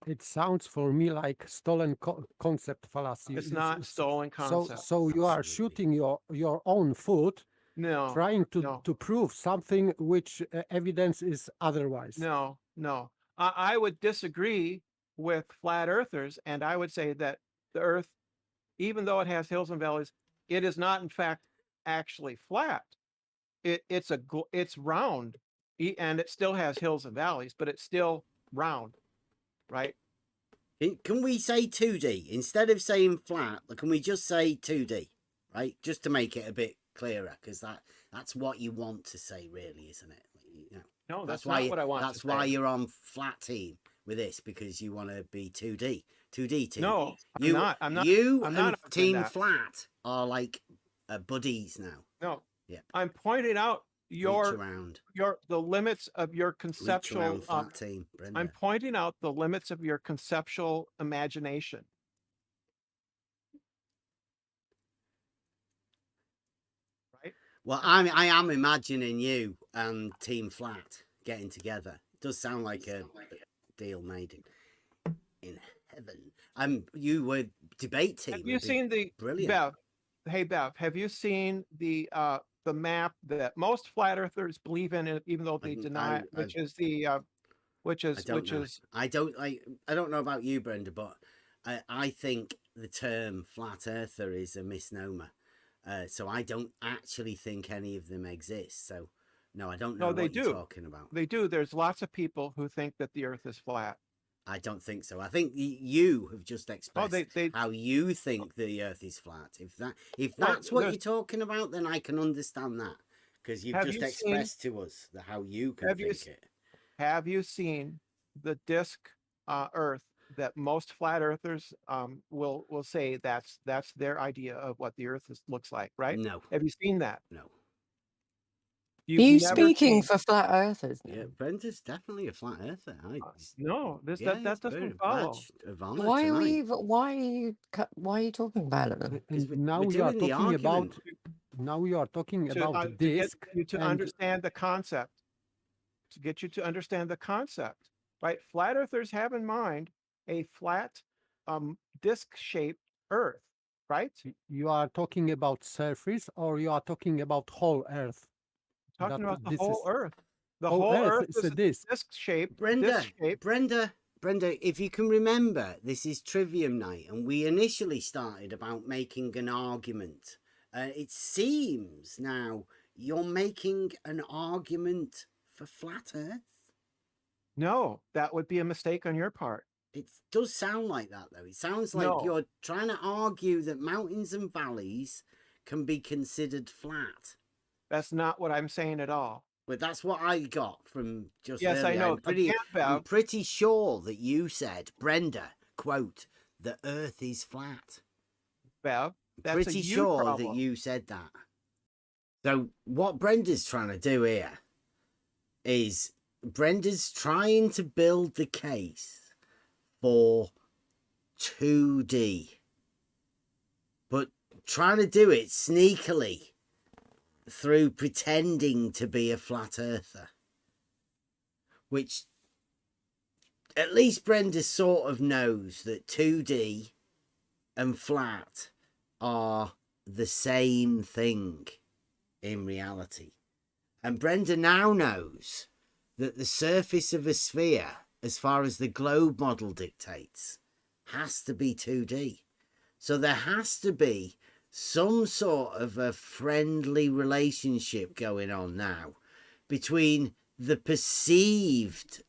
it sounds for me like stolen concept fallacy. It's not stolen concept. So you are shooting your own foot, No. trying to prove something which evidence is otherwise. No. I would disagree with flat earthers, and I would say that the Earth, even though it has hills and valleys, it is not in fact actually flat. It's round, and it still has hills and valleys, but it's still round, right? Can we say 2D instead of saying flat? Can we just say 2D, right? Just to make it a bit clearer, because that's what you want to say, really, isn't it? No, that's not what I want. That's why you're on flat team with this, because you want to be 2D. 2D team. No, I'm not. You I'm and not Team Flat are like buddies now. No. Yeah. I'm pointing out the limits of your Reach conceptual around flat team, Brenda. I'm pointing out the limits of your conceptual imagination. Right? Well, I am imagining you and Team Flat getting together. It does sound like a deal made in heaven. You were debate team. Have you seen the brilliant? Bev? Hey Bev, have you seen the map that most flat earthers believe in, even though they deny it, which is I don't know about you, Brenda, but I think the term flat earther is a misnomer. So I don't actually think any of them exist. So no, I don't know what you're talking about. They do. There's lots of people who think that the Earth is flat. I don't think so. I think you have just expressed they how you think the Earth is flat. If that's what you're talking about, then I can understand that, because you've just expressed to us how you can think it. Have you seen the disk Earth that most flat earthers will say that's their idea of what the Earth looks like, right? No. Have you seen that? No. Are you speaking for flat earthers? Yeah, Brenda's definitely a flat earther. No, that doesn't follow. Why are you talking about it? Now you are talking about the disk to understand the concept. To get you to understand the concept. right? Flat earthers have in mind a flat disc-shaped Earth, right? You are talking about surface, or you are talking about whole Earth? Talking That about the this whole is Earth. The whole whole Earth Earth is is a a disc. disc-shaped. Brenda, if you can remember, this is Trivium Night, and we initially started about making an argument. It seems now you're making an argument for flat Earth. No, that would be a mistake on your part. It does sound like that, though. It sounds like No. you're trying to argue that mountains and valleys can be considered flat. That's not what I'm saying at all. But that's what I got from just Yes, earlier. I know. I'm pretty sure that you said, Brenda, quote, the Earth is flat. Bev, that's pretty a you sure problem. that you said that. So what Brenda's trying to do here is Brenda's trying to build the case for 2D, but trying to do it sneakily through pretending to be a flat earther, which at least Brenda sort of knows that 2D and flat are the same thing in reality. And Brenda now knows that the surface of a sphere, as far as the globe model dictates, has to be 2D. So there has to be some sort of a friendly relationship going on now between the perceived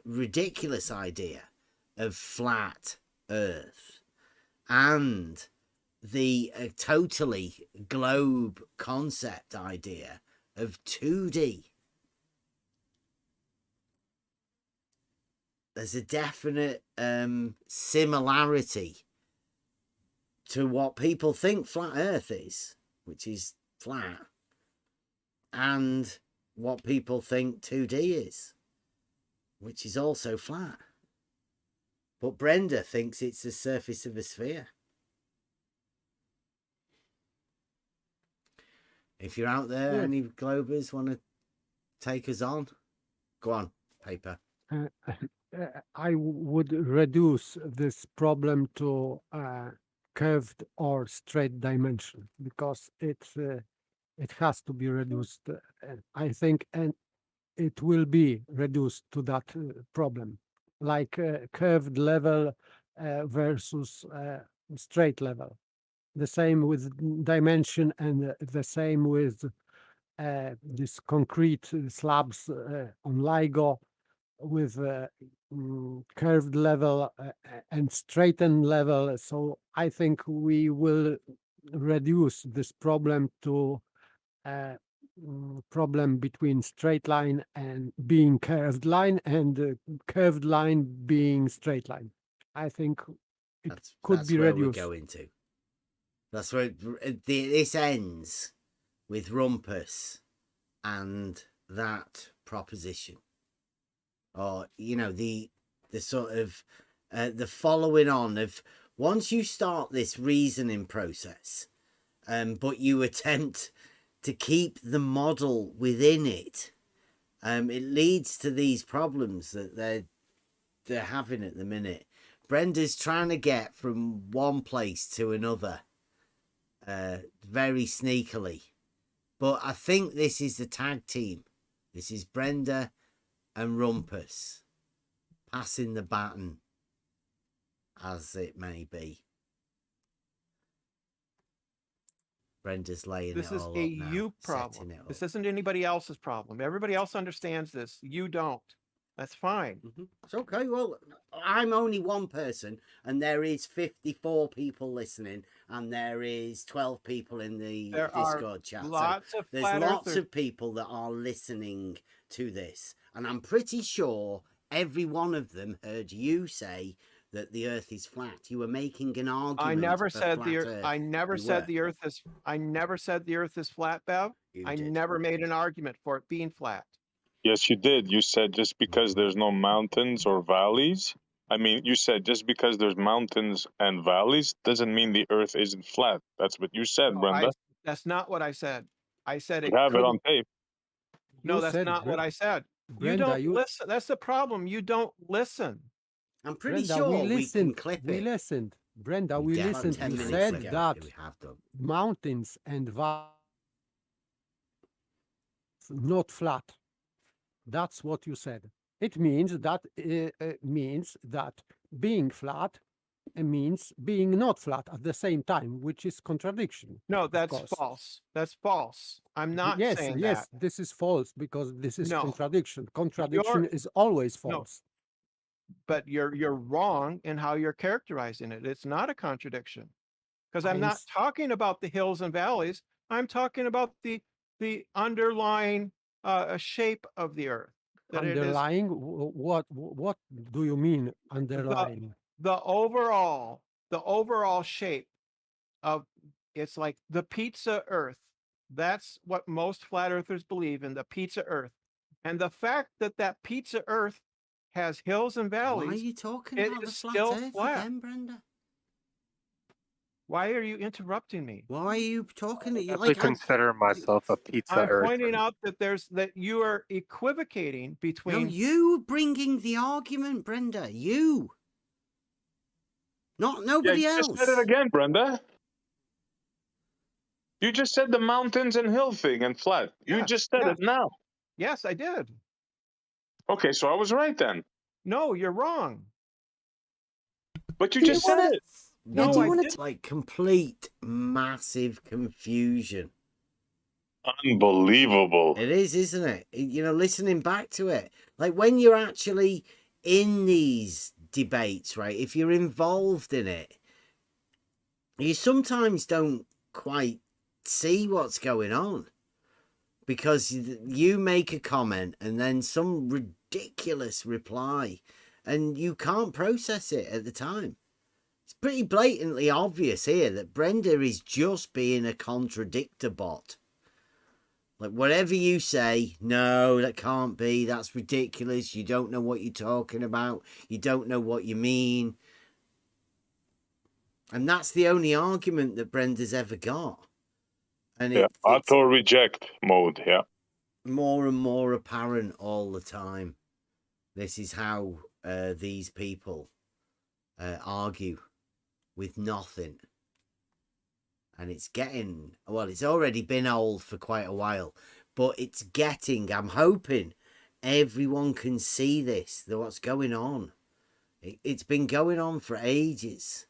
ridiculous idea of flat Earth and the totally globe concept idea of 2D. There's a definite similarity to what people think flat Earth is, which is flat, and what people think 2D is, which is also flat. But Brenda thinks it's the surface of a sphere. If you're out there, any globers want to take us on? Go on, paper. I would reduce this problem to curved or straight dimension, because it has to be reduced. I think, and it will be reduced to that problem, like curved level versus straight level. The same with dimension, and the same with these concrete slabs on LIGO, with curved level and straightened level. So I think we will reduce this problem to problem between straight line and being curved line, and curved line being straight line. I think it could be reduced. That's where we're going to. That's where this ends with Rumpus and that proposition. Or, you know, the sort of the following on of, once you start this reasoning process, but you attempt to keep the model within it, it leads to these problems that they're having at the minute. Brenda's trying to get from one place to another very sneakily, but I think this is the tag team. This is Brenda and Rumpus passing the baton, as it may be. Brenda's laying this it is all a up now, you problem. it up. This isn't anybody else's problem. Everybody else understands this. You don't. That's fine. It's okay. Well, I'm only one person, and there is 54 people listening, and there is 12 people in the Discord chat. There's lots of people that are listening to this, and I'm pretty sure every one of them heard you say that the Earth is flat. You were making an argument. I never said the Earth. I never said the Earth is. I never said the Earth is flat, Bev. I never made an argument for it being flat. Yes, you did. You said just because there's no mountains or valleys. I mean, you said just because there's mountains and valleys doesn't mean the Earth isn't flat. That's what you said, No, Brenda. that's not what I said. I said you have it on tape. No, that's not what I said. You Brenda, don't listen. That's the problem. You don't listen. I'm pretty Brenda, sure we we listened. can clip We it. listened. Brenda, we About listened. 10 You minutes said ago. that We have done. mountains and valleys not flat. That's what you said. It means that being flat means being not flat at the same time, which is contradiction. No, of that's course. false. That's false. I'm not Yes, saying yes, that. this is false because this is No. contradiction. Contradiction is always false. But you're wrong in how you're characterizing it. It's not a contradiction. Because I'm not talking about the hills and valleys. I'm talking about the underlying shape of the earth. That Underlying, what do you mean underlying? The overall shape of, it's like the pizza earth. That's what most flat earthers believe in, the pizza earth. And the fact that that pizza earth has hills and valleys, why are you talking it about is the flat still earth flat. again, Brenda? Why are you interrupting me? Why are you talking? I definitely consider myself a pizza I'm earth. pointing out that you are equivocating between. No, you bringing the argument, Brenda. You, not nobody you else. just said it again, Brenda. You just said the mountains and hill thing and flat. You just said it now. Yes, I did. Okay, so I was right then. No, you're wrong. But you just said it. No, do you I wanna didn't. Like complete massive confusion. Unbelievable. It is, isn't it? You know, listening back to it, like when you're actually in these debates, right? If you're involved in it, you sometimes don't quite see what's going on because you make a comment and then some ridiculous reply and you can't process it at the time. It's pretty blatantly obvious here that Brenda is just being a contradictor bot. Like, whatever you say, no, that can't be, that's ridiculous, you don't know what you're talking about, you don't know what you mean. And that's the only argument that Brenda's ever got. And it's auto reject mode, yeah. More and more apparent all the time. This is how these people argue with nothing. And it's getting, well, it's already been old for quite a while, but it's getting, I'm hoping everyone can see this, what's going on. It's been going on for ages.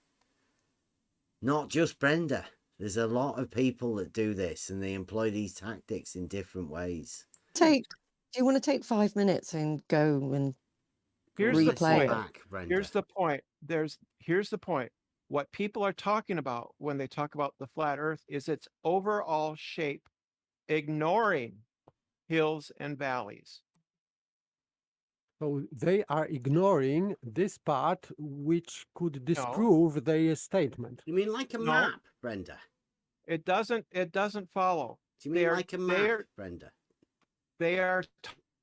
Not just Brenda. There's a lot of people that do this and they employ these tactics in different ways. Do you want to take 5 minutes and go and replay it? Here's the point. Here's the point. What people are talking about when they talk about the flat earth is its overall shape, ignoring hills and valleys. So they are ignoring this part which could disprove their statement. You mean like a map, Brenda? It doesn't follow. Do you mean like a map, Brenda? They are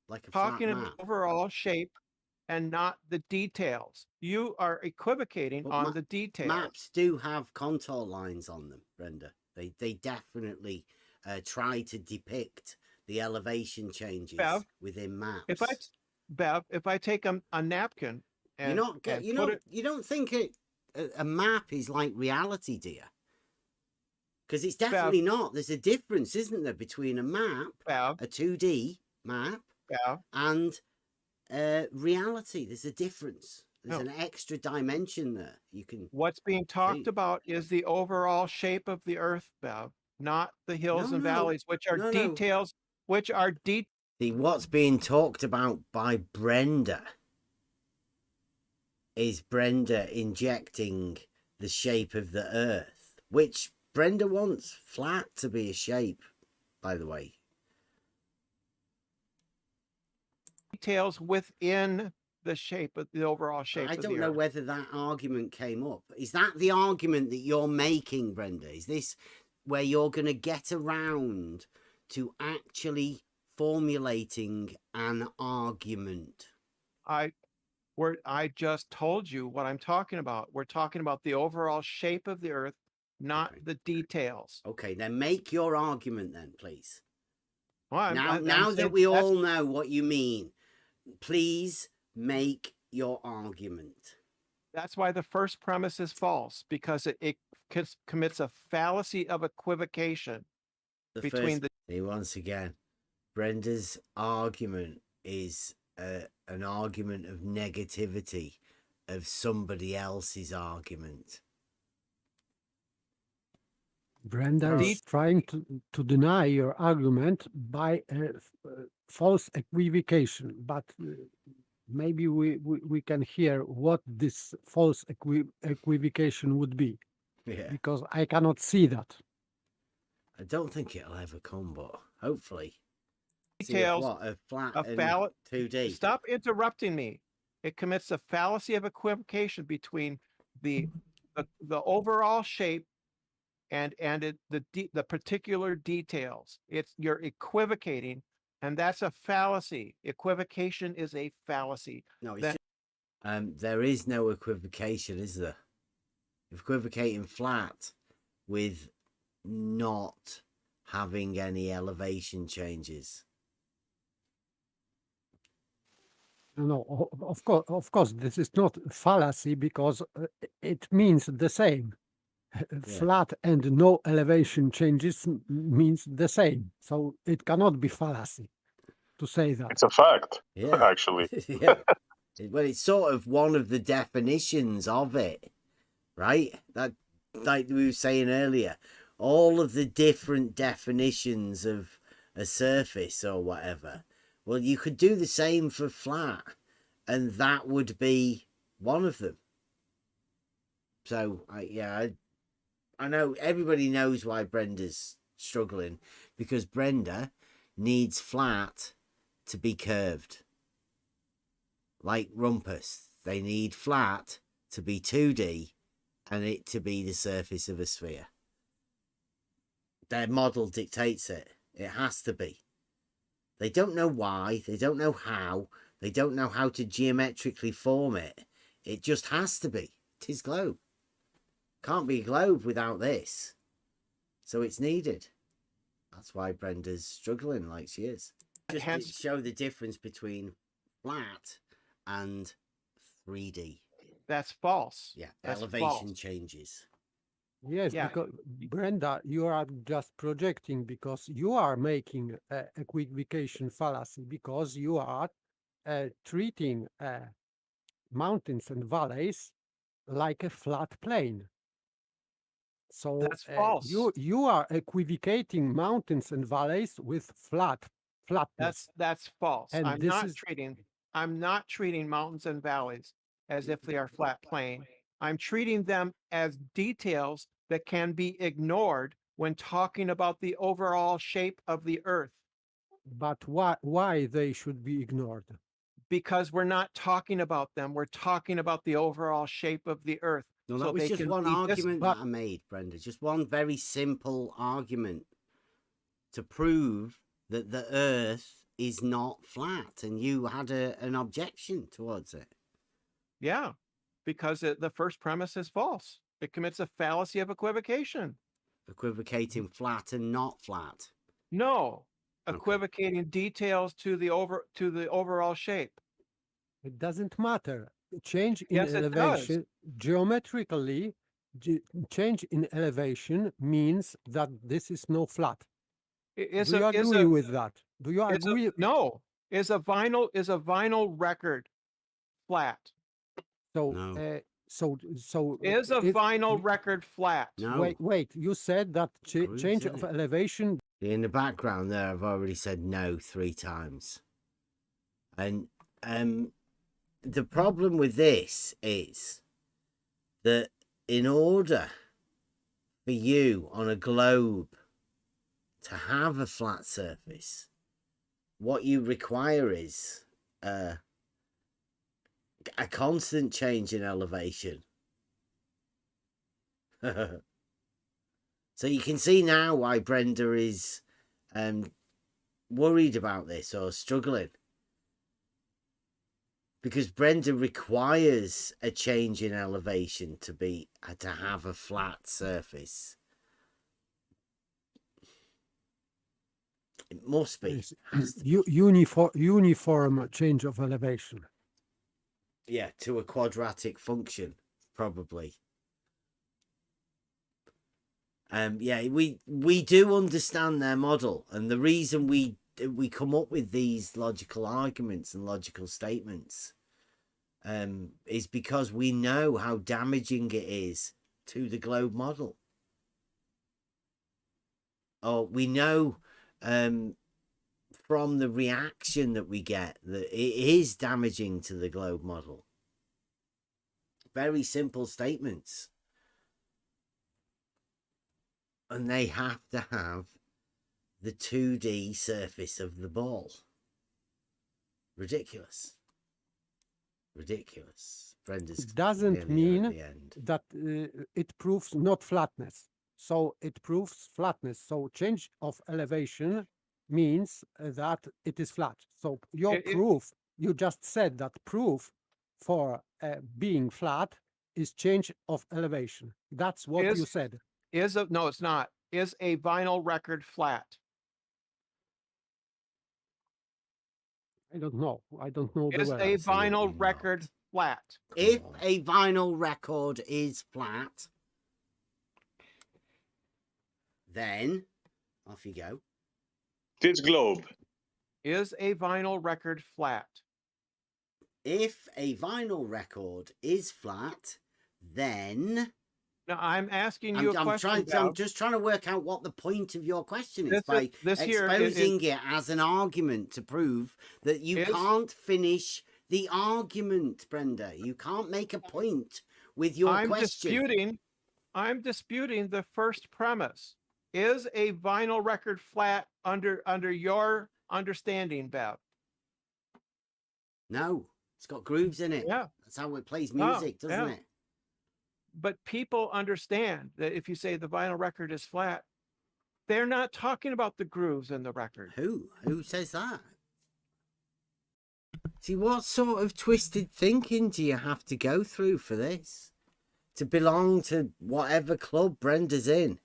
like a talking flat map. Overall shape and not the details. You are equivocating on the details. Maps do have contour lines on them, Brenda. They definitely try to depict the elevation changes within maps. If I take a napkin and you don't think a map is like reality, do you? Because it's definitely not. There's a difference, isn't there, between a map, a 2D map, and reality. There's a difference. There's an extra dimension there. You can. What's being talked about is the overall shape of the Earth, Bev, not the hills and valleys, which are details. Which are what's being talked about by Brenda is Brenda injecting the shape of the Earth, which Brenda wants flat to be a shape, by the way. Details within the shape of the overall shape. I don't know whether that argument came up. Is that the argument that you're making, Brenda? Is this where you're going to get around to actually formulating an argument? I just told you what I'm talking about. We're talking about the overall shape of the Earth, not the details. Okay, then make your argument then, please. Well, now that we all know what you mean, Please make your argument. That's why the first premise is false, because it commits a fallacy of equivocation between the. Once again, Brenda's argument is an argument of negativity of somebody else's argument. Brenda is trying to deny your argument by false equivocation, but maybe we can hear what this false equivocation would be. Yeah. Because I cannot see that. I don't think it'll ever come, but hopefully. Details a flat a and 2D. Stop interrupting me. It commits a fallacy of equivocation between the overall shape and the particular details. You're equivocating, and that's a fallacy. Equivocation is a fallacy. No, there is no equivocation, is there? Equivocating flat with not having any elevation changes. No, of course, this is not fallacy because it means the same. Flat and no elevation changes means the same. So it cannot be fallacy to say that. It's a fact, yeah. actually. Yeah. Well, it's sort of one of the definitions of it, right? That, like we were saying earlier, all of the different definitions of a surface or whatever. Well, you could do the same for flat, and that would be one of them. So, I know everybody knows why Brenda's struggling, because Brenda needs flat to be curved. Like Rumpus, they need flat to be 2D and it to be the surface of a sphere. Their model dictates it. It has to be. They don't know why. They don't know how. They don't know how to geometrically form it. It just has to be. It is globe. Can't be a globe without this. So it's needed. That's why Brenda's struggling like she is. Just to show the difference between flat and 3D. That's false. Yeah, that's elevation false. Changes. Yes, because Brenda, you are just projecting because you are making a equivocation fallacy because you are treating mountains and valleys like a flat plane. So that's false. You are equivocating mountains and valleys with flatness. That's false. And I'm not treating mountains and valleys as if they are flat plane. I'm treating them as details that can be ignored when talking about the overall shape of the earth. But why they should be ignored? Because we're not talking about them. We're talking about the overall shape of the earth. No, that was just one argument that I made, Brenda. Just one very simple argument to prove that the earth is not flat, and you had an objection towards it. Yeah, because the first premise is false. It commits a fallacy of equivocation. Equivocating flat and not flat. No, equivocating details to the overall shape. It doesn't matter. Change in Yes, elevation geometrically. Change in elevation means that this is no flat. Do you agree with that? Do you agree? No. Is a vinyl record flat? So no. So is a vinyl record flat? No. Wait. You said that change of elevation. In the background there, I've already said no 3 times. And the problem with this is that in order for you on a globe to have a flat surface, what you require is a constant change in elevation. So you can see now why Brenda is worried about this or struggling. Because Brenda requires a change in elevation to have a flat surface. It must be. Uniform change of elevation. Yeah, to a quadratic function, probably. Yeah, we do understand their model, and the reason we come up with these logical arguments and logical statements is because we know how damaging it is to the globe model. Or we know from the reaction that we get that it is damaging to the globe model. Very simple statements. And they have to have the 2D surface of the ball. Ridiculous. Brenda's It doesn't mean that it proves not flatness. So it proves flatness. So change of elevation means that it is flat. So your proof, you just said that proof for being flat is change of elevation. That's what you said. No, it's not. Is a vinyl record flat? I don't know. I don't know the Is word. a vinyl record flat? If a vinyl record is flat, then off you go. This globe. Is a vinyl record flat? If a vinyl record is flat, then... Now, I'm asking you a question. I'm just trying to work out what the point of your question is by exposing it as an argument to prove that you can't finish the argument, Brenda. You can't make a point with your question. I'm disputing the first premise. Is a vinyl record flat under your understanding, Bev? No, it's got grooves in it. Yeah. That's how it plays music, doesn't it? But people understand that if you say the vinyl record is flat, they're not talking about the grooves in the record. Who says that? See, what sort of twisted thinking do you have to go through for this? To belong to whatever club Brenda's in.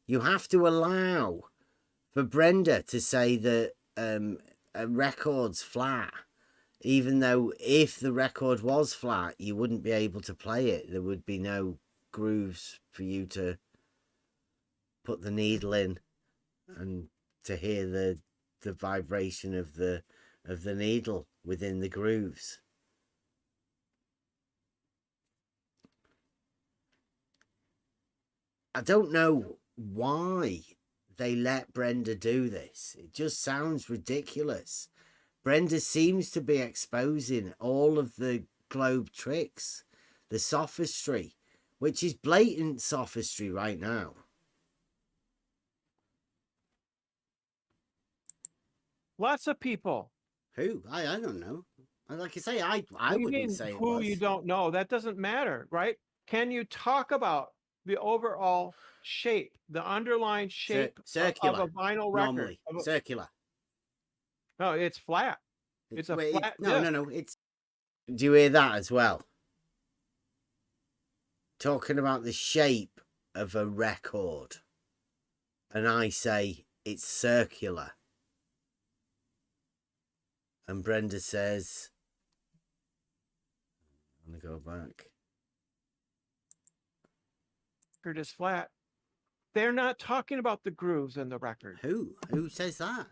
You have to allow for Brenda to say that a record's flat. Even though if the record was flat, you wouldn't be able to play it. There would be no grooves for you to put the needle in and to hear the vibration of the needle within the grooves. I don't know why they let Brenda do this. It just sounds ridiculous. Brenda seems to be exposing all of the globe tricks, the sophistry, which is blatant sophistry right now. Lots of people. Who? I don't know. Like I say, I wouldn't say it who was. You don't know. That doesn't matter, right? Can you talk about the overall shape, the underlying shape circular, of a vinyl record? Normally, circular. No, it's flat. It's a flat. No. It's. Do you hear that as well? Talking about the shape of a record, and I say it's circular, and Brenda says, "I'm gonna go back." Record is flat. They're not talking about the grooves in the record. Who says that?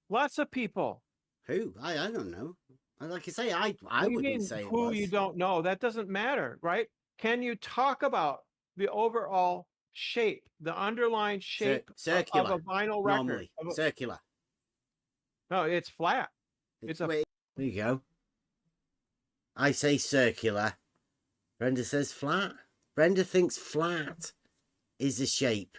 Lots of people. Who? I don't know. Like I say, I wouldn't say it who was. You don't know. That doesn't matter, right? Can you talk about the overall shape, the underlying shape circular, of a vinyl record? Normally, circular. No, it's flat. There you go. I say circular. Brenda says flat. Brenda thinks flat is a shape.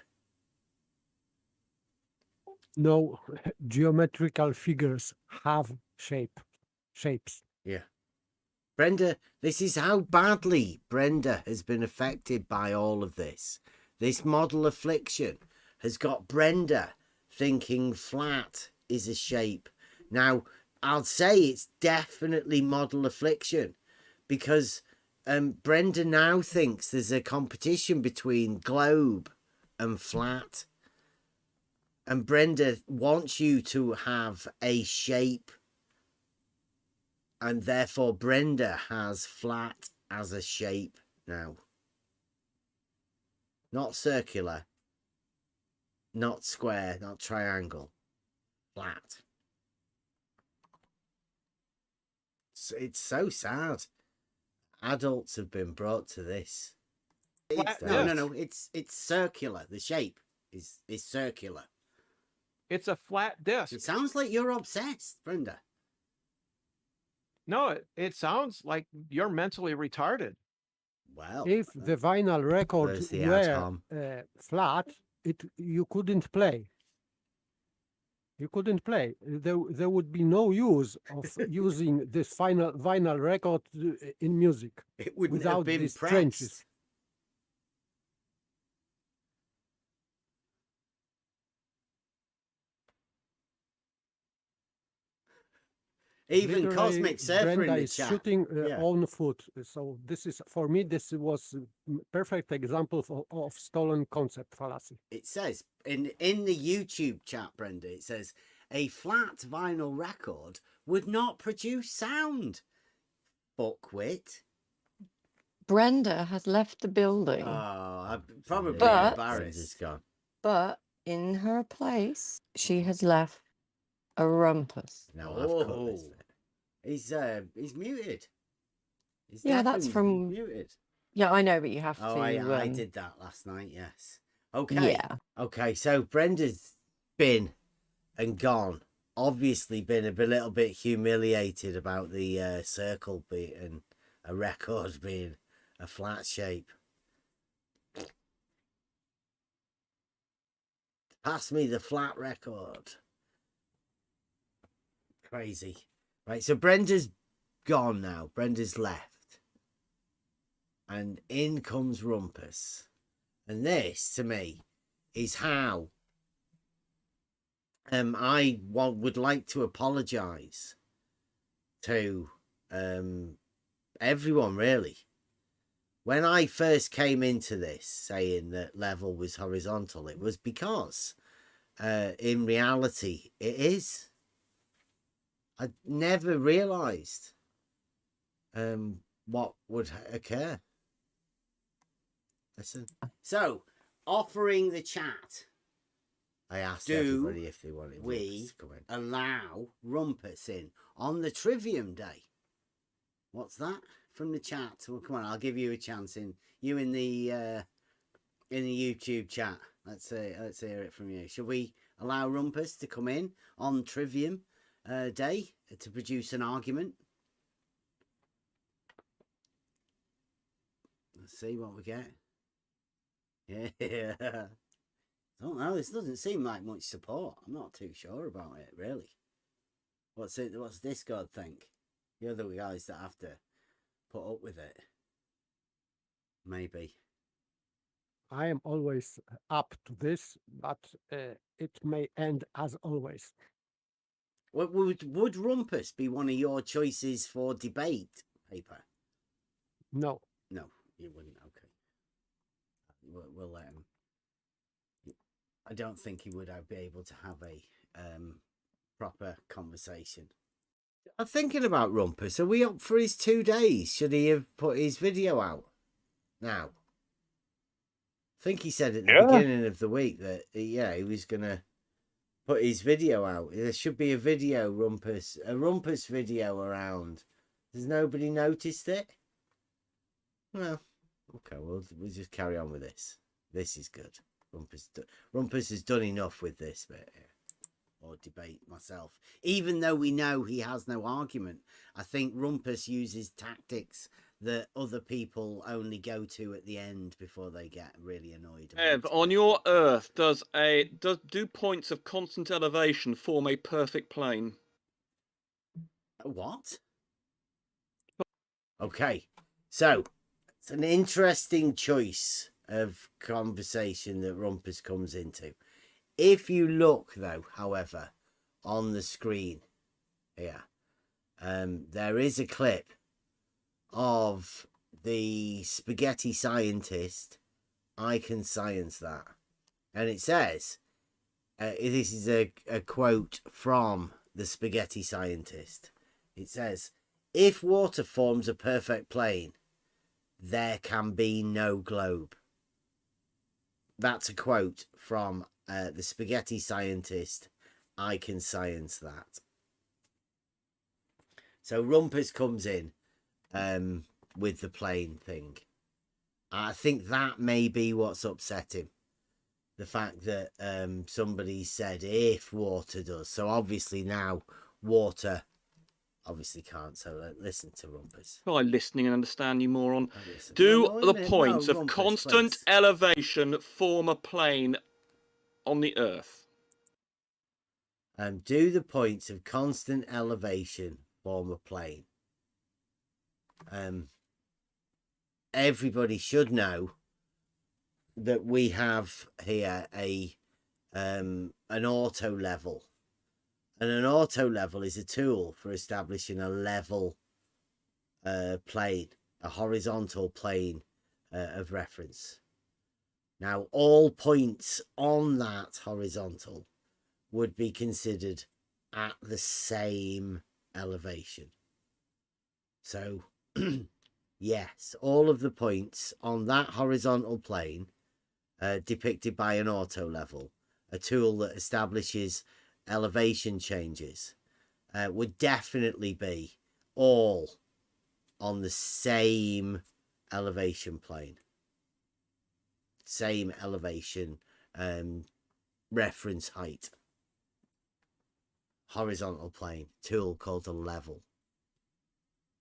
No, geometrical figures have shapes. Yeah. Brenda, this is how badly Brenda has been affected by all of this. This model affliction has got Brenda thinking flat is a shape. Now, I'll say it's definitely model affliction because Brenda now thinks there's a competition between globe and flat. And Brenda wants you to have a shape, and therefore Brenda has flat as a shape now. Not circular, not square, not triangle, flat. It's so sad. Adults have been brought to this. No. It's circular. The shape is circular. It's a flat disc. It sounds like you're obsessed, Brenda. No, it sounds like you're mentally retarded. Well, if the vinyl record there's the were flat, you couldn't play. You couldn't play. There would be no use of using this vinyl record in music. It wouldn't without have been these pressed. trenches. Even Literally, Cosmic Surfer Brenda in the is chat. shooting Yeah. on foot. So this is, for me, this was a perfect example of stolen concept fallacy. It says in the YouTube chat, Brenda, it says a flat vinyl record would not produce sound. Fuckwit. Brenda has left the building, Oh, I'm probably But- embarrassed. Gone. but in her place, she has left a rumpus. No, I've cut this bit. He's muted. He's Yeah, that's deafened, from- muted. Yeah, I know, but you have Oh, to. I did that last night. Yes. Okay. Yeah. Okay. So Brenda's been and gone. Obviously, been a little bit humiliated about the circle being a record being a flat shape. Pass me the flat record. Crazy. Right, so Brenda's gone now. Brenda's left. And in comes Rumpus. And this, to me, is how I would like to apologise to everyone, really. When I first came into this, saying that level was horizontal, it was because, in reality, it is. I never realised what would occur. Listen. So, offering the chat. I asked everybody if they wanted Rumpus to come in. Allow Rumpus in on the Trivium Day. What's that? From the chat. Well, come on, I'll give you a chance. In the YouTube chat. Let's hear it from you. Shall we allow Rumpus to come in on Trivium Day to produce an argument? Let's see what we get. Yeah. I don't know. This doesn't seem like much support. I'm not too sure about it, really. What's Discord think? You're the guys that have to put up with it. Maybe. I am always up to this, but it may end as always. Would Rumpus be one of your choices for debate paper? No. No, you wouldn't. Okay. We'll let him. I don't think he would be able to have a proper conversation. I'm thinking about Rumpus. Are we up for his 2 days? Should he have put his video out now? I think he said at the beginning of the week that, he was going to put his video out. There should be a Rumpus video around. Has nobody noticed it? Well, okay, we'll just carry on with this. This is good. Rumpus has done enough with this bit here. Or debate myself. Even though we know he has no argument, I think Rumpus uses tactics that other people only go to at the end before they get really annoyed. Ev, on your Earth, do points of constant elevation form a perfect plane? What? Okay, so it's an interesting choice of conversation that Rumpus comes into. If you look, though, however, on the screen here, there is a clip of the spaghetti scientist. I can science that. And it says, this is a quote from the spaghetti scientist. It says, "If water forms a perfect plane, there can be no globe." That's a quote from the spaghetti scientist. I can science that. So Rumpus comes in with the plane thing. I think that may be what's upset him. The fact that somebody said if water does. So obviously now water obviously can't. So listen to Rumpus. Try listening and understand, you moron. Listen. Do No, the no, points of Rumpus, constant please. elevation form a plane on the Earth? Do the points of constant elevation form a plane? Everybody should know that we have here an auto level, and an auto level is a tool for establishing a level plane, a horizontal plane of reference. Now all points on that horizontal would be considered at the same elevation. So yes, all of the points on that horizontal plane depicted by an auto level, a tool that establishes elevation changes, would definitely be all on the same elevation plane, same elevation reference height, horizontal plane, tool called a level.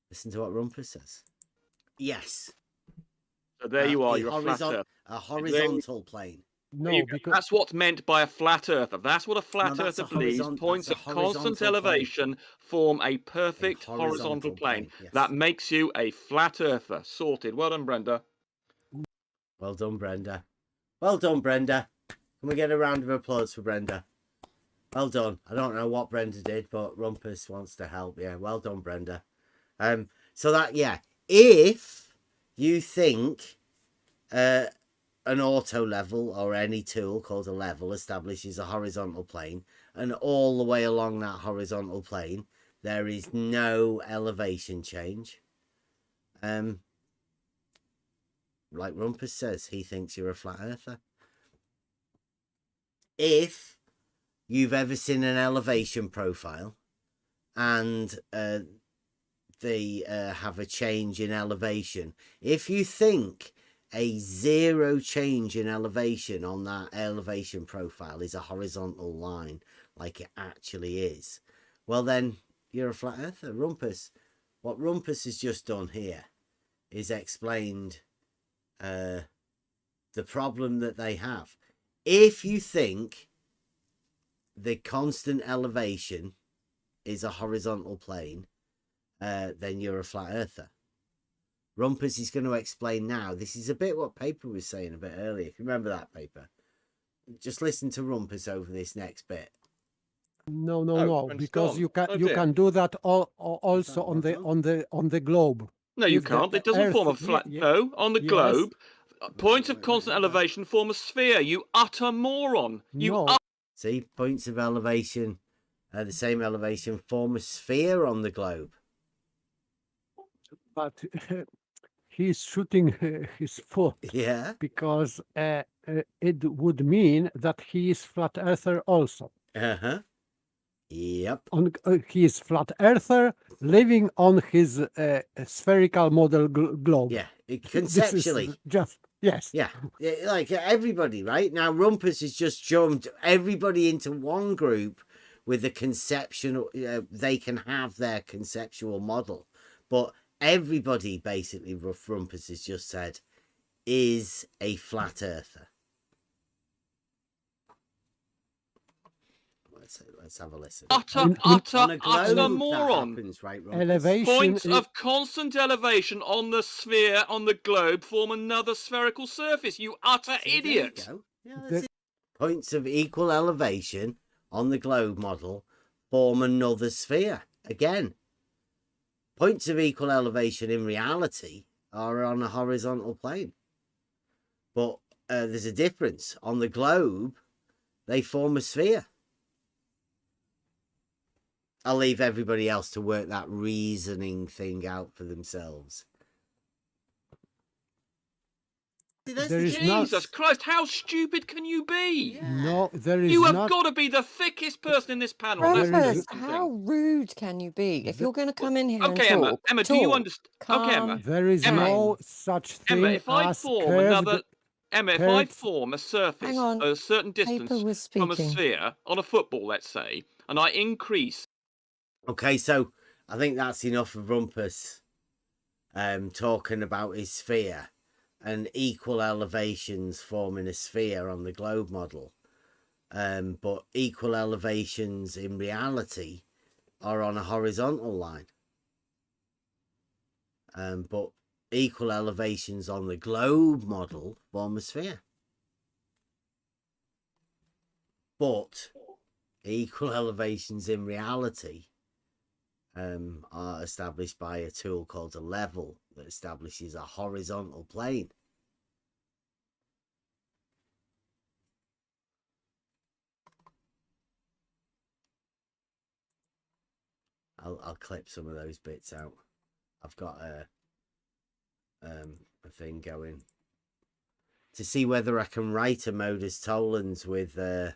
Listen to what Rumpus says. Yes. So there you are, you're a flat earth. A horizontal plane. No, because that's what's meant by a flat earther. That's what a flat No, that's earther a believes. horizon- Points that's of a constant horizontal plane. elevation form a perfect horizontal plane. yes. That makes you a flat earther. Sorted. Well done, Brenda. Well done, Brenda. Well done, Brenda. Can we get a round of applause for Brenda? Well done. I don't know what Brenda did, but Rumpus wants to help. Yeah, well done, Brenda. So that, yeah, if you think an auto level or any tool called a level establishes a horizontal plane, and all the way along that horizontal plane there is no elevation change, like Rumpus says, he thinks you're a flat earther. If you've ever seen an elevation profile and they have a change in elevation, if you think a zero change in elevation on that elevation profile is a horizontal line like it actually is, well then you're a flat earther. Rumpus, what Rumpus has just done here is explained the problem that they have. If you think the constant elevation is a horizontal plane, then you're a flat earther. Rumpus is going to explain now. This is a bit what Paper was saying a bit earlier. If you remember that, Paper. Just listen to Rumpus over this next bit. No, because you can do that also on the globe. No, you If the can't. It doesn't Earth- form a flat. No, on the yes. globe, points of constant elevation form a sphere. You utter moron. No. See, points of elevation, the same elevation, form a sphere on the globe. But he's shooting his foot. Yeah. Because it would mean that he is flat earther also. Uh-huh. Yep. He is flat earther living on his spherical model globe. Yeah, conceptually. Just, yes. Yeah, like everybody, right? Now Rumpus has just jumped everybody into one group with a conceptual, they can have their conceptual model. But everybody, basically, Rumpus has just said, is a flat earther. Let's have a listen. Utter moron. Happens, right, elevation. Points of constant elevation on the sphere, on the globe, form another spherical surface. You utter idiot. Yeah, points of equal elevation on the globe model form another sphere. Again, points of equal elevation in reality are on a horizontal plane. But there's a difference. On the globe, They form a sphere. I'll leave everybody else to work that reasoning thing out for themselves. Jesus Christ, how stupid can you be? No, there is You have not. got to be the thickest person in this panel. There Let's is- do Rufus, something. how rude can you be? If you're going to come in here and Okay, talk, Emma, do you talk, understand? Okay, Emma. There is Emma, no such thing Emma, if I as form curved. another, Emma, if I curved- form a surface Hang on. a certain Paper distance was from a speaking. sphere on a football, let's say, and I increase. Okay, so I think that's enough of Rumpus talking about his sphere and equal elevations forming a sphere on the globe model. But equal elevations in reality are on a horizontal line. But equal elevations on the globe model form a sphere. But equal elevations in reality are established by a tool called a level that establishes a horizontal plane. I'll clip some of those bits out. I've got a thing going to see whether I can write a modus tollens with the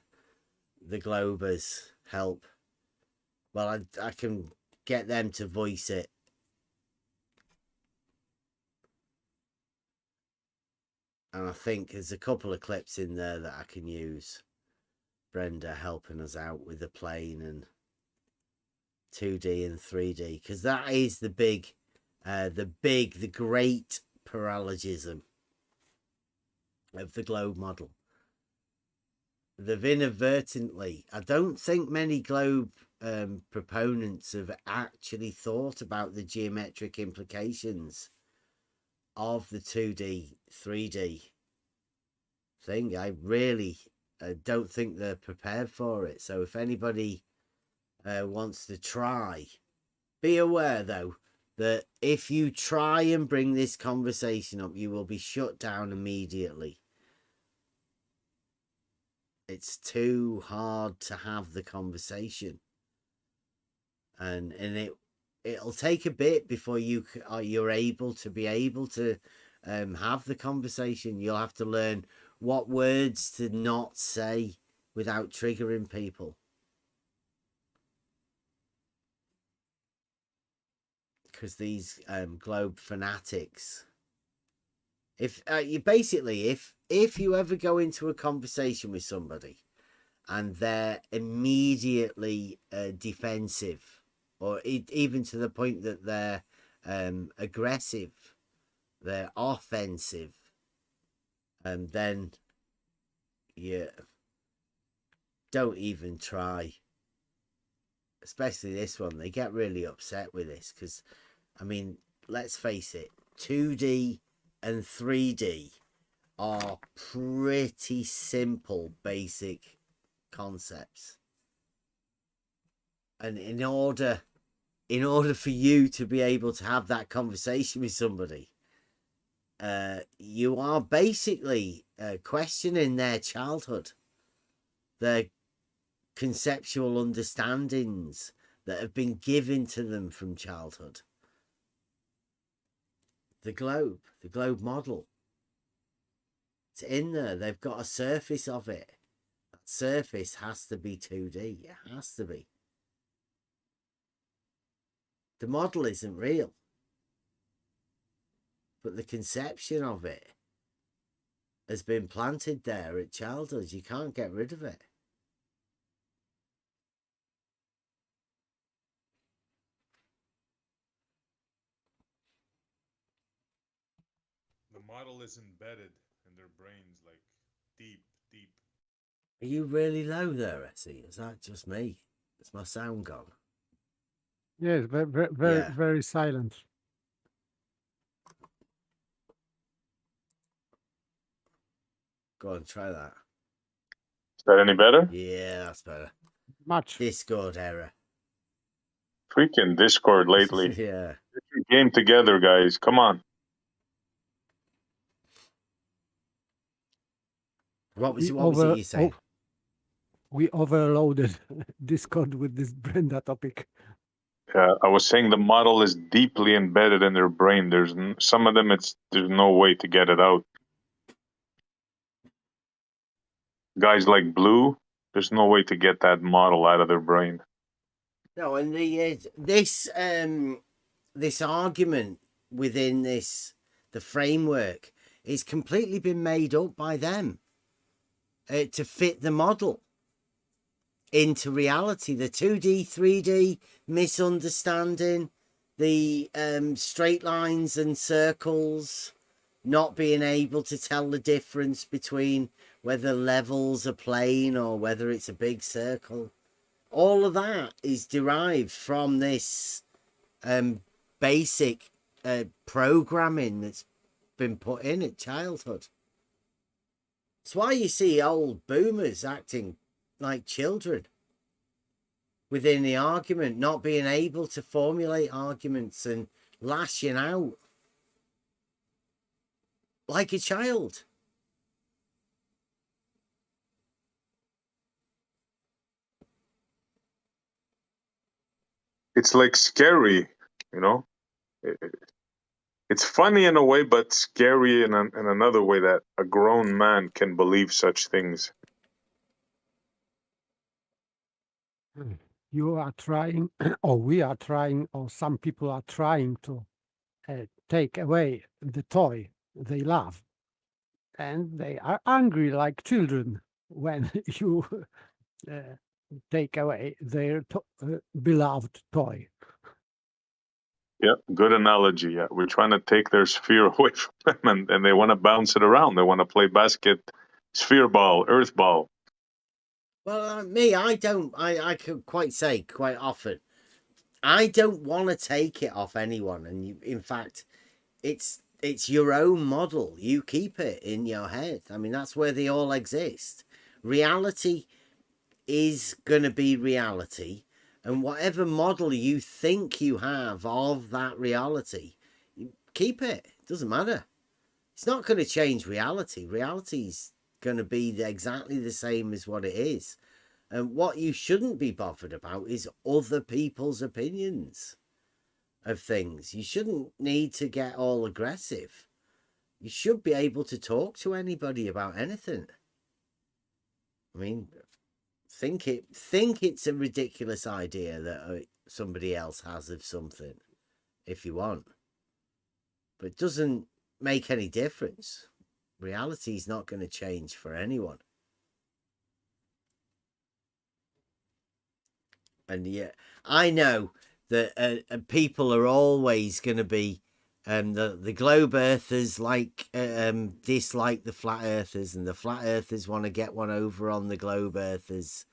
globe as help. Well, I can get them to voice it. And I think there's a couple of clips in there that I can use. Brenda helping us out with the plane and 2D and 3D, because that is the great paralogism of the globe model. They've inadvertently, I don't think many globe proponents have actually thought about the geometric implications of the 2D, 3D thing. I really don't think they're prepared for it. So if anybody wants to try, be aware though that if you try and bring this conversation up, you will be shut down immediately. It's too hard to have the conversation, and it'll take a bit before you're able to have the conversation. You'll have to learn what words to not say without triggering people. Because these globe fanatics, if you ever go into a conversation with somebody and they're immediately defensive, or even to the point that they're aggressive, they're offensive, and then you don't even try. Especially this one, they get really upset with this because, I mean, let's face it, 2D and 3D are pretty simple, basic concepts. And in order for you to be able to have that conversation with somebody, you are basically questioning their childhood, their conceptual understandings that have been given to them from childhood. The globe model, it's in there. They've got a surface of it. That surface has to be 2D. It has to be. The model isn't real, but the conception of it has been planted there at childhood. You can't get rid of it. The model is embedded in their brains, like deep. Are you really low there, Essie? Is that just me? Is my sound gone? Yes, very silent. Go on, try that. Is that any better? Yeah, that's better. Much. Discord error. Freaking Discord lately. Yeah. Get your game together, guys. Come on. What was it you saying? We overloaded Discord with this Brenda topic. I was saying the model is deeply embedded in their brain. There's some of them. There's no way to get it out. Guys like Blue, there's no way to get that model out of their brain. No, and this argument within the framework is completely been made up by them to fit the model into reality. The 2D, 3D misunderstanding, the straight lines and circles, not being able to tell the difference between whether levels are plane or whether it's a big circle. All of that is derived from this basic programming that's been put in at childhood. It's why you see old boomers acting like children within the argument, not being able to formulate arguments and lashing out like a child. It's like scary, you know. It's funny in a way, but scary in another way, that a grown man can believe such things. You are trying, or we are trying, or some people are trying to take away the toy they love. And they are angry like children when you take away their beloved toy. Yeah, good analogy. Yeah, we're trying to take their sphere away from them, and they want to bounce it around. They want to play basket, sphere ball, earth ball. Well, me, I could quite say quite often, I don't want to take it off anyone. And in fact, it's your own model. You keep it in your head. I mean, that's where they all exist. Reality is going to be reality. And whatever model you think you have of that reality, keep it. It doesn't matter. It's not going to change reality. Reality's going to be exactly the same as what it is. And what you shouldn't be bothered about is other people's opinions of things. You shouldn't need to get all aggressive. You should be able to talk to anybody about anything. I mean, think it's a ridiculous idea that somebody else has of something if you want, but it doesn't make any difference. Reality is not going to change for anyone. And yeah, I know that people are always going to be the globe earthers dislike the flat earthers, and the flat earthers want to get one over on the globe earthers.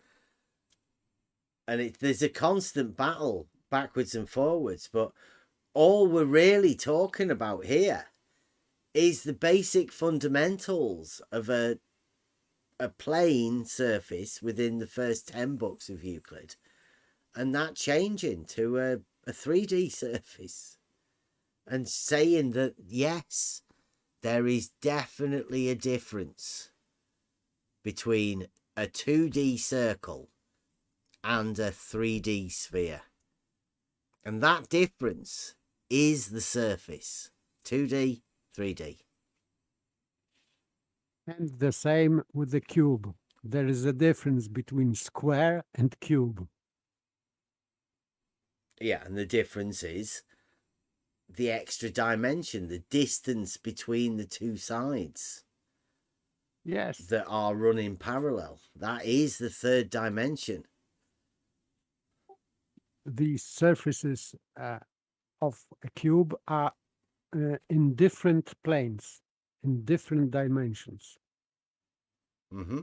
And there's a constant battle backwards and forwards, but all we're really talking about here is the basic fundamentals of a plane surface within the first 10 books of Euclid, and that changing to a 3D surface, and saying that, yes, there is definitely a difference between a 2D circle and a 3D sphere. And that difference is the surface. 2D, 3D. And the same with the cube. There is a difference between square and cube. Yeah, and the difference is the extra dimension, the distance between the two sides. Yes. That are running parallel. That is the third dimension. The surfaces of a cube are in different planes, in different dimensions. Mm-hmm.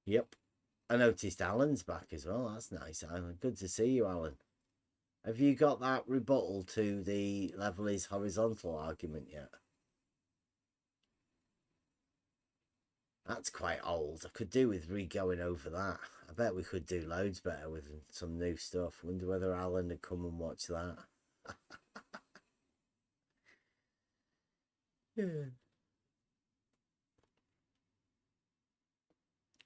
Yep. I noticed Alan's back as well. That's nice, Alan. Good to see you, Alan. Have you got that rebuttal to the level is horizontal argument yet? That's quite old. I could do with re-going over that. I bet we could do loads better with some new stuff. Wonder whether Alan would come and watch that. Yeah.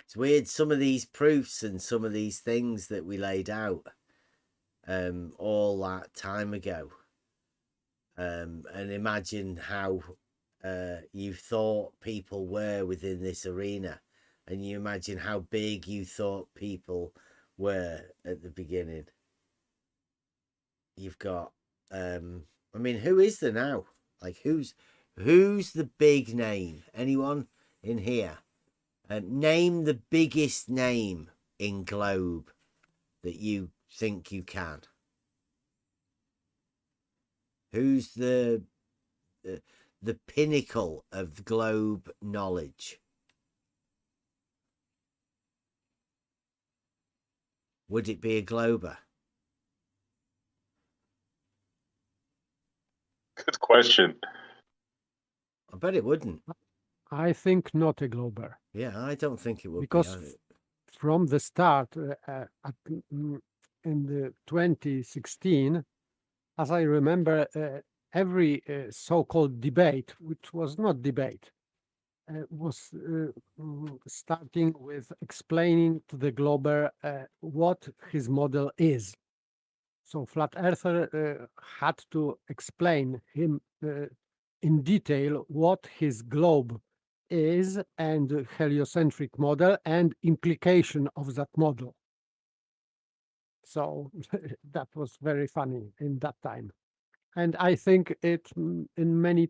It's weird, some of these proofs and some of these things that we laid out all that time ago. And imagine how you thought people were within this arena, and you imagine how big you thought people were at the beginning. You've got I mean, who is there now? Like, who's the big name? Anyone in here? Name the biggest name in globe that you think you can. Who's the pinnacle of globe knowledge? Would it be a glober? Good question. I bet it wouldn't. I think not a glober. Yeah, I don't think it would because be. From the start in the 2016, as I remember, every so-called debate, which was not debate, was starting with explaining to the glober what his model is. So flat earther had to explain him in detail what his globe is and heliocentric model and implication of that model. So that was very funny in that time. And I think it in many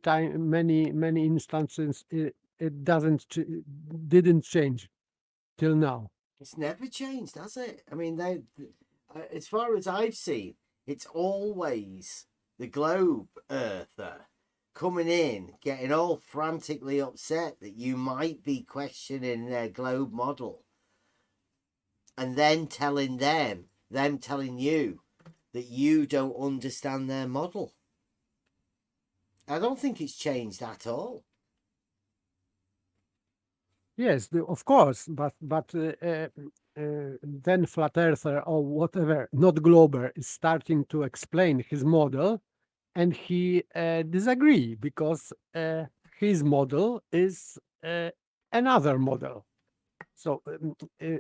instances it didn't change till now. It's never changed, has it? I mean, as far as I've seen, it's always the globe earther coming in, getting all frantically upset that you might be questioning their globe model, and then telling them telling you that you don't understand their model. I don't think it's changed at all. Yes, of course, but then flat earther or whatever, not glober, is starting to explain his model, and he disagree because his model is another model. So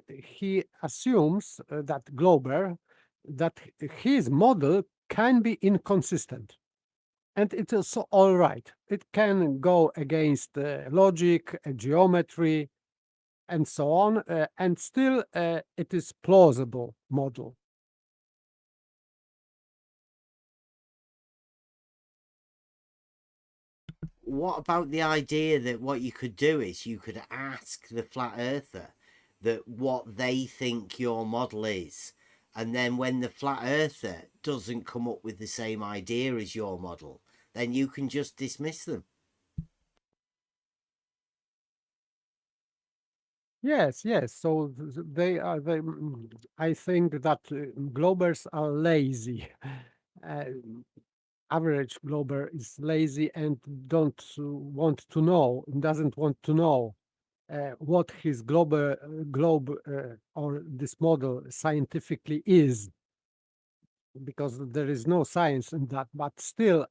he assumes that glober, that his model can be inconsistent. And it is all right. It can go against logic, geometry, and so on, and still it is plausible model. What about the idea that what you could do is you could ask the flat earther that what they think your model is, and then when the flat earther doesn't come up with the same idea as your model, then you can just dismiss them? Yes. So they are. I think that globers are lazy. Average glober is lazy and doesn't want to know what his globe or this model scientifically is, because there is no science in that. But still,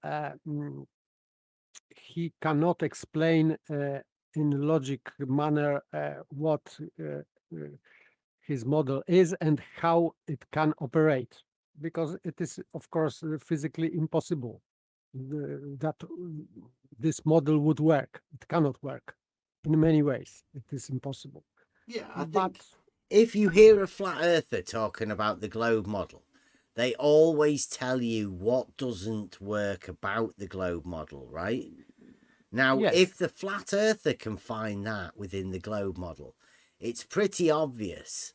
he cannot explain in a logic manner what his model is and how it can operate, because it is, of course, physically impossible that this model would work. It cannot work in many ways. It is impossible. Yeah, I think if you hear a flat earther talking about the globe model, they always tell you what doesn't work about the globe model, right? Now, Yes. If the flat earther can find that within the globe model, it's pretty obvious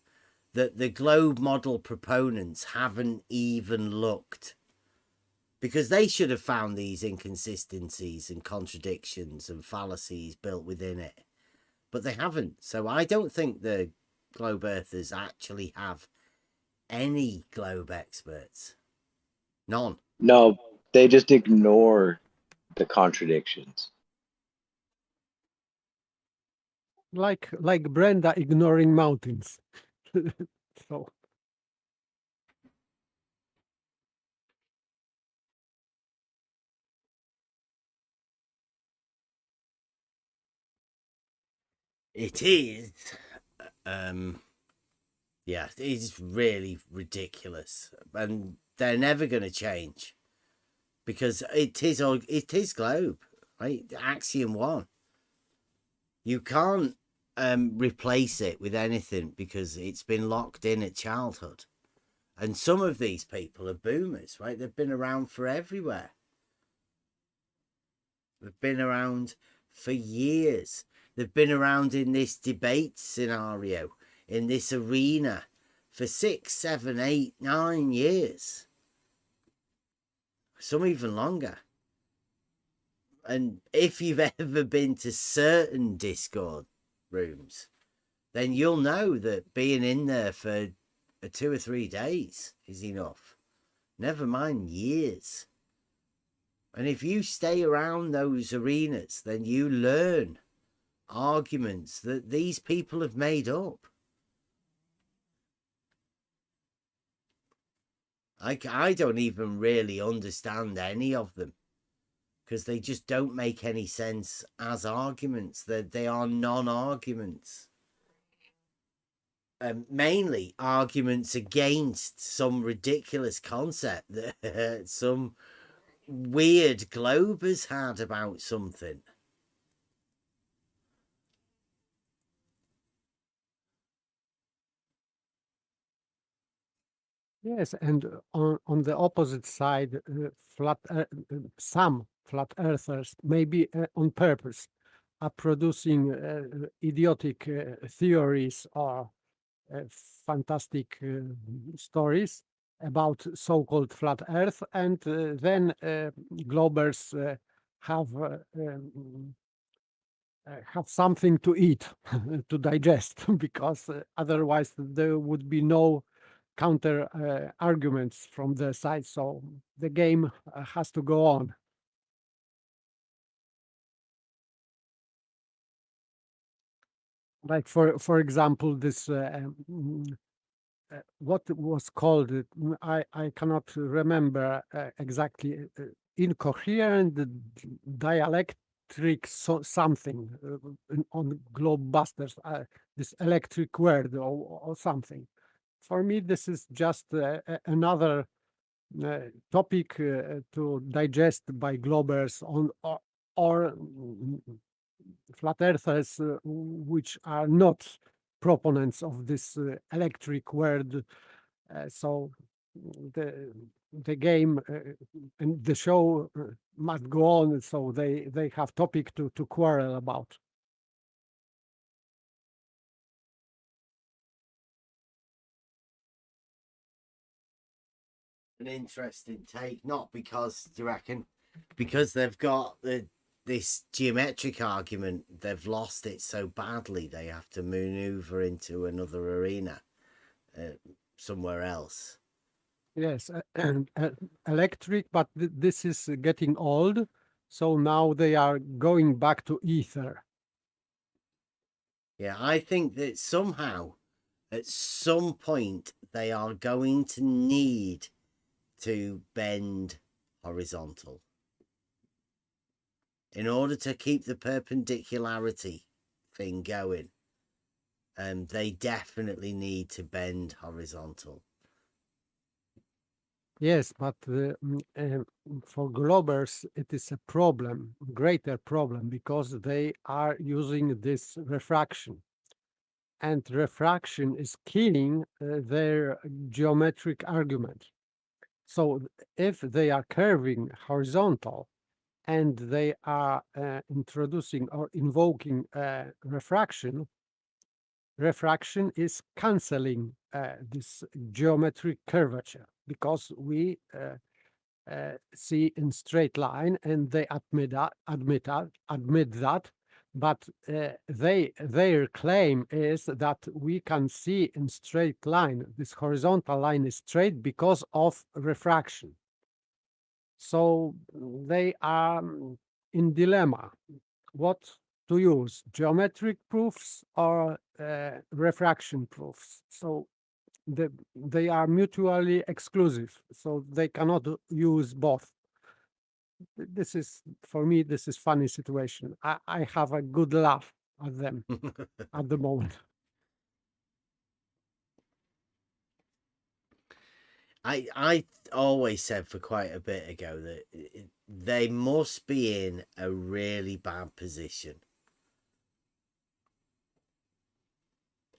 that the globe model proponents haven't even looked, because they should have found these inconsistencies and contradictions and fallacies built within it, but they haven't. So I don't think the globe earthers actually have any globe experts. None. No, they just ignore the contradictions. Like Brenda ignoring mountains. So It is Yeah, it's really ridiculous, and they're never going to change because it is globe, right? Axiom 1. You can't replace it with anything because it's been locked in at childhood. And some of these people are boomers, right? They've been around for everywhere. They've been around for years. They've been around in this debate scenario, in this arena, for 6, 7, 8, 9 years. Some even longer. And if you've ever been to certain Discord rooms, then you'll know that being in there for 2 or 3 days is enough. Never mind years. And if you stay around those arenas, then you learn arguments that these people have made up. I don't even really understand any of them because they just don't make any sense as arguments. They are non-arguments. Mainly arguments against some ridiculous concept that some weird globe has had about something. Yes, and on the opposite side, some flat earthers, maybe on purpose, are producing idiotic theories or fantastic stories about so-called flat Earth, and then globers have something to eat to digest, because otherwise there would be no counter arguments from their side. So the game has to go on. Like for example, this what was called, I cannot remember exactly, incoherent dialectric something on Globebusters, this electric word or something. For me, this is just another topic to digest by Globers or flat earthers which are not proponents of this electric word. So the game and the show must go on, so they have topic to quarrel about. An interesting take, not because, do you reckon, because they've got this geometric argument, they've lost it so badly they have to maneuver into another arena somewhere else. Yes, electric, but this is getting old, so now they are going back to ether. Yeah, I think that somehow, at some point, they are going to need to bend horizontal in order to keep the perpendicularity thing going. They definitely need to bend horizontal. Yes, but for Globers, it is a problem, greater problem, because they are using this refraction. And refraction is killing their geometric argument. So if they are curving horizontal and they are introducing or invoking refraction, refraction is canceling this geometric curvature, because we see in straight line, and they admit that, but their claim is that we can see in straight line, this horizontal line is straight because of refraction. So they are in dilemma what to use, geometric proofs or refraction proofs. So they are mutually exclusive, so they cannot use both. This is, for me, this is funny situation. I have a good laugh at them at the moment. I always said for quite a bit ago that they must be in a really bad position.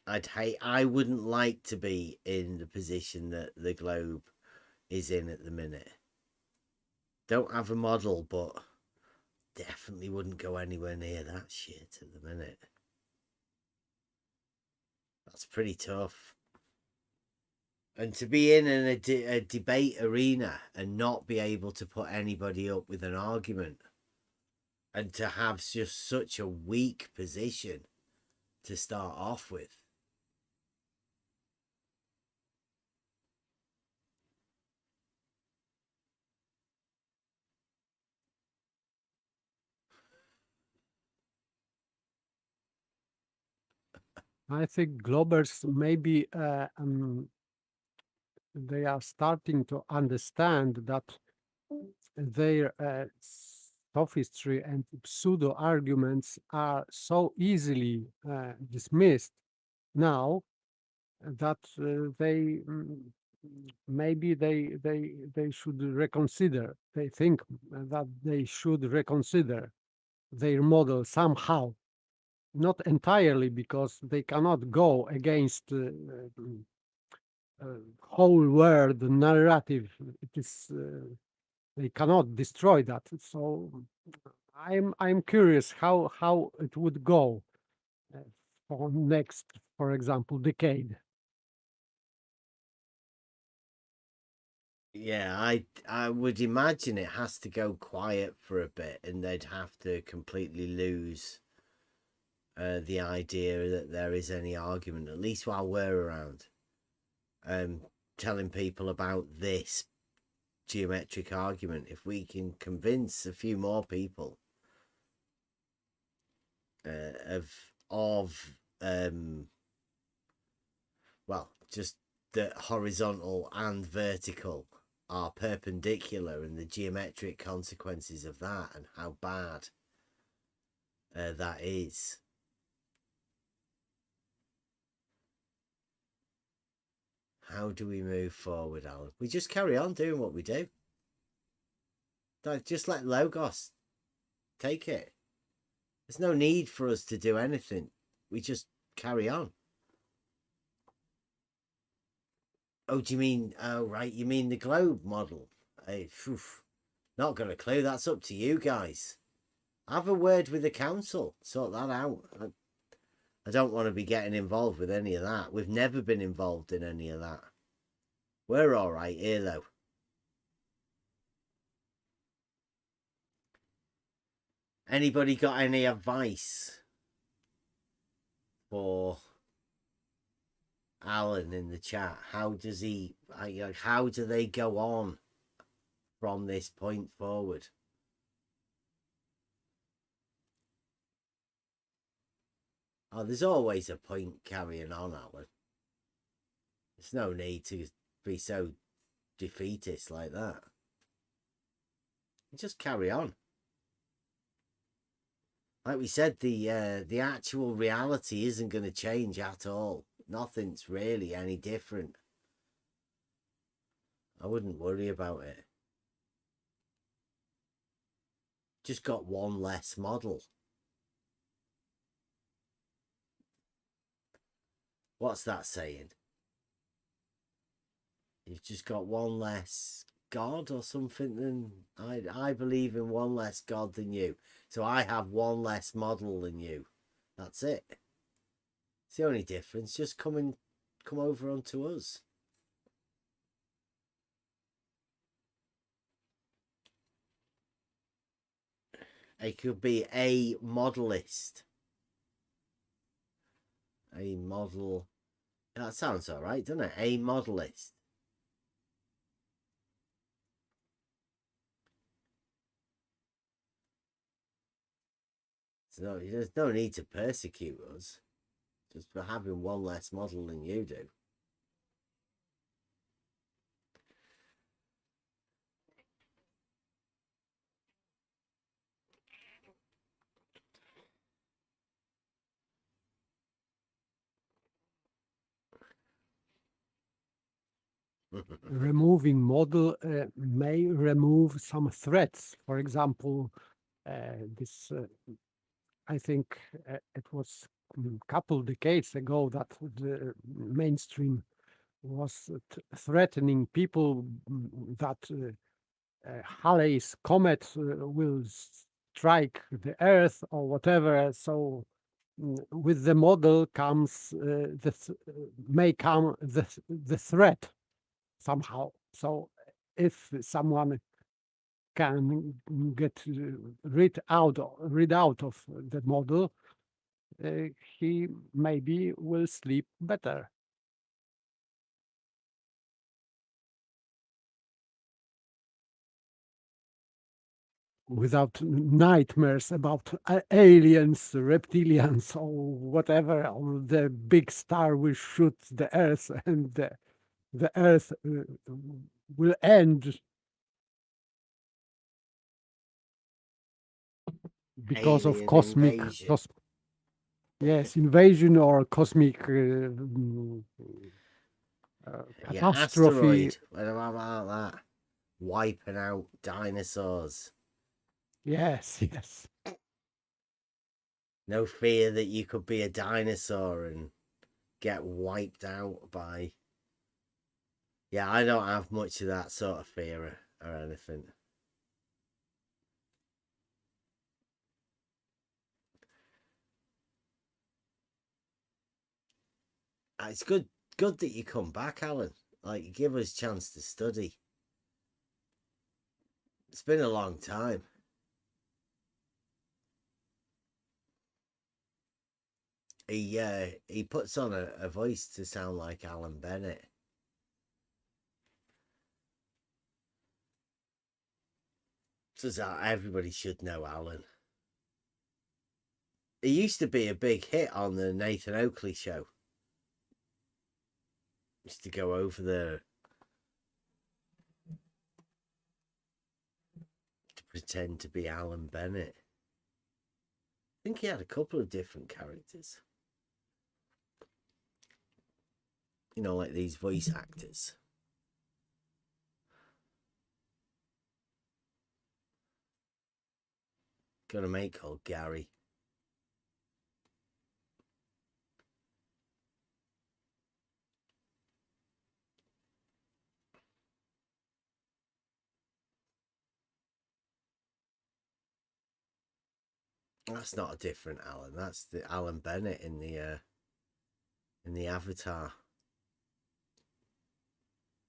I wouldn't like to be in the position that the globe is in at the minute. Don't have a model, but definitely wouldn't go anywhere near that shit at the minute. That's pretty tough. And to be in a debate arena and not be able to put anybody up with an argument, and to have just such a weak position to start off with. I think Globers maybe they are starting to understand that their sophistry and pseudo arguments are so easily dismissed now that they maybe they should reconsider. They think that they should reconsider their model somehow, not entirely, because they cannot go against whole world narrative. It is they cannot destroy that. So I'm curious how it would go for next, for example, decade. Yeah, I would imagine it has to go quiet for a bit, and they'd have to completely lose the idea that there is any argument, at least while we're around. Telling people about this geometric argument, if we can convince a few more people well, just that horizontal and vertical are perpendicular and the geometric consequences of that and how bad that is. How do we move forward, Alan? We just carry on doing what we do. Just let Logos take it. There's no need for us to do anything. We just carry on. Oh, do you mean, oh, right, you mean the globe model? Not got a clue. That's up to you guys. Have a word with the council. Sort that out. I don't want to be getting involved with any of that. We've never been involved in any of that. We're all right here, though. Anybody got any advice for Alan in the chat? How does he, how do they go on from this point forward? Oh, there's always a point carrying on, Alan. There's no need to be so defeatist like that. Just carry on. Like we said, the actual reality isn't going to change at all. Nothing's really any different. I wouldn't worry about it. Just got one less model. What's that saying? You've just got one less God or something. Than I believe in one less God than you. So I have one less model than you. That's it. It's the only difference. Just come over onto us. It could be a modelist. A model. That sounds all right, doesn't it? A modelist. So there's no need to persecute us just for having one less model than you do. removing model may remove some threats. For example, this I think it was a couple decades ago that the mainstream was threatening people that Halley's comet will strike the Earth or whatever. So with the model comes may come the threat somehow. So if someone can get rid out of the model, he maybe will sleep better. Without nightmares about aliens, reptilians, or whatever, or the big star will shoot the Earth and the Earth will end because of Alien cosmic invasion. yes, invasion or cosmic Yeah, catastrophe. asteroid. What about that? Wiping out dinosaurs. Yes, yes. No fear that you could be a dinosaur and get wiped out by. Yeah, I don't have much of that sort of fear or anything. It's good that you come back, Alan. Like, you give us a chance to study. It's been a long time. He puts on a voice to sound like Alan Bennett. So everybody should know Alan. He used to be a big hit on the Nathan Oakley show. Used to go over there to pretend to be Alan Bennett. I think he had a couple of different characters. You know, like these voice actors. Got a mate called Gary. That's not a different Alan. That's the Alan Bennett in the Avatar.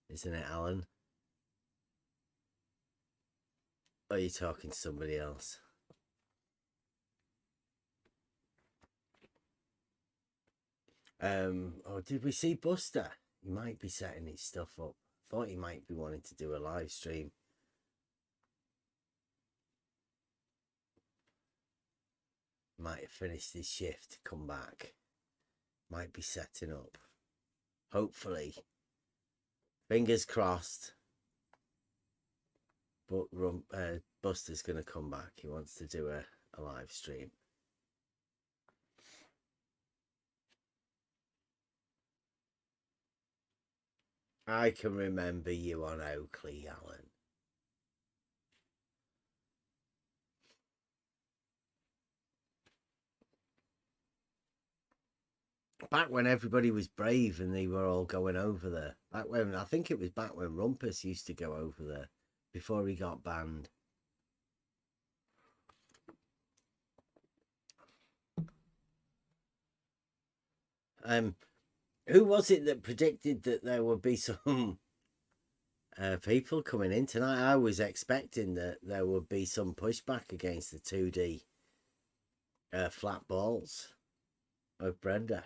Isn't it, Alan? Or are you talking to somebody else? Oh, did we see Buster? He might be setting his stuff up. Thought he might be wanting to do a live stream. Might have finished his shift, come back. Might be setting up. Hopefully. Fingers crossed. But Buster's going to come back. He wants to do a live stream. I can remember you on Oakley, Alan. Back when everybody was brave and they were all going over there. Back when, I think it was back when Rumpus used to go over there before he got banned. Who was it that predicted that there would be some people coming in tonight? I was expecting that there would be some pushback against the 2D flat balls of Brenda.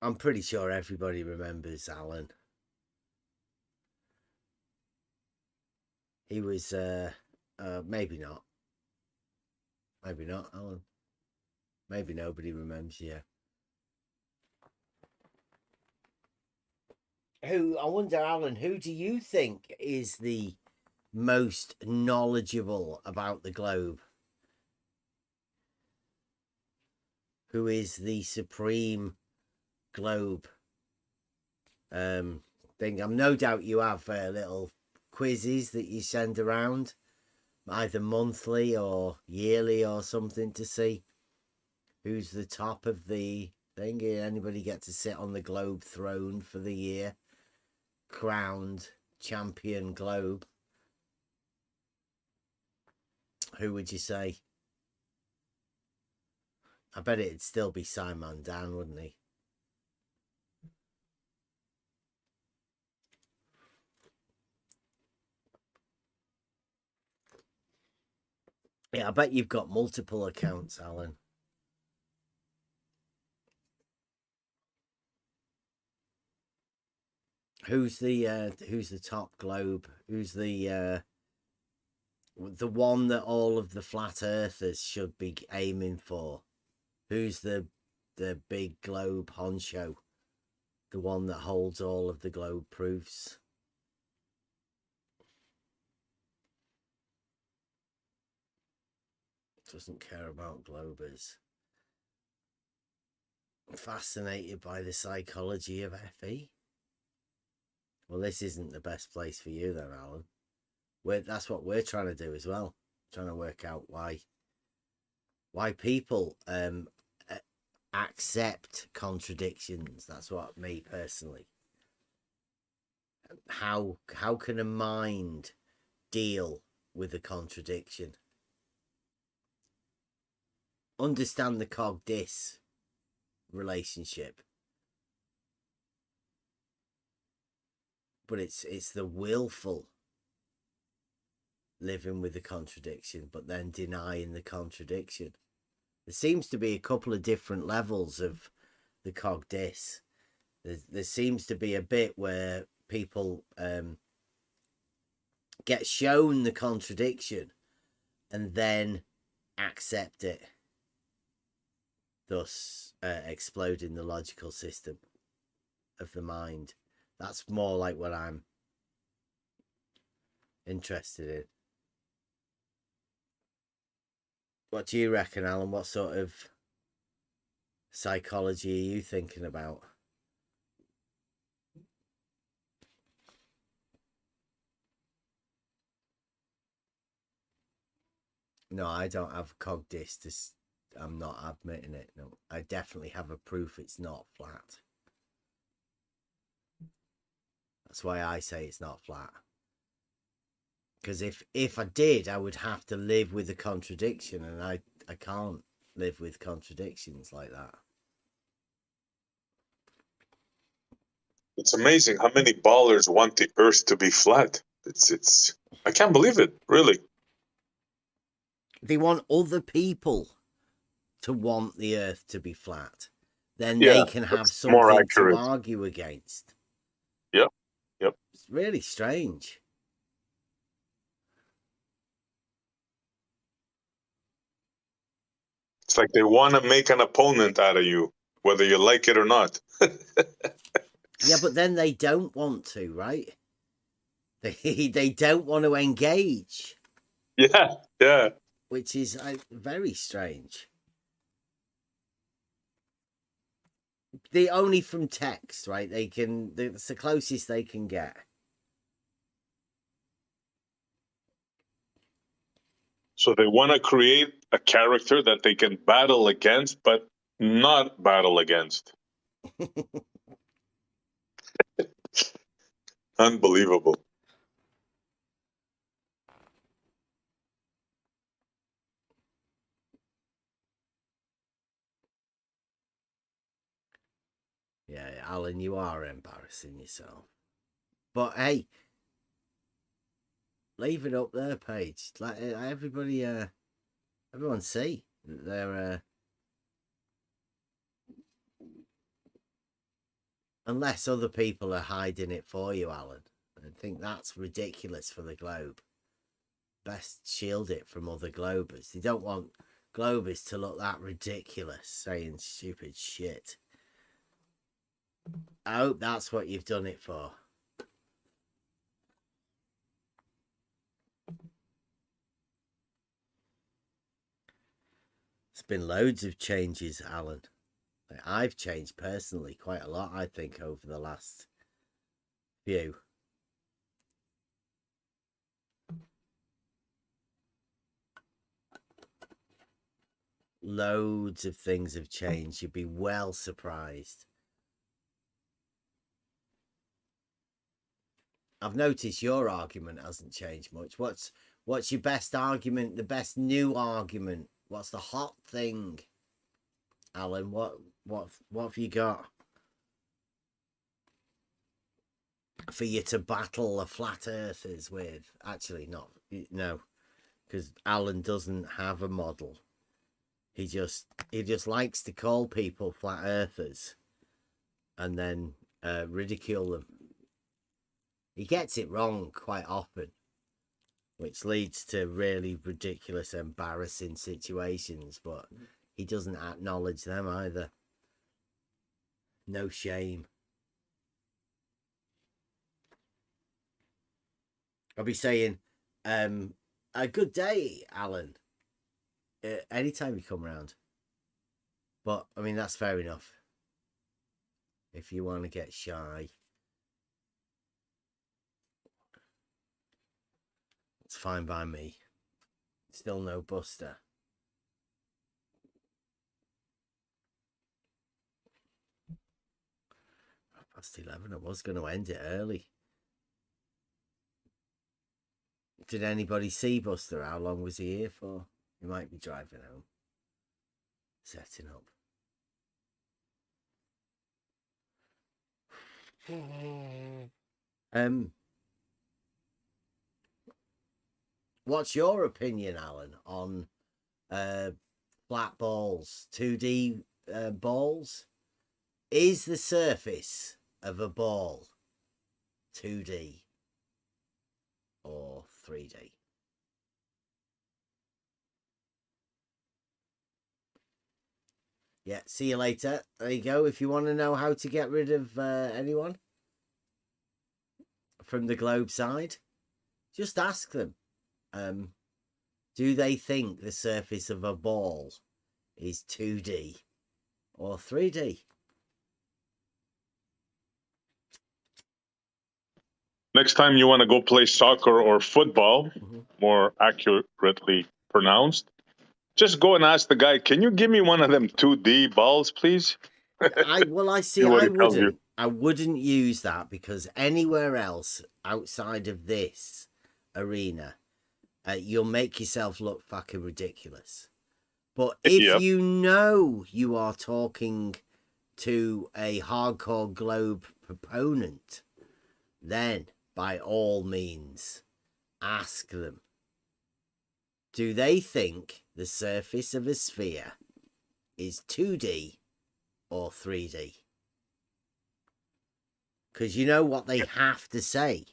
I'm pretty sure everybody remembers Alan. He was, maybe not. Maybe not, Alan. Maybe nobody remembers you. I wonder, Alan, who do you think is the most knowledgeable about the globe? Who is the supreme globe thing? I'm no doubt you have little quizzes that you send around, either monthly or yearly or something, to see who's the top of the thing. Anybody get to sit on the globe throne for the year, crowned champion globe? Who would you say? I bet it'd still be Simon Dan, wouldn't he? Yeah, I bet you've got multiple accounts, Alan. Who's the top globe? Who's the one that all of the flat earthers should be aiming for? Who's the big globe honcho? The one that holds all of the globe proofs? Doesn't care about globers. Fascinated by the psychology of FE. Well, this isn't the best place for you then, Alan. That's what we're trying to do as well. Trying to work out why people accept contradictions. That's what me personally. How can a mind deal with a contradiction? Understand the cog-dis relationship, but it's the willful living with the contradiction, but then denying the contradiction. There seems to be a couple of different levels of the cog-dis. There seems to be a bit where people get shown the contradiction and then accept it, thus exploding the logical system of the mind. That's more like what I'm interested in. What do you reckon, Alan? What sort of psychology are you thinking about? No, I don't have cog-dis. I'm not admitting it. No, I definitely have a proof it's not flat. That's why I say it's not flat. Because if I did, I would have to live with the contradiction, and I can't live with contradictions like that. It's amazing how many ballers want the Earth to be flat. It's I can't believe it, really. They want other people to want the Earth to be flat. Then Yeah, they can have that's more something to accurate. argue against. Yep. It's really strange. It's like they want to make an opponent out of you, whether you like it or not. Yeah, but then they don't want to, right? They don't want to engage. Yeah. Which is very strange. They only from text, right? It's the closest they can get. So they want to create a character that they can battle against, but not battle against. Unbelievable. Yeah, Alan, you are embarrassing yourself. But hey, leave it up there, Paige. Let everybody, everyone see that they're. Unless other people are hiding it for you, Alan. I think that's ridiculous for the globe. Best shield it from other globers. They don't want globers to look that ridiculous saying stupid shit. I hope that's what you've done it for. There's been loads of changes, Alan. I've changed personally quite a lot, I think, over the last few. Loads of things have changed. You'd be well surprised. I've noticed your argument hasn't changed much. What's your best argument? The best new argument? What's the hot thing, Alan? What have you got for you to battle the flat earthers with? Actually, not no, because Alan doesn't have a model. He just likes to call people flat earthers and then ridicule them. He gets it wrong quite often, which leads to really ridiculous, embarrassing situations, but he doesn't acknowledge them either. No shame. I'll be saying, a good day, Alan. Anytime you come round. But, I mean, that's fair enough. If you want to get shy. It's fine by me. Still no Buster. Past 11. I was going to end it early. Did anybody see Buster? How long was he here for? He might be driving home. Setting up. What's your opinion, Alan, on flat balls, 2D balls? Is the surface of a ball 2D or 3D? Yeah, see you later. There you go. If you want to know how to get rid of anyone from the globe side, just ask them. Do they think the surface of a ball is 2D or 3D? Next time you want to go play soccer or football, more accurately pronounced, just go and ask the guy, can you give me one of them 2D balls, please? I tells you. wouldn't use that, because anywhere else outside of this arena, you'll make yourself look fucking ridiculous. But if you know you are talking to a hardcore globe proponent, then by all means ask them, do they think the surface of a sphere is 2D or 3D? Because you know what they have to say.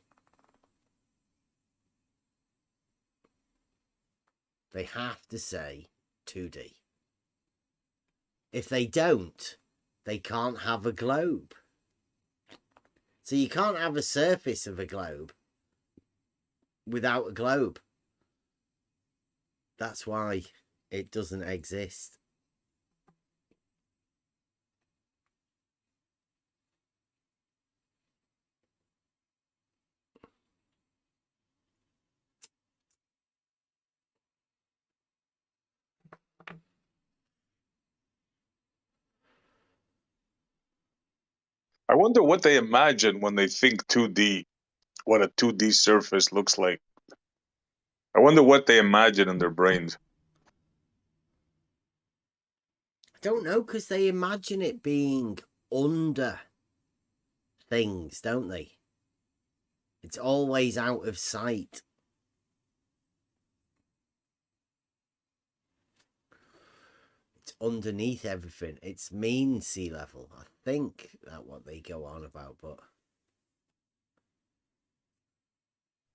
They have to say 2D. If they don't, they can't have a globe. So you can't have a surface of a globe without a globe. That's why it doesn't exist. I wonder what they imagine when they think 2D, what a 2D surface looks like. I wonder what they imagine in their brains. I don't know, because they imagine it being under things, don't they? It's always out of sight. It's underneath everything. It's mean sea level. I think that's what they go on about, but...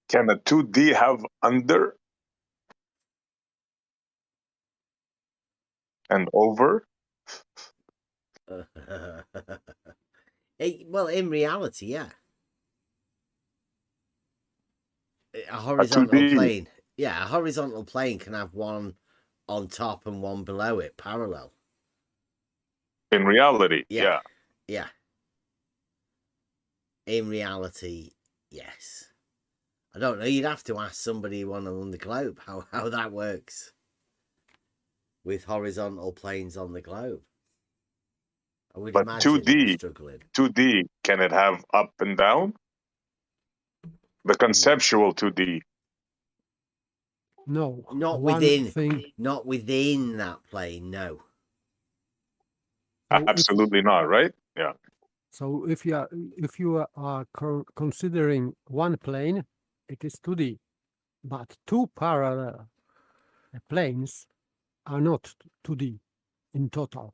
Can a 2D have under and over? Well, in reality, yeah. A horizontal 2D. plane. Yeah, a horizontal plane can have one on top and one below it, parallel. In reality, Yeah. In reality, yes. I don't know. You'd have to ask somebody on the globe how that works with horizontal planes on the globe. I would But imagine they're struggling. 2D, can it have up and down? The conceptual 2D. No, Not one within. thing. Not within that plane. No. So Absolutely not, right? Yeah. So if you are considering one plane, it is 2D, but two parallel planes are not 2D in total.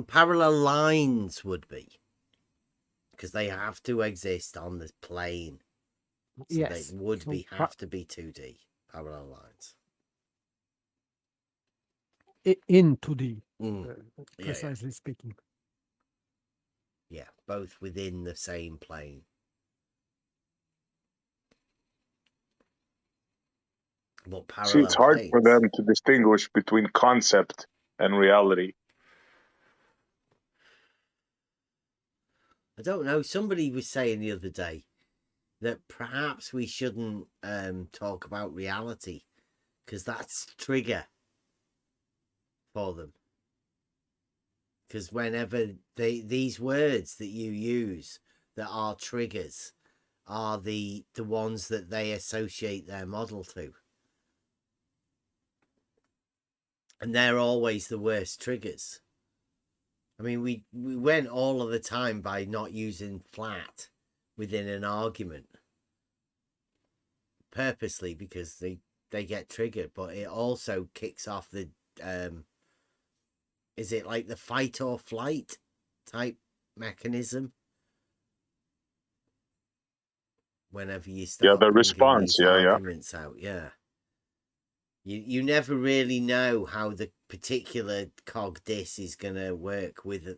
Parallel lines would be, because they have to exist on the plane. So yes, they would have to be 2D parallel lines. In 2D, precisely speaking. Yeah, both within the same plane. But parallel See, it's hard planes. for them to distinguish between concept and reality. I don't know. Somebody was saying the other day that perhaps we shouldn't talk about reality because that's trigger for them. Because whenever these words that you use that are triggers are the ones that they associate their model to. And they're always the worst triggers. I mean, we went all of the time by not using flat within an argument purposely because they get triggered, but it also kicks off the is it like the fight or flight type mechanism whenever you start the response, arguments out. You never really know how the particular cog dis is going to work with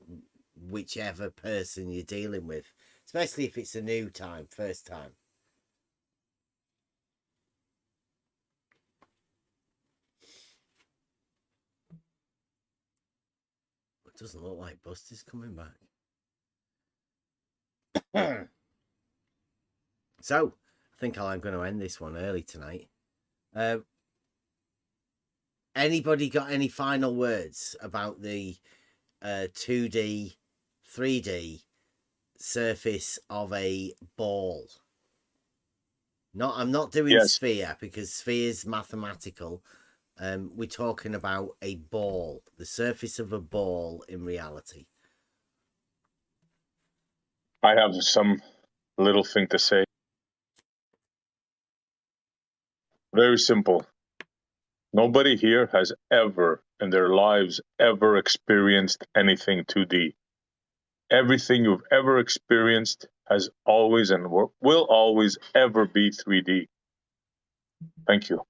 whichever person you're dealing with, especially if it's a new time, first time. It doesn't look like Buster's coming back. So, I think I'm going to end this one early tonight. Anybody got any final words about the 2D, 3D surface of a ball? I'm not doing sphere because sphere is mathematical. We're talking about a ball, the surface of a ball in reality. I have some little thing to say. Very simple. Nobody here has ever in their lives ever experienced anything 2D. Everything you've ever experienced has always and will always ever be 3D. Thank you.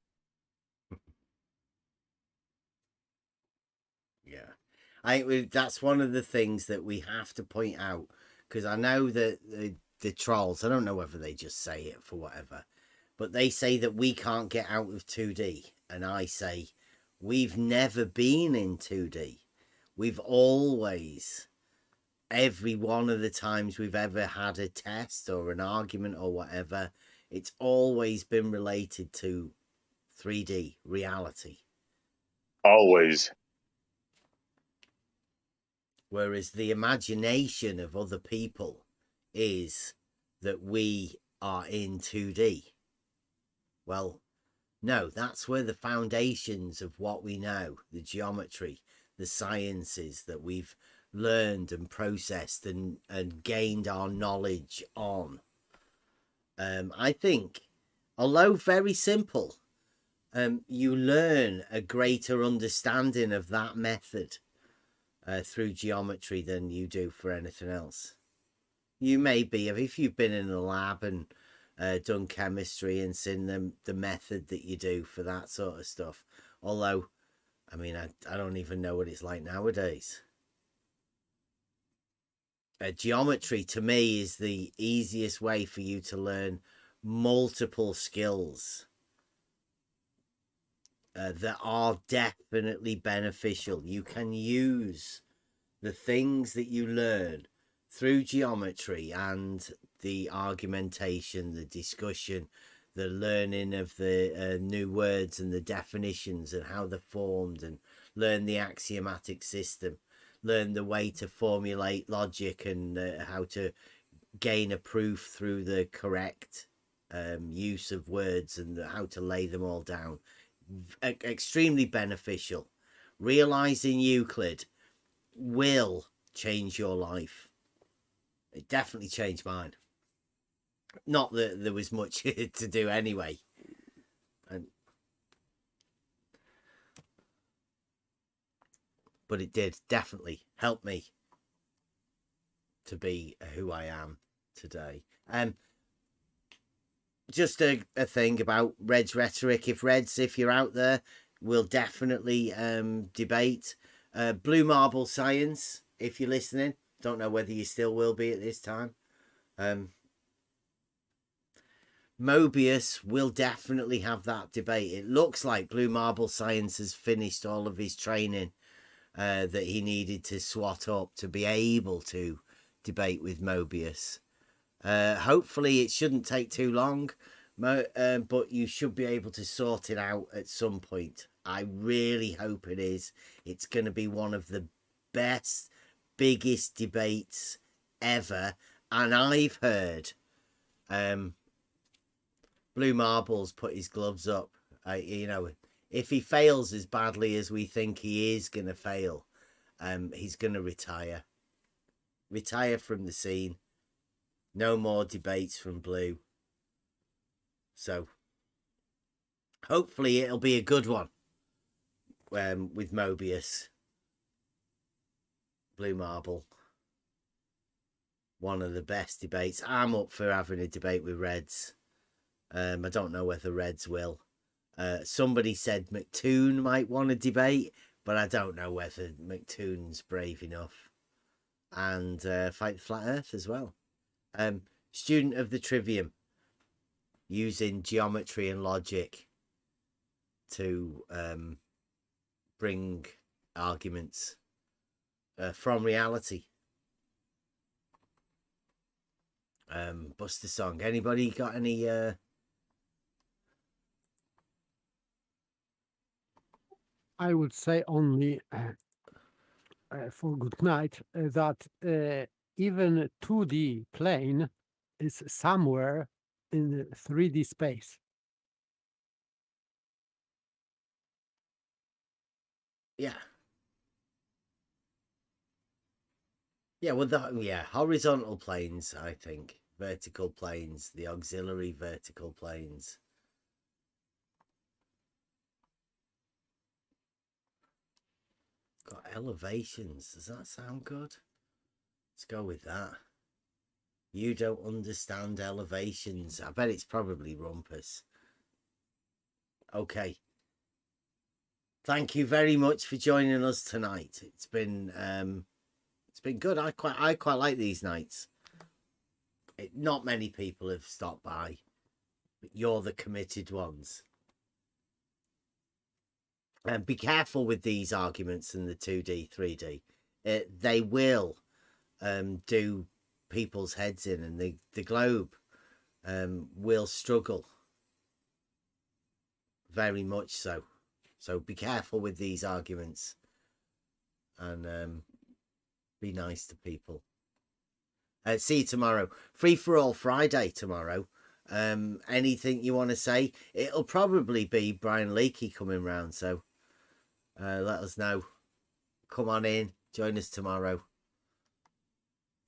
Yeah. That's one of the things that we have to point out, because I know that the trolls, I don't know whether they just say it for whatever, but they say that we can't get out of 2D. And I say, we've never been in 2D. We've always, every one of the times we've ever had a test or an argument or whatever, it's always been related to 3D reality. Always. Whereas the imagination of other people is that we are in 2D. Well, no, that's where the foundations of what we know, the geometry, the sciences that we've learned and processed and gained our knowledge on. I think, although very simple, you learn a greater understanding of that method through geometry than you do for anything else. You may be, if you've been in a lab and done chemistry and seen the method that you do for that sort of stuff. Although I mean, I don't even know what it's like nowadays. Geometry, to me, is the easiest way for you to learn multiple skills that are definitely beneficial. You can use the things that you learn through geometry and the argumentation, the discussion, the learning of the new words and the definitions and how they're formed, and learn the axiomatic system, learn the way to formulate logic and how to gain a proof through the correct use of words and how to lay them all down. Extremely beneficial. Realizing Euclid will change your life. It definitely changed mine. Not that there was much to do anyway. But it did definitely help me to be who I am today. Just a thing about Red's rhetoric. If you're out there, we'll definitely debate. Blue Marble Science, if you're listening. Don't know whether you still will be at this time. Mobius will definitely have that debate. It looks like Blue Marble Science has finished all of his training that he needed to swat up to be able to debate with Mobius. Hopefully it shouldn't take too long, but you should be able to sort it out at some point. I really hope it is. It's going to be one of the best, biggest debates ever. And I've heard Blue Marble's put his gloves up. You know, if he fails as badly as we think he is going to fail, he's going to retire. Retire from the scene. No more debates from Blue. So, hopefully it'll be a good one with Mobius. Blue Marble. One of the best debates. I'm up for having a debate with Reds. I don't know whether Reds will. Somebody said McToon might want a debate, but I don't know whether McToon's brave enough. And Fight the Flat Earth as well. Student of the Trivium, using geometry and logic to bring arguments from reality. Buster Song. Anybody got any? I would say only for good night that even 2D plane is somewhere in 3D space. Yeah. Yeah, well, horizontal planes, I think. Vertical planes, the auxiliary vertical planes. Got elevations. Does that sound good? Let's go with that. You don't understand elevations. I bet it's probably Rumpus. Okay. Thank you very much for joining us tonight. It's been good. I quite like these nights. Not many people have stopped by, but you're the committed ones. And be careful with these arguments in the 2D, 3D. They will do people's heads in, and the globe will struggle. Very much so. So be careful with these arguments. And be nice to people. See you tomorrow. Free for all Friday tomorrow. Anything you want to say? It'll probably be Brian Leakey coming round, so let us know. Come on in. Join us tomorrow.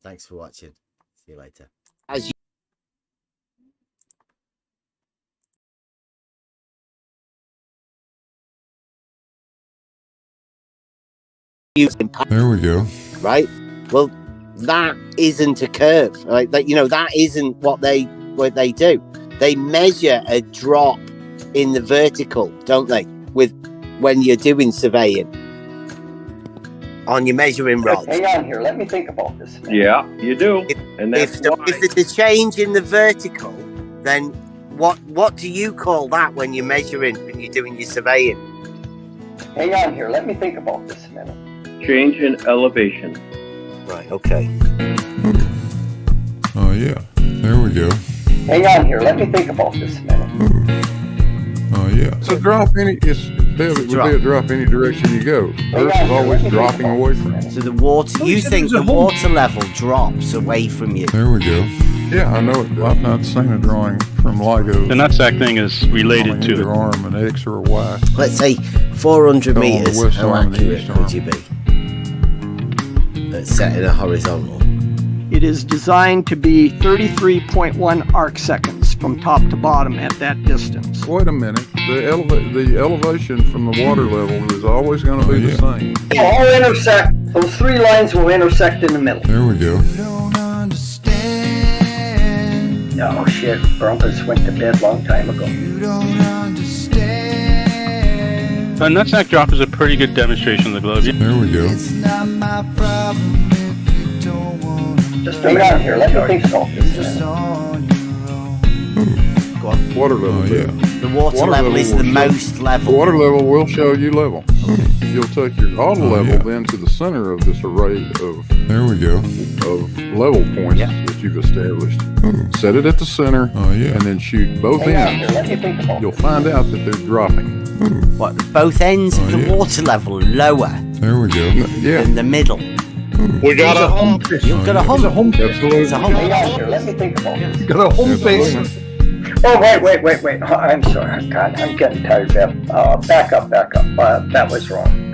Thanks for watching. See you later. As There we go. Right? Well, that isn't a curve. Right? That isn't what they do. They measure a drop in the vertical, don't they? With when you're doing surveying on your measuring rods. Hang on here, let me think about this. Yeah, you do. And that's If there's a change in the vertical, then what do you call that when you're measuring, when you're doing your surveying? Hang on here, let me think about this a minute. change in elevation. Right, okay. Oh, yeah. There we go. Hang on here, let me think about this a minute. Oh, yeah. So drop any, it would be a drop any direction you go. Earth is always dropping away from you. So the water, you think the water level drops away from you? There we go. Yeah, I know it. I've not seen a drawing from LIGO. The nutsack thing is related to either arm, an X or a Y. Let's say 400 meters. How accurate would you be? Set in a horizontal. It is designed to be 33.1 arc seconds from top to bottom at that distance. Wait a minute. The elevation from the water level is always going to be the same. They'll all intersect. Those three lines will intersect in the middle. There we go. Oh shit, Broncos went to bed a long time ago. A nutsack drop is a pretty good demonstration of the globe. There we go. Just hang on here, let me think about this. Go on. Water level, yeah. The water level is the most level. The water level will show you level. You'll take your auto level then to the center of this array of there we go of level points that you've established. Set it at the center, and then shoot both ends. You'll find out that they're dropping. What? Both ends of the water level lower. There we go. Than the middle. We got a hump. You've got a hump. Absolutely. It's a hump. Hang on here, let me think about this. You got a hump face. Oh, wait. Oh, I'm sorry. God, I'm getting tired, Bev. Back up. That was wrong.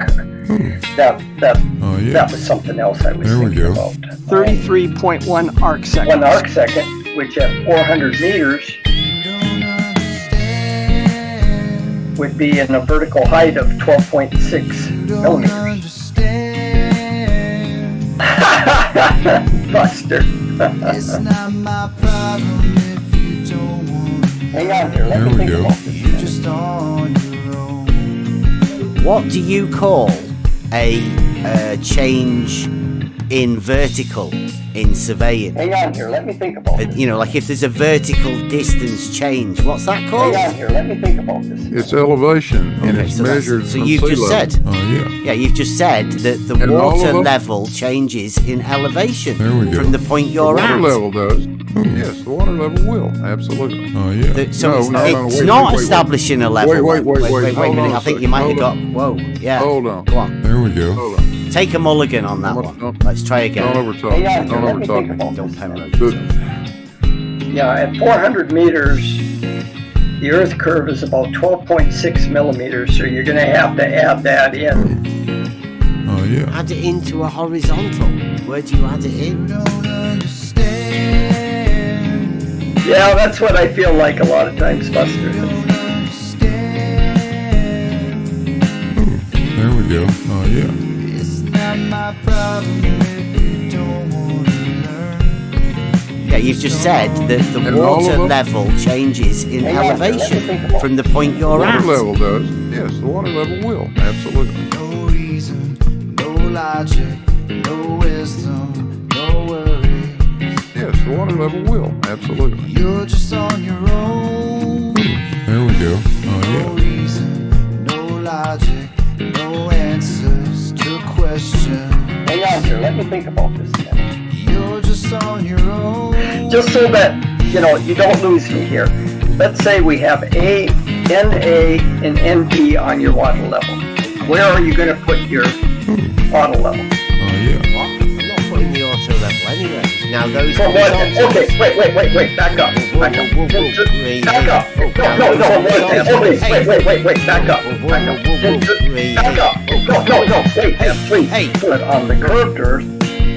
That was something else I was thinking about. 33.1 arc seconds. 1 arc second, which at 400 meters would be in a vertical height of 12.6 millimeters. Buster. It's not my problem if you don't want. Hang on here, let me think about this. You're just on your own. What do you call a change in vertical in surveying? Hang on here, let me think about this. You know, like if there's a vertical distance change, what's that called? Hang on here, let me think about this. It's elevation, and it's measured so from you've sea just level. said. Oh, yeah. Yeah, you've just said that the And all water of them? level changes in elevation There we go. from the point you're the water at. level does. Yes, the water level will. Absolutely. Oh, yeah. So it's not establishing a level. Wait a Wait a minute. I think you might have got. Whoa. Yeah. Hold on. Go on. There we go. Oh. Take a mulligan on that one. Let's try again. Don't overtalk. Don't overtalk. Don't penrose. Yeah, at 400 meters, the Earth curve is about 12.6 millimeters, so you're going to have to add that in. Oh, yeah. Add it into a horizontal. Where do you add it in? Yeah, that's what I feel like a lot of times, Buster. There we go. Oh, yeah. Yeah, you've just said that the water level changes in elevation from the point you're The at. water level does. Yes, the water level will. Absolutely. No reason, no logic, no wisdom, no worries. Yes, the water level will. Absolutely. You're just on your own. There we go. Oh, No yeah. reason, no logic, no answers to question. Hang on here, let me think about this. You're just on your own. Just so that, you don't lose me here. Let's say we have A, NA, and NB on your water level. Where are you going to put your auto level? Oh, yeah. What? I'm not putting the auto level anywhere. Now those. For what? Okay, wait, back up. Back up. Back up. No, wait, back up. Back up. No, wait, please. But on the curved Earth,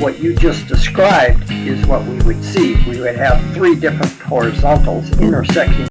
what you just described is what we would see. We would have 3 different horizontals intersecting